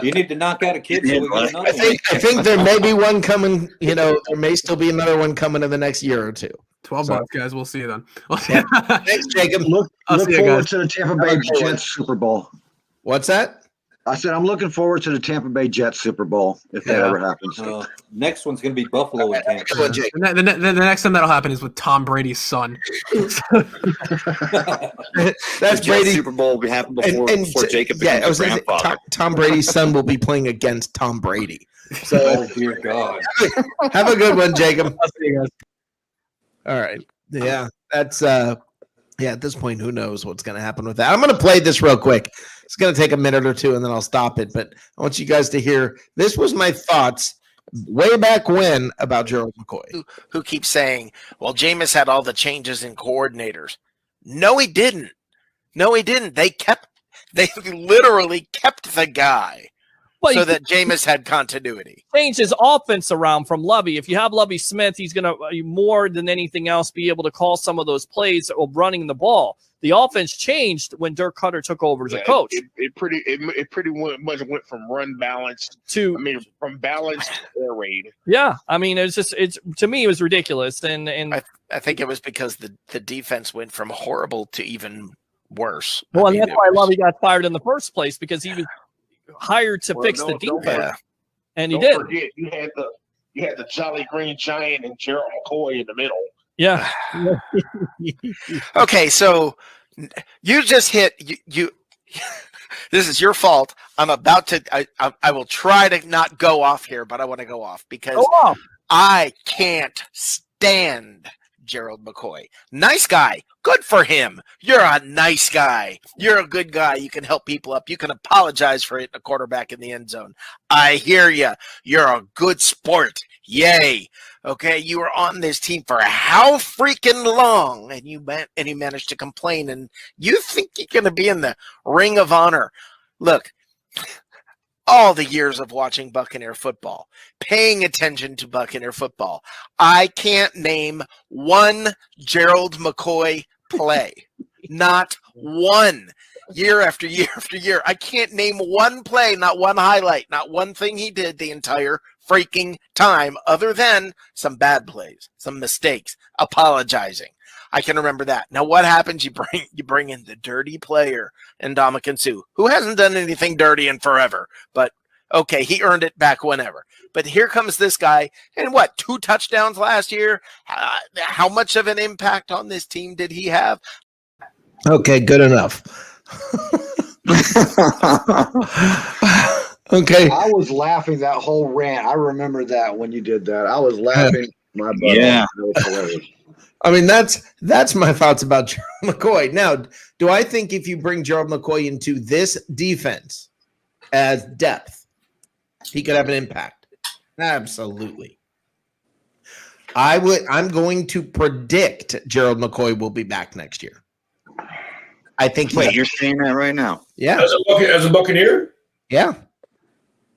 Speaker 6: You need to knock out a kid. So we got another
Speaker 3: I think there may be one coming. There may still be another one coming in the next year or two.
Speaker 10: 12 months, guys. We'll see you then.
Speaker 3: Thanks, Jacob.
Speaker 5: Look forward to the Tampa Bay Jets Super Bowl.
Speaker 3: What's that?
Speaker 5: I said I'm looking forward to the Tampa Bay Jets Super Bowl if that ever happens.
Speaker 6: Next one's going to be Buffalo and Tampa.
Speaker 10: The next time that'll happen is with Tom Brady's son.
Speaker 3: That's Brady's
Speaker 15: Super Bowl will be happening before Jacob becomes grandfather.
Speaker 3: Tom Brady's son will be playing against Tom Brady. So,
Speaker 6: oh dear God!
Speaker 3: Have a good one, Jacob. I'll see you guys. All right. Yeah, that's Yeah, at this point, who knows what's going to happen with that? I'm going to play this real quick. It's going to take a minute or two, and then I'll stop it. But I want you guys to hear. This was my thoughts way back when about Gerald McCoy.
Speaker 17: Who keeps saying, well, Jameis had all the changes in coordinators. No, he didn't. No, he didn't. They literally kept the guy so that Jameis had continuity.
Speaker 13: Change his offense around from Lovey. If you have Lovey Smith, he's going to more than anything else be able to call some of those plays of running the ball. The offense changed when Dirk Cutter took over as a coach.
Speaker 18: It pretty much went from run balance from balance to air raid.
Speaker 13: Yeah, I mean, it's to me it was ridiculous, and
Speaker 17: I think it was because the defense went from horrible to even worse.
Speaker 13: Well, and that's why Lovey got fired in the first place, because he was hired to fix the defense, and he did.
Speaker 18: Don't forget, you had the Jolly Green Giant and Gerald McCoy in the middle.
Speaker 13: Yeah.
Speaker 17: Okay, so you just hit you. This is your fault. I'm about to. I will try to not go off here, but I want to go off because I can't stand Gerald McCoy. Nice guy. Good for him. You're a nice guy. You're a good guy. You can help people up. You can apologize for hitting a quarterback in the end zone. I hear you. You're a good sport. Yay. Okay, you were on this team for how freaking long, and you managed to complain, and you think you're going to be in the Ring of Honor. Look, all the years of watching Buccaneer football, paying attention to Buccaneer football, I can't name one Gerald McCoy play. Not one. Year after year after year. I can't name one play, not one highlight, not one thing he did the entire freaking time other than some bad plays, some mistakes, apologizing. I can remember that. Now what happens? You bring in the dirty player in Ndamukong Suh, who hasn't done anything dirty in forever, but okay, he earned it back whenever. But here comes this guy, and 2 touchdowns last year? How much of an impact on this team did he have?
Speaker 3: Okay, good enough. Okay.
Speaker 5: I was laughing that whole rant. I remember that when you did that. I was laughing my butt
Speaker 3: Yeah.
Speaker 5: off. That was hilarious.
Speaker 3: I mean, that's my thoughts about Gerald McCoy. Now, do I think if you bring Gerald McCoy into this defense as depth, he could have an impact? Absolutely. I'm going to predict Gerald McCoy will be back next year. I think.
Speaker 15: Wait, you're saying that right now?
Speaker 3: Yeah.
Speaker 8: As a Buccaneer?
Speaker 3: Yeah.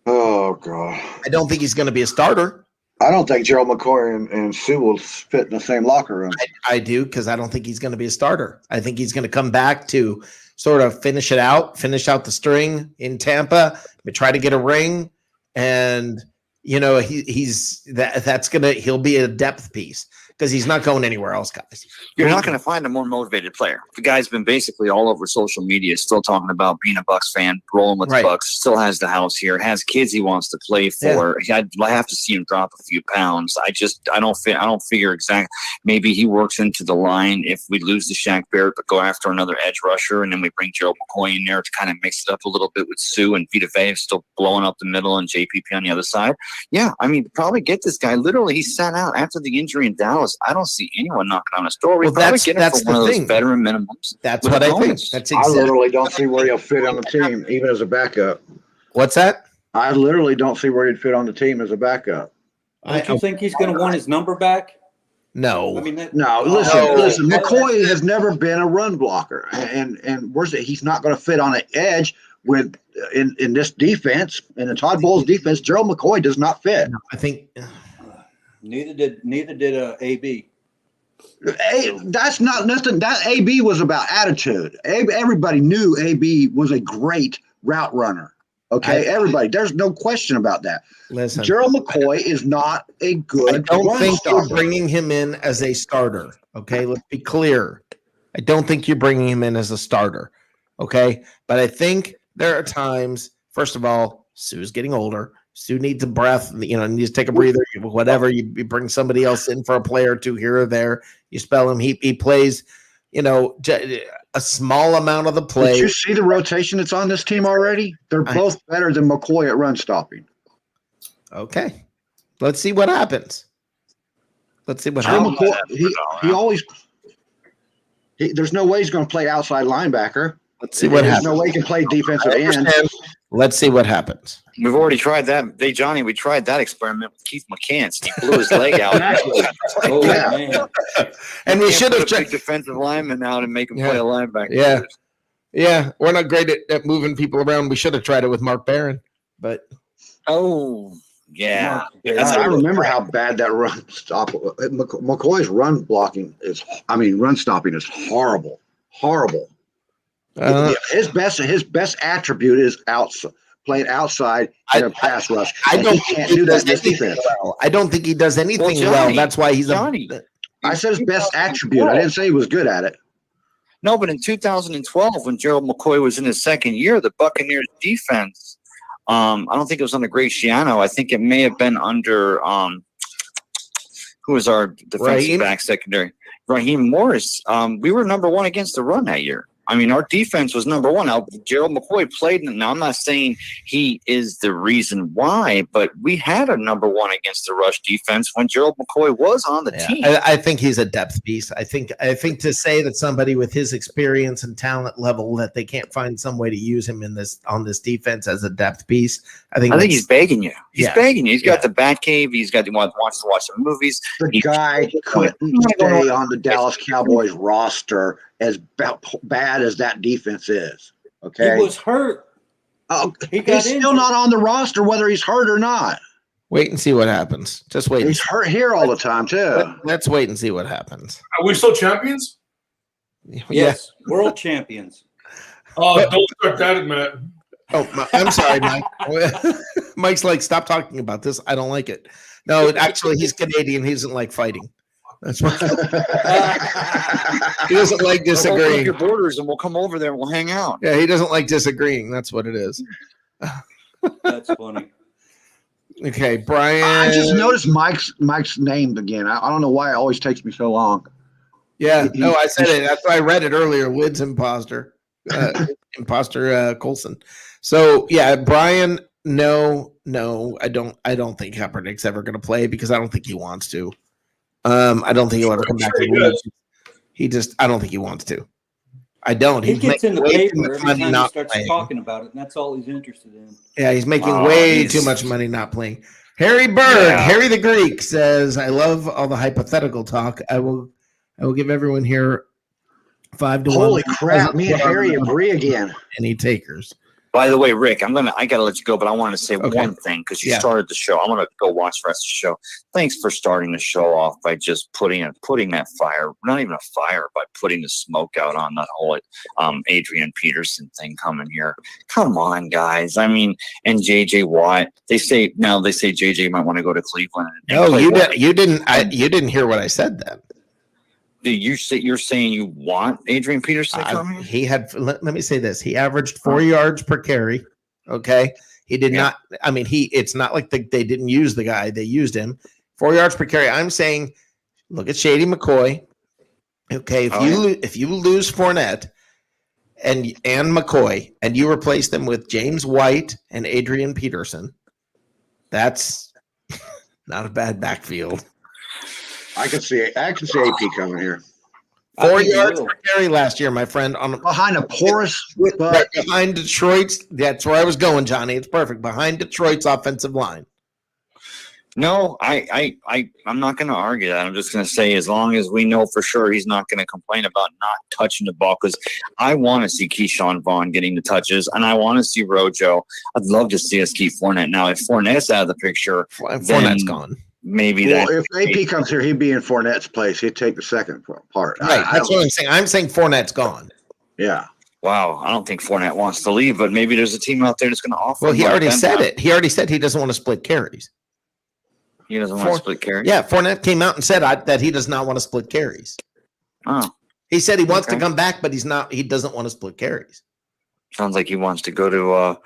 Speaker 5: Oh, God.
Speaker 3: I don't think he's going to be a starter.
Speaker 5: I don't think Gerald McCoy and Sue will fit in the same locker room.
Speaker 3: I do, because I don't think he's going to be a starter. I think he's going to come back to sort of finish out the string in Tampa, try to get a ring, and he'll be a depth piece because he's not going anywhere else, guys.
Speaker 15: You're not going to find a more motivated player. The guy's been basically all over social media, still talking about being a Bucs fan, rolling with the Bucs, still has the house here, has kids he wants to play for. Yeah. I have to see him drop a few pounds. I don't figure exactly. Maybe he works into the line if we lose the Shaq Barrett, but go after another edge rusher, and then we bring Gerald McCoy in there to kind of mix it up a little bit with Sue and Vita Vea still blowing up the middle and JPP on the other side. Yeah, I mean, probably get this guy. Literally, he sat out after the injury in Dallas. I don't see anyone knocking on his door. We probably get him for one of those veteran minimums.
Speaker 3: That's what I think. That's exactly.
Speaker 5: I literally don't see where he'll fit on the team, even as a backup.
Speaker 3: What's that?
Speaker 5: I literally don't see where he'd fit on the team as a backup.
Speaker 6: Don't you think he's going to want his number back?
Speaker 3: No.
Speaker 6: I mean,
Speaker 5: Listen. McCoy has never been a run blocker, and he's not going to fit on an edge with in this defense, in the Todd Bowles defense. Gerald McCoy does not fit.
Speaker 3: I think
Speaker 6: neither did AB.
Speaker 5: That's not nothing. That AB was about attitude. Everybody knew AB was a great route runner. Okay, everybody. There's no question about that.
Speaker 3: Listen,
Speaker 5: Gerald McCoy is not a good.
Speaker 3: I don't think
Speaker 5: stopper.
Speaker 3: you're bringing him in as a starter. Okay, let's be clear. I don't think you're bringing him in as a starter. Okay, but I think there are times. First of all, Sue's getting older. Sue needs a breath, needs to take a breather, whatever. You bring somebody else in for a play or two here or there. You spell him. He plays, a small amount of the play.
Speaker 5: Did you see the rotation that's on this team already? They're both better than McCoy at run stopping.
Speaker 3: Okay. Let's see what happens. He
Speaker 5: There's no way he's going to play outside linebacker.
Speaker 3: Let's see what happens.
Speaker 5: There's no way he can play defensive end.
Speaker 3: Let's see what happens.
Speaker 15: We've already tried that. Johnny, we tried that experiment with Keith McCants. He blew his leg out.
Speaker 6: Oh, man.
Speaker 3: And we should have
Speaker 15: tried defensive lineman out and make him play a linebacker.
Speaker 3: Yeah. Yeah. We're not great at moving people around. We should have tried it with Mark Barron, but.
Speaker 15: Oh, yeah.
Speaker 5: I remember how bad that run stop. McCoy's run stopping is horrible. Horrible. His best attribute is playing outside in a pass rush.
Speaker 3: I don't
Speaker 5: he can't do that in this defense.
Speaker 3: Well. I don't think he does anything well. That's why he's
Speaker 5: I said his best attribute. I didn't say he was good at it.
Speaker 15: No, but in 2012, when Gerald McCoy was in his second year, the Buccaneers defense, I don't think it was under Greg Schiano. I think it may have been under who was our defensive back secondary? Raheem Morris. We were number 1 against the run that year. I mean, our defense was number 1. Now, Gerald McCoy played. Now, I'm not saying he is the reason why, but we had a number 1 against the rush defense when Gerald McCoy was on the team.
Speaker 3: I think he's a depth piece. I think to say that somebody with his experience and talent level that they can't find some way to use him on this defense as a depth piece. I think
Speaker 15: he's begging you. He's begging you. He's got the Batcave. He's got wants to watch some movies.
Speaker 5: The guy couldn't stay on the Dallas Cowboys roster as bad as that defense is. Okay,
Speaker 6: he was hurt.
Speaker 5: Oh, he's still not on the roster, whether he's hurt or not.
Speaker 3: Wait and see what happens. Just wait.
Speaker 5: He's hurt here all the time too.
Speaker 3: Let's wait and see what happens.
Speaker 8: Are we still champions?
Speaker 6: Yes, world champions.
Speaker 8: Oh, don't start that, Matt.
Speaker 3: Oh, I'm sorry, Mike. Mike's like, stop talking about this. I don't like it. No, actually, he's Canadian. He doesn't like fighting. That's why he doesn't like disagreeing.
Speaker 15: Open up your borders, and we'll come over there and we'll hang out.
Speaker 3: Yeah, he doesn't like disagreeing. That's what it is.
Speaker 6: That's funny.
Speaker 3: Okay, Brian.
Speaker 5: I just noticed Mike's name again. I don't know why it always takes me so long.
Speaker 3: Yeah, no, I said it. That's why I read it earlier. Woods imposter, Colson. So yeah, Brian. No, I don't think Kaepernick's ever going to play because I don't think he wants to. I don't think he'll ever come back to the league. I don't think he wants to. I don't.
Speaker 6: He gets in the paper every time he starts talking about it, and that's all he's interested in.
Speaker 3: Yeah, he's making way too much money not playing. Harry Bird, Harry the Greek says, "I love all the hypothetical talk. I will give everyone here 5 to 1."
Speaker 5: Holy crap! Me and Harry agree again.
Speaker 3: Any takers?
Speaker 15: By the way, Rick, I gotta let you go, but I wanted to say one thing because you started the show. I'm gonna go watch the rest of the show. Thanks for starting the show off by just putting that fire, not even a fire, but putting the smoke out on that whole Adrian Peterson thing coming here. Come on, guys. I mean, and JJ Watt. They say JJ might want to go to Cleveland.
Speaker 3: No, you didn't. You didn't hear what I said then.
Speaker 15: You're saying you want Adrian Peterson to come here?
Speaker 3: He had. Let me say this. He averaged 4 yards per carry. Okay, he did not. I mean, it's not like they didn't use the guy. They used him. 4 yards per carry. I'm saying, look at Shady McCoy. Okay, if you lose Fournette and McCoy and you replace them with James White and Adrian Peterson, that's not a bad backfield.
Speaker 5: I can see AP coming here.
Speaker 3: 4 yards per carry last year, my friend.
Speaker 5: Behind a porous,
Speaker 3: behind Detroit's. That's where I was going, Johnny. It's perfect. Behind Detroit's offensive line.
Speaker 15: No, I'm not going to argue that. I'm just going to say, as long as we know for sure he's not going to complain about not touching the ball, because I want to see Keyshawn Vaughn getting the touches, and I want to see Rojo. I'd love to see us keep Fournette. Now, if Fournette's out of the picture,
Speaker 3: Fournette's gone.
Speaker 15: Maybe
Speaker 5: if AP comes here, he'd be in Fournette's place. He'd take the second part.
Speaker 3: Right, that's what I'm saying. I'm saying Fournette's gone.
Speaker 5: Yeah.
Speaker 15: Wow, I don't think Fournette wants to leave, but maybe there's a team out there that's going to offer.
Speaker 3: Well, he already said it. He already said he doesn't want to split carries.
Speaker 15: He doesn't want to split carries?
Speaker 3: Yeah, Fournette came out and said that he does not want to split carries.
Speaker 15: Oh.
Speaker 3: He said he wants to come back, but he doesn't want to split carries.
Speaker 15: Sounds like he wants to go to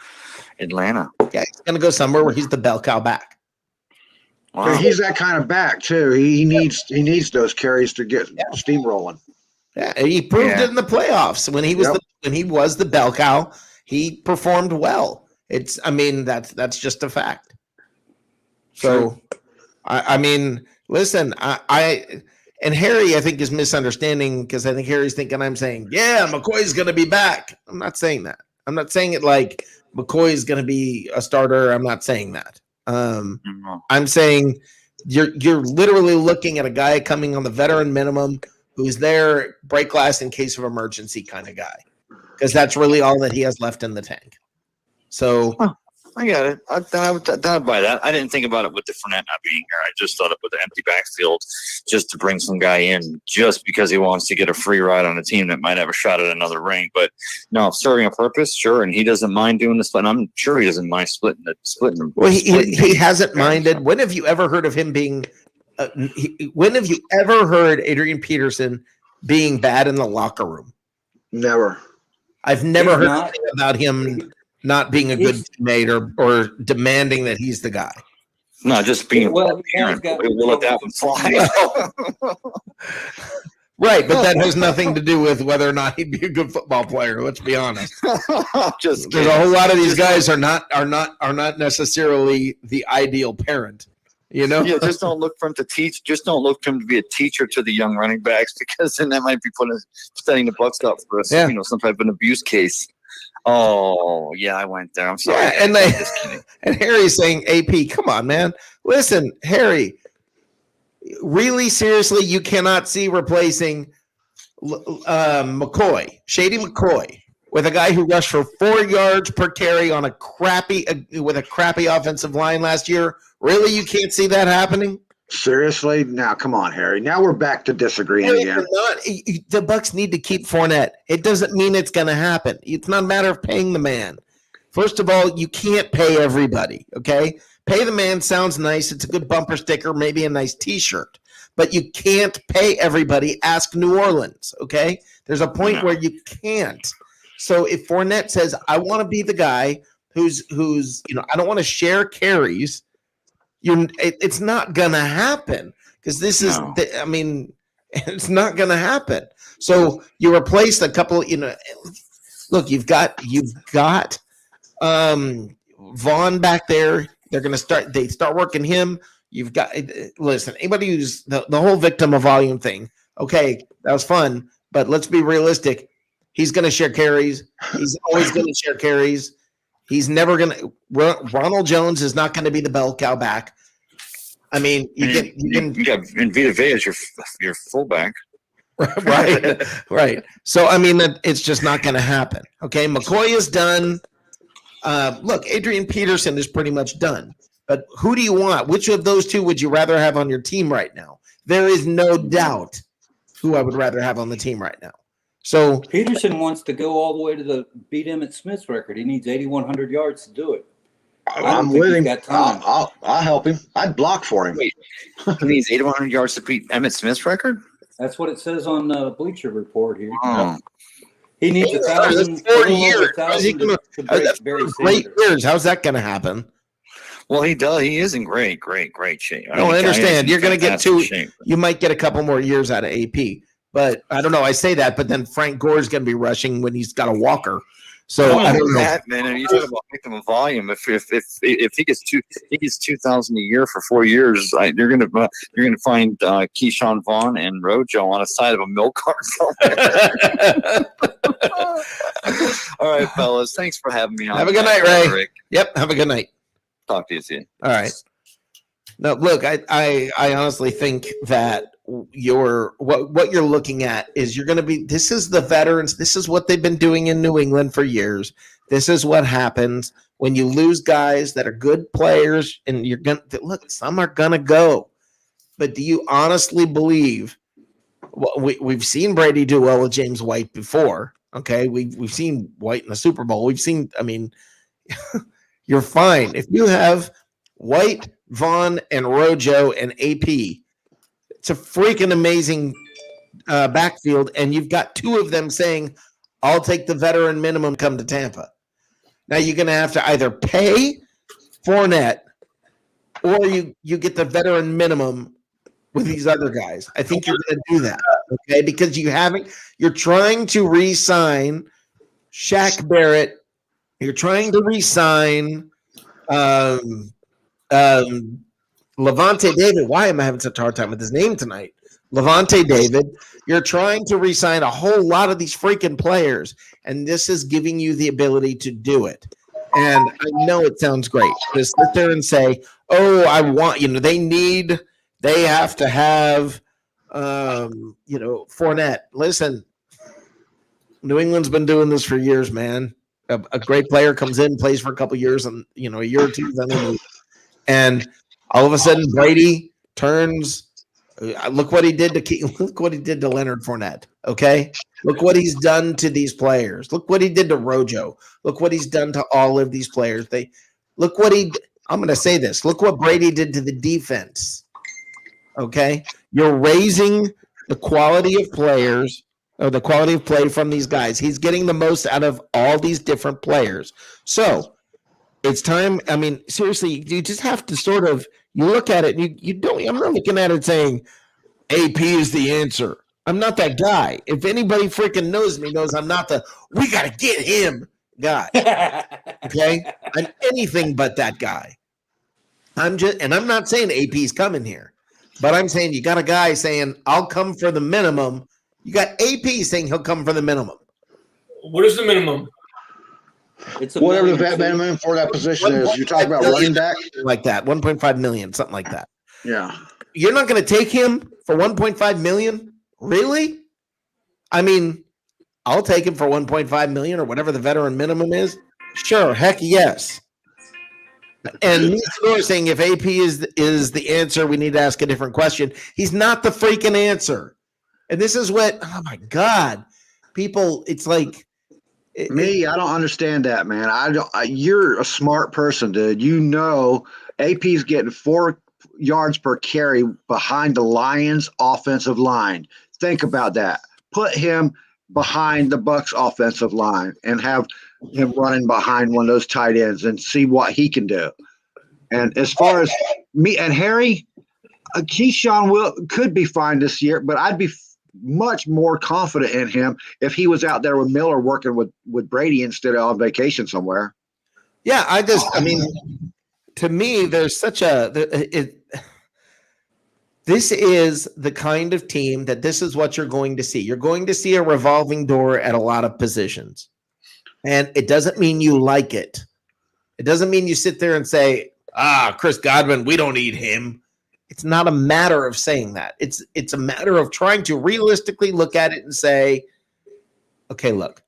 Speaker 15: Atlanta.
Speaker 3: Yeah, he's going to go somewhere where he's the bell cow back.
Speaker 5: Wow. He's that kind of back too. He needs those carries to get steamrolling.
Speaker 3: Yeah, he proved it in the playoffs when he was the bell cow. He performed well. That's just a fact. So, I mean, listen, And Harry, I think, is misunderstanding because I think Harry's thinking I'm saying, yeah, McCoy's going to be back. I'm not saying that. I'm not saying it like McCoy's going to be a starter. I'm not saying that. I'm saying you're literally looking at a guy coming on the veteran minimum who's there, break glass in case of emergency kind of guy, because that's really all that he has left in the tank. So
Speaker 15: I got it. I buy that. I didn't think about it with the Fournette not being here. I just thought it with the empty backfield, just to bring some guy in, just because he wants to get a free ride on a team that might have a shot at another ring. But no, serving a purpose, sure, and he doesn't mind doing the split. And I'm sure he doesn't mind splitting.
Speaker 3: Well, he hasn't minded. When have you ever heard of him being? When have you ever heard Adrian Peterson being bad in the locker room?
Speaker 5: Never.
Speaker 3: I've never heard anything about him not being a good teammate or demanding that he's the guy.
Speaker 15: No, just being
Speaker 3: well,
Speaker 15: parent. We'll let that one fly.
Speaker 3: Right, but that has nothing to do with whether or not he'd be a good football player. Let's be honest.
Speaker 15: Just
Speaker 3: there's a whole lot of these guys are not necessarily the ideal parent. You know,
Speaker 15: yeah, just don't look for him to teach. Just don't look for him to be a teacher to the young running backs, because then that might be setting the Bucks up for some type of an abuse case. Oh yeah, I went there. I'm sorry.
Speaker 3: Yeah, and Harry's saying, "AP, come on, man. Listen, Harry, really seriously, you cannot see replacing McCoy, Shady McCoy, with a guy who rushed for 4 yards per carry on a crappy offensive line last year. Really, you can't see that happening?
Speaker 5: Seriously? Now, come on, Harry. Now we're back to disagreeing again.
Speaker 3: The Bucks need to keep Fournette. It doesn't mean it's going to happen. It's not a matter of paying the man. First of all, you can't pay everybody, okay? Pay the man sounds nice. It's a good bumper sticker, maybe a nice T-shirt. But you can't pay everybody. Ask New Orleans, okay? There's a point where you can't. So if Fournette says, I want to be the guy who's I don't want to share carries, it's not going to happen, because this is, it's not going to happen. So you replace a couple, look, you've got Vaughn back there. They're going to start working him. You've got, listen, anybody who's the whole victim of volume thing. Okay, that was fun, but let's be realistic. He's going to share carries. He's always going to share carries. He's never going to. Ronald Jones is not going to be the bell cow back. I mean, you
Speaker 15: got Vita Vea as your fullback,
Speaker 3: right. So I mean, it's just not going to happen. Okay, McCoy is done. Look, Adrian Peterson is pretty much done. But who do you want? Which of those two would you rather have on your team right now? There is no doubt who I would rather have on the team right now. So
Speaker 6: Peterson wants to go all the way to beat Emmitt Smith's record. He needs 8,100 yards to do it.
Speaker 5: I'm with him. I'll help him. I'd block for him.
Speaker 15: Wait, he needs 8,100 yards to beat Emmitt Smith's record?
Speaker 6: That's what it says on Bleacher Report here.
Speaker 15: Oh.
Speaker 6: He needs 1,000.
Speaker 3: 4 years. Great years. How's that going to happen?
Speaker 15: Well, he does. He is in great shape.
Speaker 3: I understand. You're going to get two. You might get a couple more years out of AP. But I don't know. I say that, but then Frank Gore's going to be rushing when he's got a walker. So I don't know.
Speaker 15: That, man, and you talk about victim of volume. If he gets 2,000 a year for 4 years, you're gonna find Keyshawn Vaughn and Rojo on the side of a milk cart somewhere. All right, fellas. Thanks for having me on.
Speaker 3: Have a good night, Ray. Rick. Yep. Have a good night.
Speaker 15: Talk to you soon.
Speaker 3: All right. No, look, I honestly think that what you're looking at is you're going to be, this is the veterans. This is what they've been doing in New England for years. This is what happens when you lose guys that are good players, and you're going to look, some are going to go, but do you honestly believe we've seen Brady do well with James White before? Okay. We've seen White in the Super Bowl. You're fine. If you have White, Vaughn, and Rojo and AP, it's a freaking amazing backfield, and you've got two of them saying, I'll take the veteran minimum, come to Tampa. Now you're going to have to either pay Fournette or you get the veteran minimum with these other guys. I think you're going to do that, okay? Because you're trying to re-sign Shaq Barrett. You're trying to re-sign Levante David. Why am I having such a hard time with his name tonight? Levante David. You're trying to re-sign a whole lot of these freaking players, and this is giving you the ability to do it. And I know it sounds great to sit there and say, "Oh, I want," they have to have, Fournette. Listen, New England's been doing this for years, man. A great player comes in, plays for a couple years, and a year or two, then they move. And all of a sudden, Brady turns. Look what he did to Leonard Fournette. Okay, look what he's done to these players. Look what he did to Rojo. Look what he's done to all of these players. I'm going to say this. Look what Brady did to the defense. Okay, you're raising the quality of players or the quality of play from these guys. He's getting the most out of all these different players. So it's time. I mean, seriously, you just have to sort of. You look at it, and you don't. I'm not looking at it saying AP is the answer. I'm not that guy. If anybody freaking knows me, knows I'm not the we got to get him guy. Okay, I'm anything but that guy. I'm not saying AP's coming here, but I'm saying you got a guy saying I'll come for the minimum. You got AP saying he'll come for the minimum.
Speaker 8: What is the minimum?
Speaker 6: It's
Speaker 5: whatever the minimum for that position is. You're talking about running back,
Speaker 3: like that, 1.5 million, something like that.
Speaker 5: Yeah,
Speaker 3: you're not going to take him for 1.5 million, really? I mean, I'll take him for 1.5 million or whatever the veteran minimum is. Sure, heck yes. And me saying if AP is the answer, we need to ask a different question. He's not the freaking answer. And this is what, oh my God, people, it's like.
Speaker 5: I don't understand that, man. You're a smart person, dude. AP's getting 4 yards per carry behind the Lions' offensive line. Think about that. Put him behind the Bucs' offensive line and have him running behind one of those tight ends and see what he can do. And as far as me and Harry, Keyshawn could be fine this year, but I'd be much more confident in him if he was out there with Miller working with Brady instead of on vacation somewhere.
Speaker 3: Yeah, to me, there's such this is the kind of team that this is what you're going to see. You're going to see a revolving door at a lot of positions. And it doesn't mean you like it. It doesn't mean you sit there and say, Chris Godwin, we don't need him. It's not a matter of saying that. It's a matter of trying to realistically look at it and say, okay, look,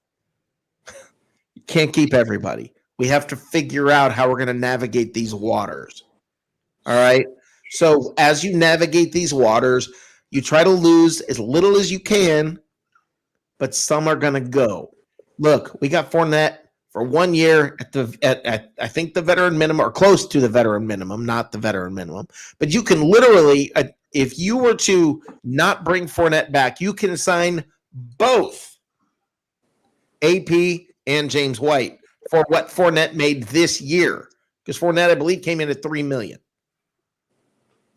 Speaker 3: you can't keep everybody. We have to figure out how we're going to navigate these waters. All right? So as you navigate these waters, you try to lose as little as you can, but some are going to go. Look, we got Fournette for 1 year at I think the veteran minimum or close to the veteran minimum, not the veteran minimum. But you can literally, if you were to not bring Fournette back, you can sign both AP and James White for what Fournette made this year. Because Fournette, I believe, came in at $3 million.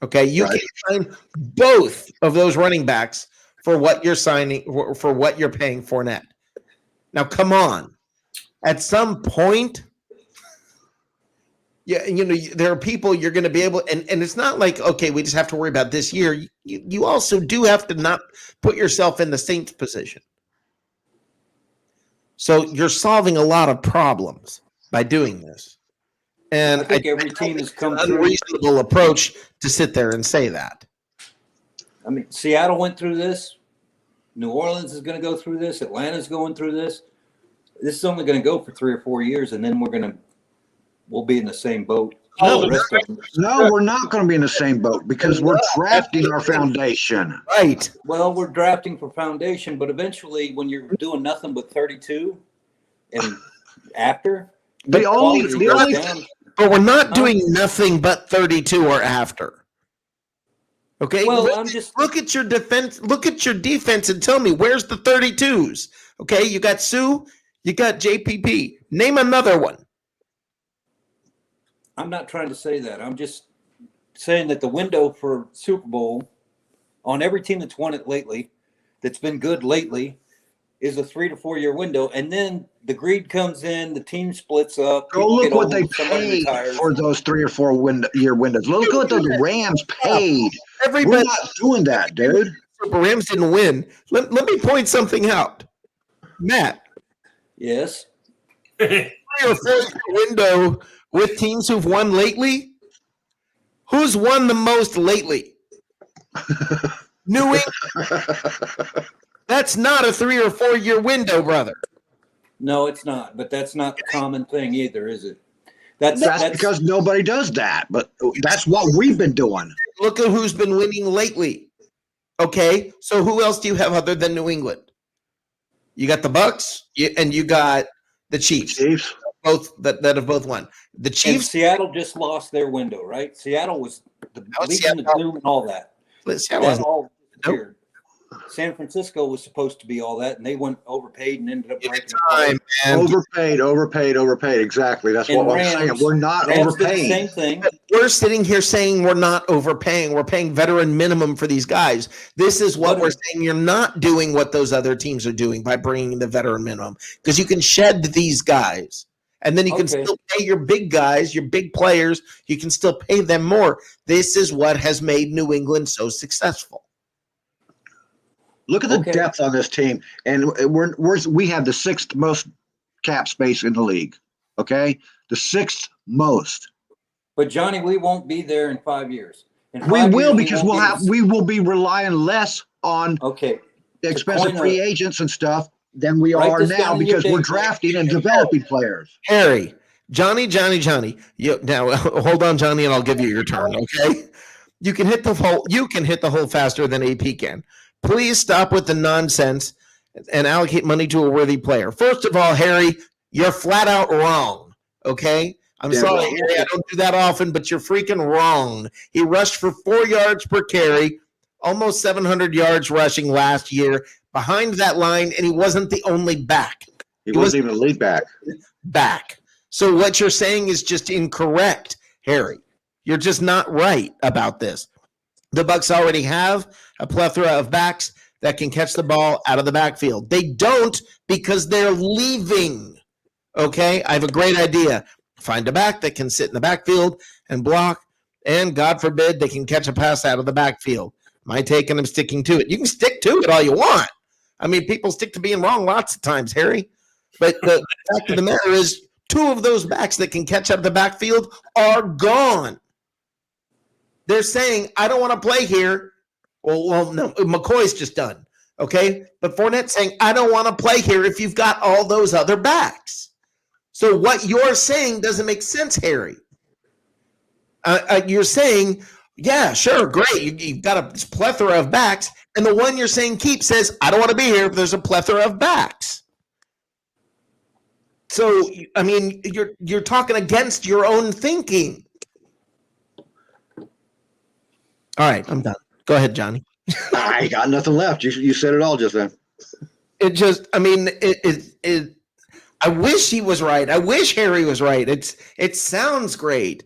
Speaker 3: Okay, you can sign both of those running backs for what you're signing, for what you're paying Fournette. Now, come on. At some point, there are people you're going to be able, and it's not like, okay, we just have to worry about this year. You also do have to not put yourself in the Saints position. So you're solving a lot of problems by doing this. And
Speaker 6: I think every team has come through.
Speaker 3: Unreasonable approach to sit there and say that.
Speaker 6: I mean, Seattle went through this. New Orleans is going to go through this. Atlanta's going through this. This is only going to go for 3 or 4 years, and then we'll be in the same boat.
Speaker 5: No, we're not going to be in the same boat because we're drafting our foundation.
Speaker 3: Right.
Speaker 6: Well, we're drafting for foundation, but eventually, when you're doing nothing but 32, and after,
Speaker 3: but we're not doing nothing but 32 or after. Okay.
Speaker 6: Well, I'm just
Speaker 3: look at your defense. Look at your defense and tell me where's the 32s. Okay, you got Sue. You got JPP. Name another one.
Speaker 6: I'm not trying to say that. I'm just saying that the window for Super Bowl on every team that's won it lately, that's been good lately, is a 3 to 4 year window. And then the greed comes in, the team splits up.
Speaker 5: Go look what they paid for those 3 or 4 year windows. Look what the Rams paid. We're not doing that, dude.
Speaker 3: The Rams didn't win. Let me point something out. Matt.
Speaker 6: Yes.
Speaker 3: 3 or 4 year window with teams who've won lately. Who's won the most lately? New England. That's not a 3 or 4 year window, brother.
Speaker 6: No, it's not. But that's not the common thing either, is it?
Speaker 5: That's because nobody does that. But that's what we've been doing.
Speaker 3: Look at who's been winning lately. Okay, so who else do you have other than New England? You got the Bucks, and you got the Chiefs. Both that have both won. The Chiefs.
Speaker 6: And Seattle just lost their window, right? Seattle was the Legion of Doom and all that. That all disappeared. San Francisco was supposed to be all that, and they went overpaid and ended up breaking
Speaker 5: time, overpaid. Exactly. That's what I'm saying. We're not overpaying.
Speaker 6: Same thing.
Speaker 3: We're sitting here saying we're not overpaying. We're paying veteran minimum for these guys. This is what we're saying. You're not doing what those other teams are doing by bringing the veteran minimum, because you can shed these guys. And then you can still pay your big guys, your big players. You can still pay them more. This is what has made New England so successful.
Speaker 5: Look at the depth on this team, and we have the 6th most cap space in the league. Okay, the 6th most.
Speaker 6: But Johnny, we won't be there in 5 years.
Speaker 5: We will, because we will be relying less on expensive free agents and stuff than we are now, because we're drafting and developing players.
Speaker 3: Harry, Johnny. Now hold on, Johnny, and I'll give you your turn. Okay, you can hit the hole. You can hit the hole faster than AP can. Please stop with the nonsense and allocate money to a worthy player. First of all, Harry, you're flat out wrong. Okay, I'm sorry, Harry. I don't do that often, but you're freaking wrong. He rushed for 4 yards per carry, almost 700 yards rushing last year. Behind that line, and he wasn't the only back.
Speaker 5: He wasn't even a lead back.
Speaker 3: So what you're saying is just incorrect, Harry. You're just not right about this. The Bucs already have a plethora of backs that can catch the ball out of the backfield. They don't, because they're leaving. Okay, I have a great idea. Find a back that can sit in the backfield and block, and God forbid they can catch a pass out of the backfield. My take, and I'm sticking to it. You can stick to it all you want. I mean, people stick to being wrong lots of times, Harry. But the fact of the matter is, 2 of those backs that can catch out of the backfield are gone. They're saying, I don't want to play here. Well, no, McCoy's just done. Okay? But Fournette's saying, I don't want to play here if you've got all those other backs. So what you're saying doesn't make sense, Harry. You're saying, yeah, sure, great. You've got a plethora of backs, and the one you're saying keep says, I don't want to be here if there's a plethora of backs. So, I mean, you're talking against your own thinking. All right, I'm done. Go ahead, Johnny.
Speaker 5: I got nothing left. You said it all just then.
Speaker 3: It just, I mean, I wish he was right. I wish Harry was right. It sounds great.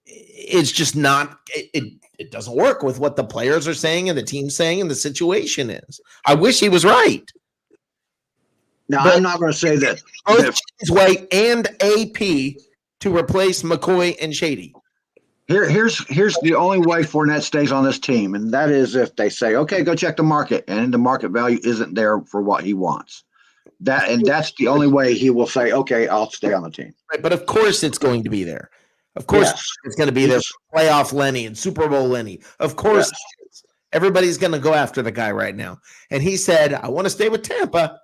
Speaker 3: It's just not. It doesn't work with what the players are saying and the team's saying and the situation is. I wish he was right.
Speaker 5: Now, I'm not going to say that.
Speaker 3: Both White and AP to replace McCoy and Shady.
Speaker 5: Here's the only way Fournette stays on this team, and that is if they say, okay, go check the market, and the market value isn't there for what he wants. That's the only way he will say, okay, I'll stay on the team.
Speaker 3: Right, but of course it's going to be there. Of course it's going to be there for playoff Lenny and Super Bowl Lenny. Of course everybody's going to go after the guy right now. And he said, I want to stay with Tampa,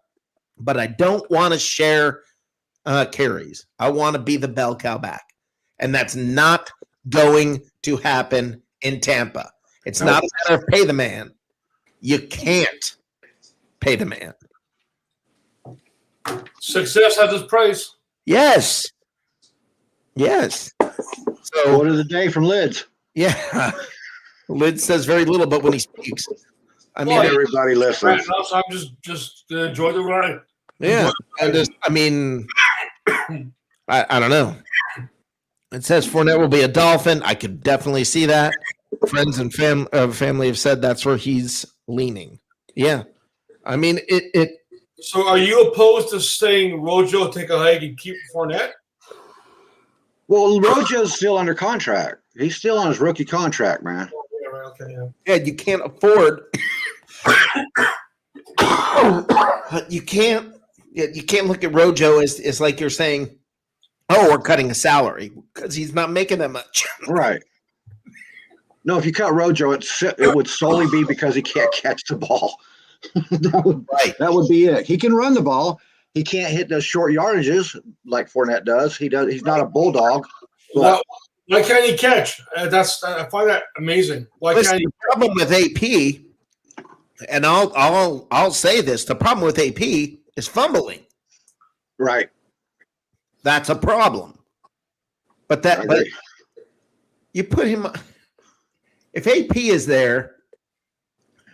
Speaker 3: but I don't want to share carries. I want to be the bell cow back. And that's not going to happen in Tampa. It's not a matter of pay the man. You can't pay the man.
Speaker 8: Success has its price.
Speaker 3: Yes. So
Speaker 5: order of the day from Lids.
Speaker 3: Yeah. Lids says very little, but when he speaks, I mean,
Speaker 5: everybody listens.
Speaker 8: So I'm just enjoy the ride.
Speaker 3: Yeah. I don't know. It says Fournette will be a Dolphin. I could definitely see that. Friends and family have said that's where he's leaning. Yeah. I mean, it.
Speaker 8: So are you opposed to saying Rojo take a hike and keep Fournette?
Speaker 5: Well, Rojo's still under contract. He's still on his rookie contract, man.
Speaker 3: Yeah, you can't afford You can't look at Rojo as like you're saying, oh, we're cutting a salary because he's not making that much.
Speaker 5: Right. No, if you cut Rojo, it would solely be because he can't catch the ball. That would be it. He can run the ball. He can't hit those short yardages like Fournette does. He's not a bulldog.
Speaker 8: Why can't he catch? I find that amazing. Why can't he?
Speaker 3: The problem with AP, and I'll say this: the problem with AP is fumbling.
Speaker 5: Right.
Speaker 3: That's a problem. But you put him. If AP is there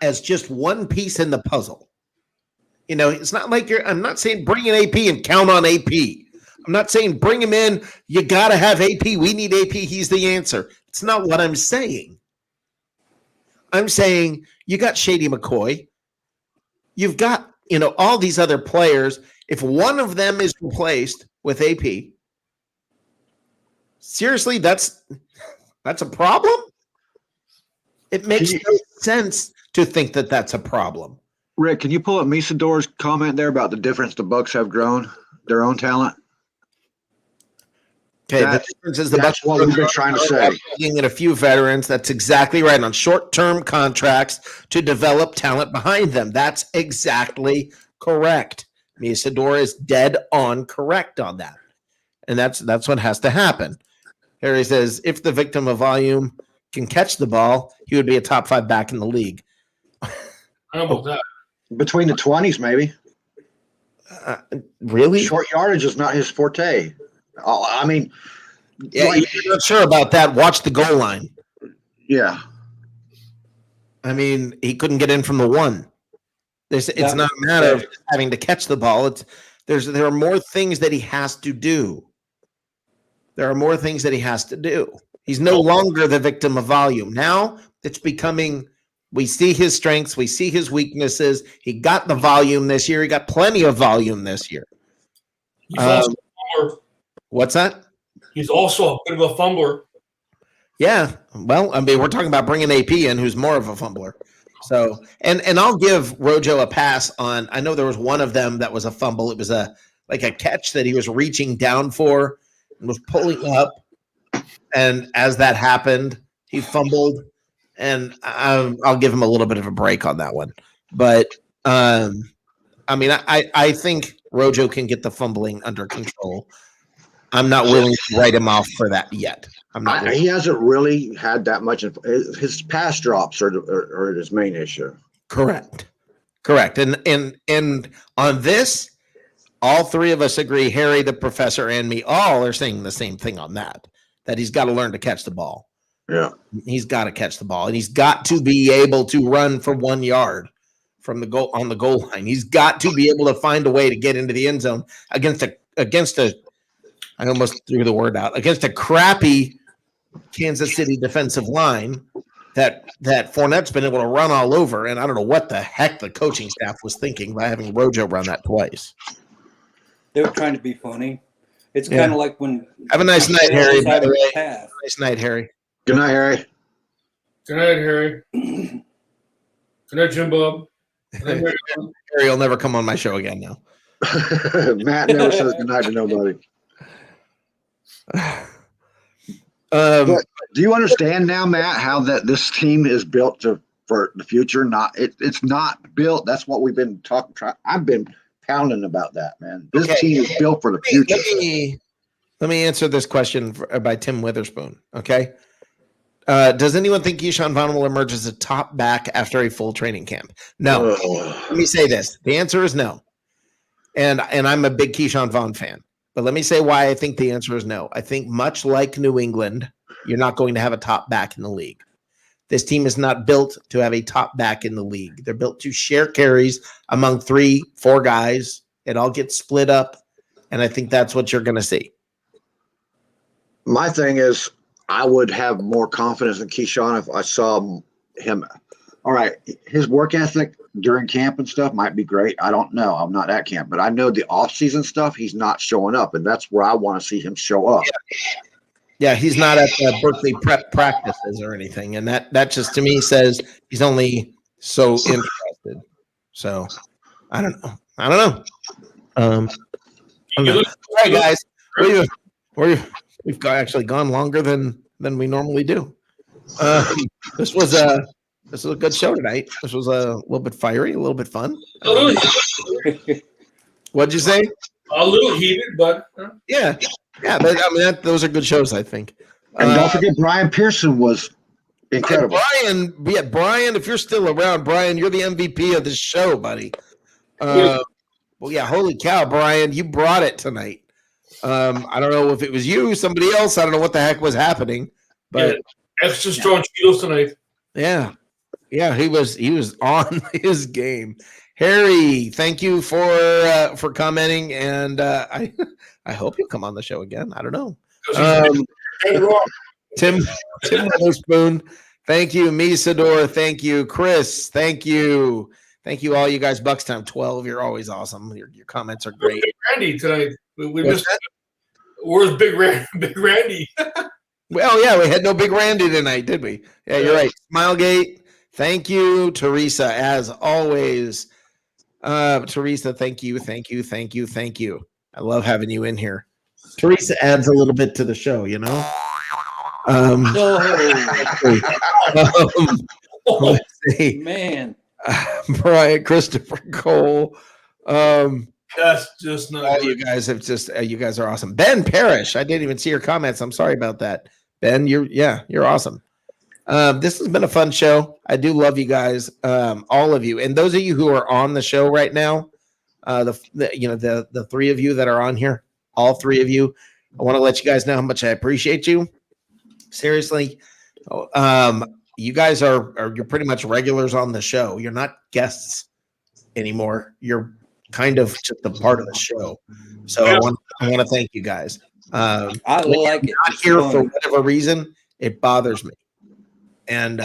Speaker 3: as just one piece in the puzzle, it's not like I'm not saying bring in AP and count on AP. I'm not saying bring him in. You got to have AP. We need AP. He's the answer. It's not what I'm saying. I'm saying you got Shady McCoy. You've got, all these other players. If one of them is replaced with AP, seriously, that's a problem? It makes no sense to think that that's a problem.
Speaker 5: Rick, can you pull up Misador's comment there about the difference the Bucks have grown their own talent?
Speaker 3: Okay, the difference is
Speaker 5: that's what we've been trying to say.
Speaker 3: In a few veterans, that's exactly right. On short-term contracts to develop talent behind them. That's exactly correct. Misador is dead on correct on that. And that's what has to happen. Harry says, if the victim of volume can catch the ball, he would be a top 5 back in the league.
Speaker 8: How about that?
Speaker 5: Between the 20s, maybe.
Speaker 3: Really?
Speaker 5: Short yardage is not his forte. I mean,
Speaker 3: you're not sure about that. Watch the goal line.
Speaker 5: Yeah.
Speaker 3: I mean, he couldn't get in from the 1. It's not a matter of having to catch the ball. There are more things that he has to do. He's no longer the victim of volume. Now it's becoming, we see his strengths, we see his weaknesses. He got the volume this year. He got plenty of volume this year. What's that?
Speaker 8: He's also a bit of a fumbler.
Speaker 3: Yeah. Well, I mean, we're talking about bringing AP in, who's more of a fumbler. So, and I'll give Rojo a pass on, I know there was one of them that was a fumble. It was like a catch that he was reaching down for and was pulling up. And as that happened, he fumbled, and I'll give him a little bit of a break on that one. But I mean, I think Rojo can get the fumbling under control. I'm not willing to write him off for that yet.
Speaker 5: He hasn't really had that much. His pass drops are his main issue.
Speaker 3: Correct. And on this, all three of us agree. Harry, the professor, and me all are saying the same thing on that he's got to learn to catch the ball.
Speaker 5: Yeah.
Speaker 3: He's got to catch the ball, and he's got to be able to run for 1 yard from the goal on the goal line. He's got to be able to find a way to get into the end zone against a I almost threw the word out, against a crappy Kansas City defensive line that Fournette's been able to run all over. And I don't know what the heck the coaching staff was thinking by having Rojo run that twice.
Speaker 6: They were trying to be funny. It's kind of like when.
Speaker 3: Have a nice night, Harry. By the way, nice night, Harry.
Speaker 5: Good night, Harry.
Speaker 8: Good night, Harry. Good night, Jim Bob.
Speaker 3: Harry will never come on my show again now.
Speaker 5: Matt never says good night to nobody. But do you understand now, Matt, how that this team is built for the future? It's not built. That's what we've been talking. I've been pounding about that, man. This team is built for the future.
Speaker 3: Let me answer this question by Tim Witherspoon. Okay. Does anyone think Keyshawn Vaughn will emerge as a top back after a full training camp? No. Let me say this. The answer is no. And I'm a big Keyshawn Vaughn fan. But let me say why I think the answer is no. I think much like New England, you're not going to have a top back in the league. This team is not built to have a top back in the league. They're built to share carries among 3-4 guys. It all gets split up, and I think that's what you're going to see.
Speaker 5: My thing is, I would have more confidence in Keyshawn if I saw him. All right, his work ethic during camp and stuff might be great. I don't know. I'm not at camp, but I know the off-season stuff, he's not showing up, and that's where I want to see him show up.
Speaker 3: Yeah, he's not at the Berkeley prep practices or anything, and that just to me says he's only so interested. So I don't know. All right, guys. We've actually gone longer than we normally do. This was a good show tonight. This was a little bit fiery, a little bit fun. What'd you say?
Speaker 8: A little heated, but
Speaker 3: yeah. But, those are good shows, I think.
Speaker 5: And don't forget, Brian Pearson was incredible.
Speaker 3: Brian, if you're still around, Brian, you're the MVP of this show, buddy. Well, yeah, holy cow, Brian, you brought it tonight. I don't know if it was you, somebody else. I don't know what the heck was happening, but
Speaker 8: extra strong Cheetos tonight.
Speaker 3: Yeah, he was on his game. Harry, thank you for commenting, and I hope you'll come on the show again. I don't know. Tim Witherspoon, thank you. Misador, thank you. Chris, thank you. Thank you, all you guys. Buckstown 12, you're always awesome. Your comments are great.
Speaker 8: Big Randy tonight. Where's Big Randy?
Speaker 3: Well, yeah, we had no Big Randy tonight, did we? Yeah, you're right. Smilegate, thank you. Teresa, as always. Teresa, thank you. I love having you in here. Teresa adds a little bit to the show, you know? Let's see.
Speaker 6: Man.
Speaker 3: Brian, Christopher Cole.
Speaker 8: That's just not
Speaker 3: you guys have you guys are awesome. Ben Parrish, I didn't even see your comments. I'm sorry about that. Ben, you're awesome. This has been a fun show. I do love you guys, all of you, and those of you who are on the show right now. The three of you that are on here, all three of you. I want to let you guys know how much I appreciate you. Seriously, you guys you're pretty much regulars on the show. You're not guests anymore. You're kind of just a part of the show. So I want to thank you guys.
Speaker 6: I like it.
Speaker 3: Not here for whatever reason, it bothers me. And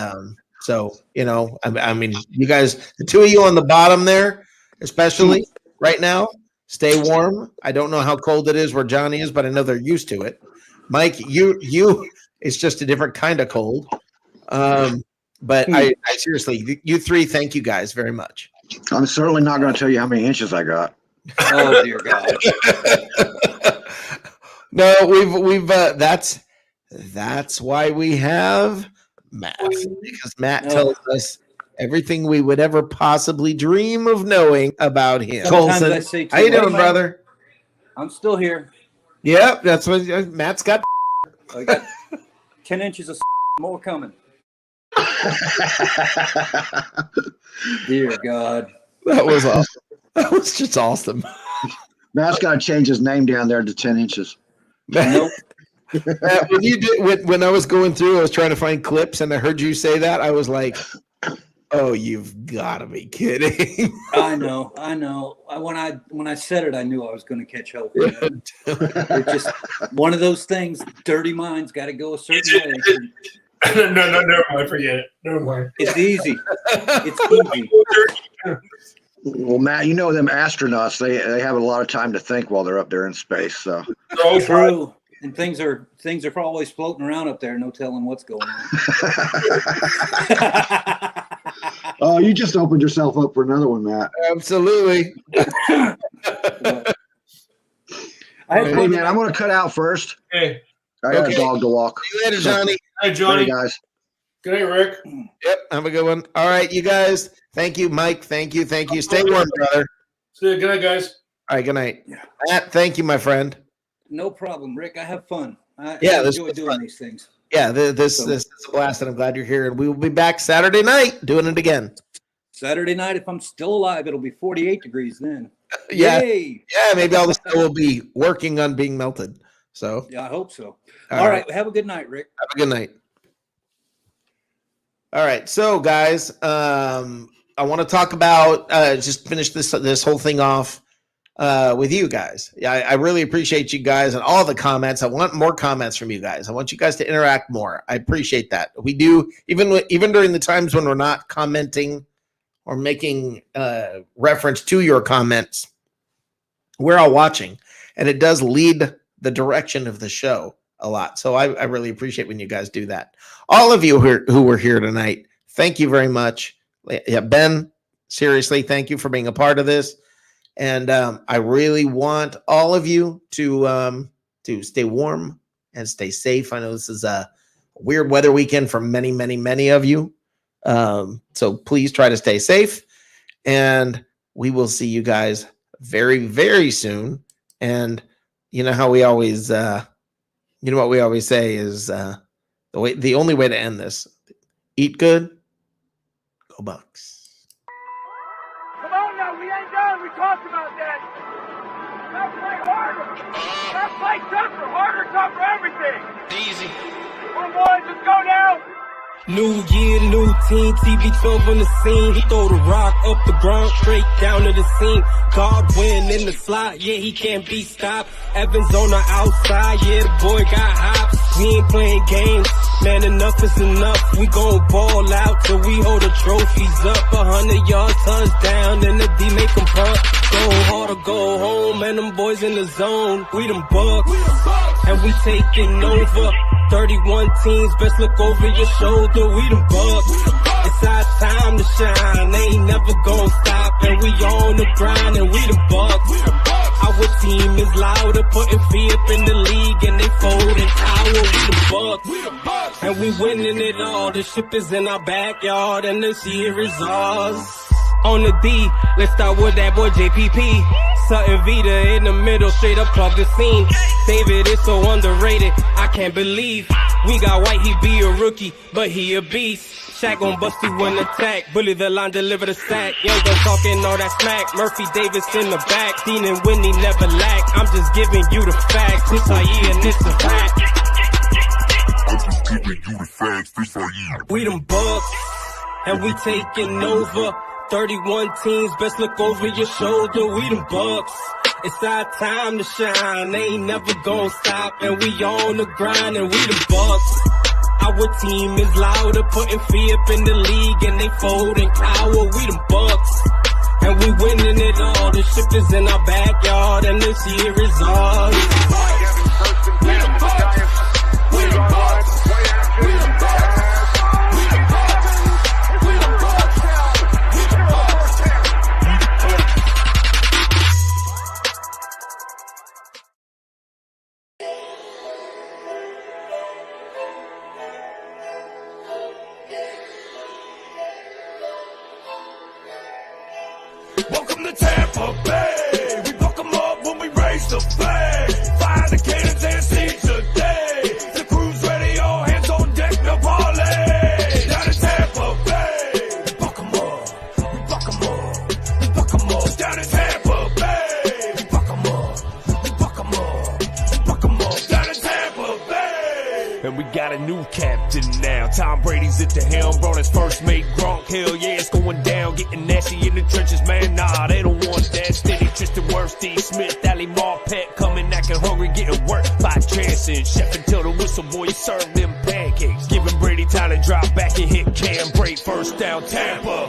Speaker 3: so I mean, you guys, the two of you on the bottom there, especially right now, stay warm. I don't know how cold it is where Johnny is, but I know they're used to it. Mike, you it's just a different kind of cold. But I seriously, you three, thank you guys very much.
Speaker 5: I'm certainly not going to tell you how many inches I got.
Speaker 6: Oh dear God!
Speaker 3: No, we've that's why we have Matt, because Matt tells us everything we would ever possibly dream of knowing about him. Colson, how you doing, brother?
Speaker 6: I'm still here.
Speaker 3: Yep, that's what Matt's got.
Speaker 6: I got 10 inches of more coming. Dear God.
Speaker 3: That was awesome. That was just awesome.
Speaker 5: Matt's got to change his name down there to 10 inches.
Speaker 6: Nope.
Speaker 3: When I was going through, I was trying to find clips, and I heard you say that. I was like, "Oh, you've got to be kidding!"
Speaker 6: I know. When I said it, I knew I was going to catch hope. It's just one of those things. Dirty minds got to go a certain way.
Speaker 8: No, never mind. Forget it. Never mind.
Speaker 6: It's easy. It's easy.
Speaker 5: Well, Matt, you know them astronauts. They have a lot of time to think while they're up there in space. So
Speaker 6: true. And things are always floating around up there. No telling what's going on.
Speaker 5: Oh, you just opened yourself up for another one, Matt.
Speaker 3: Absolutely.
Speaker 5: Hey, man, I'm going to cut out first.
Speaker 8: Hey.
Speaker 5: I got a dog to walk.
Speaker 3: See you later, Johnny.
Speaker 8: Hi, Johnny.
Speaker 5: Hey, guys.
Speaker 8: Good night, Rick.
Speaker 3: Yep, have a good one. All right, you guys. Thank you, Mike. Thank you. Stay warm, brother.
Speaker 8: See you. Good night, guys.
Speaker 3: All right, good night. Matt, thank you, my friend.
Speaker 6: No problem, Rick. I have fun. I
Speaker 3: enjoy
Speaker 6: doing these things.
Speaker 3: Yeah, this is a blast, and I'm glad you're here. And we will be back Saturday night doing it again.
Speaker 6: Saturday night, if I'm still alive, it'll be 48 degrees then.
Speaker 3: Yeah,
Speaker 6: Yay!
Speaker 3: Yeah, maybe all the snow will be working on being melted. So
Speaker 6: yeah, I hope so. All right. Have a good night, Rick.
Speaker 3: Have a good night. All right, so guys, I want to talk about just finish this whole thing off with you guys. Yeah, I really appreciate you guys and all the comments. I want more comments from you guys. I want you guys to interact more. I appreciate that. We do even during the times when we're not commenting or making reference to your comments. We're all watching, and it does lead the direction of the show a lot. So I really appreciate when you guys do that. All of you who were here tonight, thank you very much. Yeah, Ben, seriously, thank you for being a part of this. And I really want all of you to stay warm and stay safe. I know this is a weird weather weekend for many, many, many of you. So please try to stay safe. And we will see you guys very, very soon. And you know how we always, you know what we always say is the only way to end this: eat good, go Bucks.
Speaker 19: Come on now, we ain't done. We talked about that. Gotta play harder. Gotta play tougher, harder, tougher, everything. Easy. Come on, boys, let's go now.
Speaker 20: New year, new team, TB12 on the scene. He throw the rock up the ground, straight down to the seam. Godwin in the slot, yeah, he can't be stopped. Evans on the outside, yeah, the boy got hops. We ain't playing games, man, enough is enough. We gon' ball out till we hold the trophies up. 100-yard touchdown, and the D make them punt. Go hard or go home, and them boys in the zone. We them Bucks, and we taking over. 31 teams, best look over your shoulder. We them Bucks. It's our time to shine. They ain't never gonna stop, and we on the grind, and we them Bucks. Our team is louder, putting fear up in the league, and they folding power. We the Bucks, and we winning it all. The ship is in our backyard, and this year is ours. On the D, let's start with that boy JPP. Sutton Vita in the middle, straight up plug the scene. David is so underrated, I can't believe we got White, he be a rookie, but he a beast. Shaq gon' bust you in attack, bully the line, deliver the sack. Young gun talking all that smack, Murphy Davis in the back. Dean and Whitney never lack, I'm just giving you the facts. This our year and it's a fact.
Speaker 1: I'm just giving you the facts, this our year.
Speaker 20: We them Bucks, and we taking over. 31 teams, best look over your shoulder. We them Bucks. It's our time to shine. They ain't never gonna stop, and we on the grind, and we the Bucks. Our team is louder, putting fear up in the league, and they folding power. We them Bucks, and we winning it all. The ship is in our backyard, and this year is ours. We them Bucks. We them Bucks. We them Bucks.
Speaker 19: Welcome to Tampa Bay. We buck 'em up when we raise the flag. Fire the cannons and seize the day. The crew's ready, all hands on deck, no parlay. Down in Tampa Bay. We buck 'em up. We buck 'em up. We buck 'em up. Down in Tampa Bay. We buck 'em up. We buck 'em up. We buck 'em up. Down in Tampa Bay.
Speaker 21: And we got a new captain now. Tom Brady's at the helm. Brought his first mate Gronk. Hell yeah, it's going down. Getting nasty in the trenches, man. Nah, they don't want that. Steady Tristan Wirfs, Steve Smith, Ali Marpet coming acting hungry, getting worked by chancing. Chef until the whistle boy serve them pancakes. Giving Brady time to drop back and hit Cam break. First down Tampa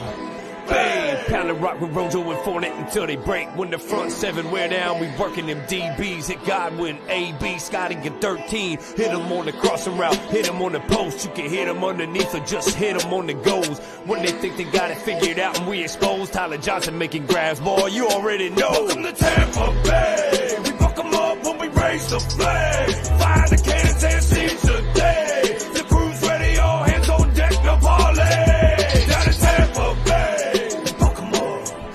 Speaker 21: Bay. Pounding rock with Rojo and Fournette until they break. When the front seven wear down, we working them DBs. Hit Godwin, AB, Scotty get 13. Hit him on the crossing route, hit him on the post. You can hit him underneath or just hit him on the goals. When they think they got it figured out and we exposed, Tyler Johnson making grabs, boy, you already know.
Speaker 19: Welcome to Tampa Bay. We buck 'em up when we raise the flag. Fire the cannons and seize the day. The crew's ready, all hands on deck, no parlay. Down in Tampa Bay. We buck 'em up.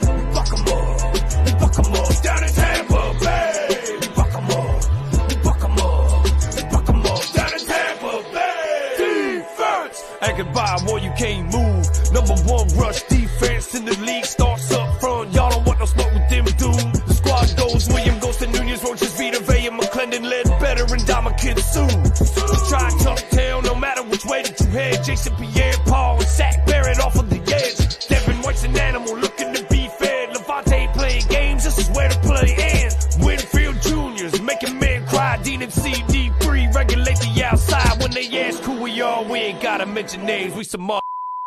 Speaker 19: We buck 'em up. We buck 'em up. Down in Tampa Bay. We buck 'em up. We buck 'em up. We buck 'em up. Down in Tampa Bay.
Speaker 21: Defense! And goodbye, boy, you can't move. Number one rush defense in the league starts up front. Y'all don't want no smoke with them dudes. The squad goes William, goes to Nunez, Roaches, Vita, Vea, McClendon, led better, and Dominican soon. Try Tucktail, no matter which way that you head. Jason Pierre, Paul, and Sack Barrett off of the edge. Devin White's an animal looking to be fed. Levante playing games, this is where the play ends. Winfield Juniors making men cry. Dean and CD3 regulate the outside. When they ask who we are, we ain't gotta mention names. We some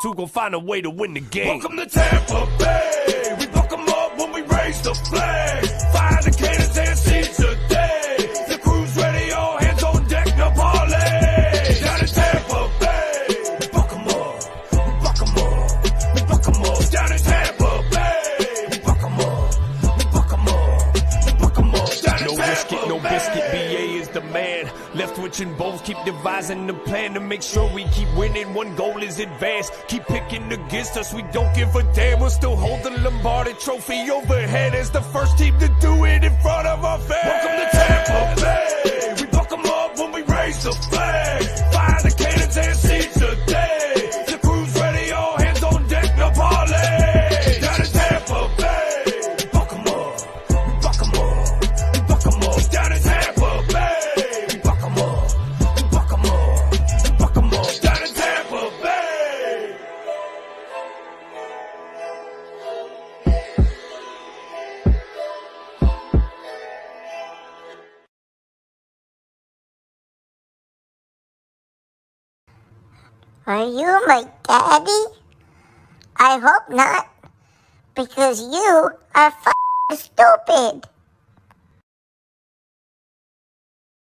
Speaker 21: who gon' find a way to win the game.
Speaker 19: Welcome to Tampa Bay. We buck 'em up when we raise the flag. Fire the cannons and seize the day. The crew's ready, all hands on deck, no parlay. Down in Tampa Bay. We buck 'em up. We buck 'em up. We buck 'em up. Down in Tampa Bay.
Speaker 21: devising the plan to make sure we keep winning. One goal is advance. Keep picking against us, we don't give a damn. We'll still hold the Lombardi trophy overhead as the first team to do it in front of our fans. Welcome to Tampa Bay. We buck 'em up when we raise the flag. Fire the cannons and seize the day. The crew's ready, all hands on deck, no parlay. Down in Tampa Bay. We buck 'em up. We buck 'em up. We buck 'em up. Down in Tampa Bay. We buck 'em up. We buck 'em up. We buck 'em up. Down in Tampa Bay.
Speaker 4: Are you my daddy? I hope not, because you are f***ing stupid.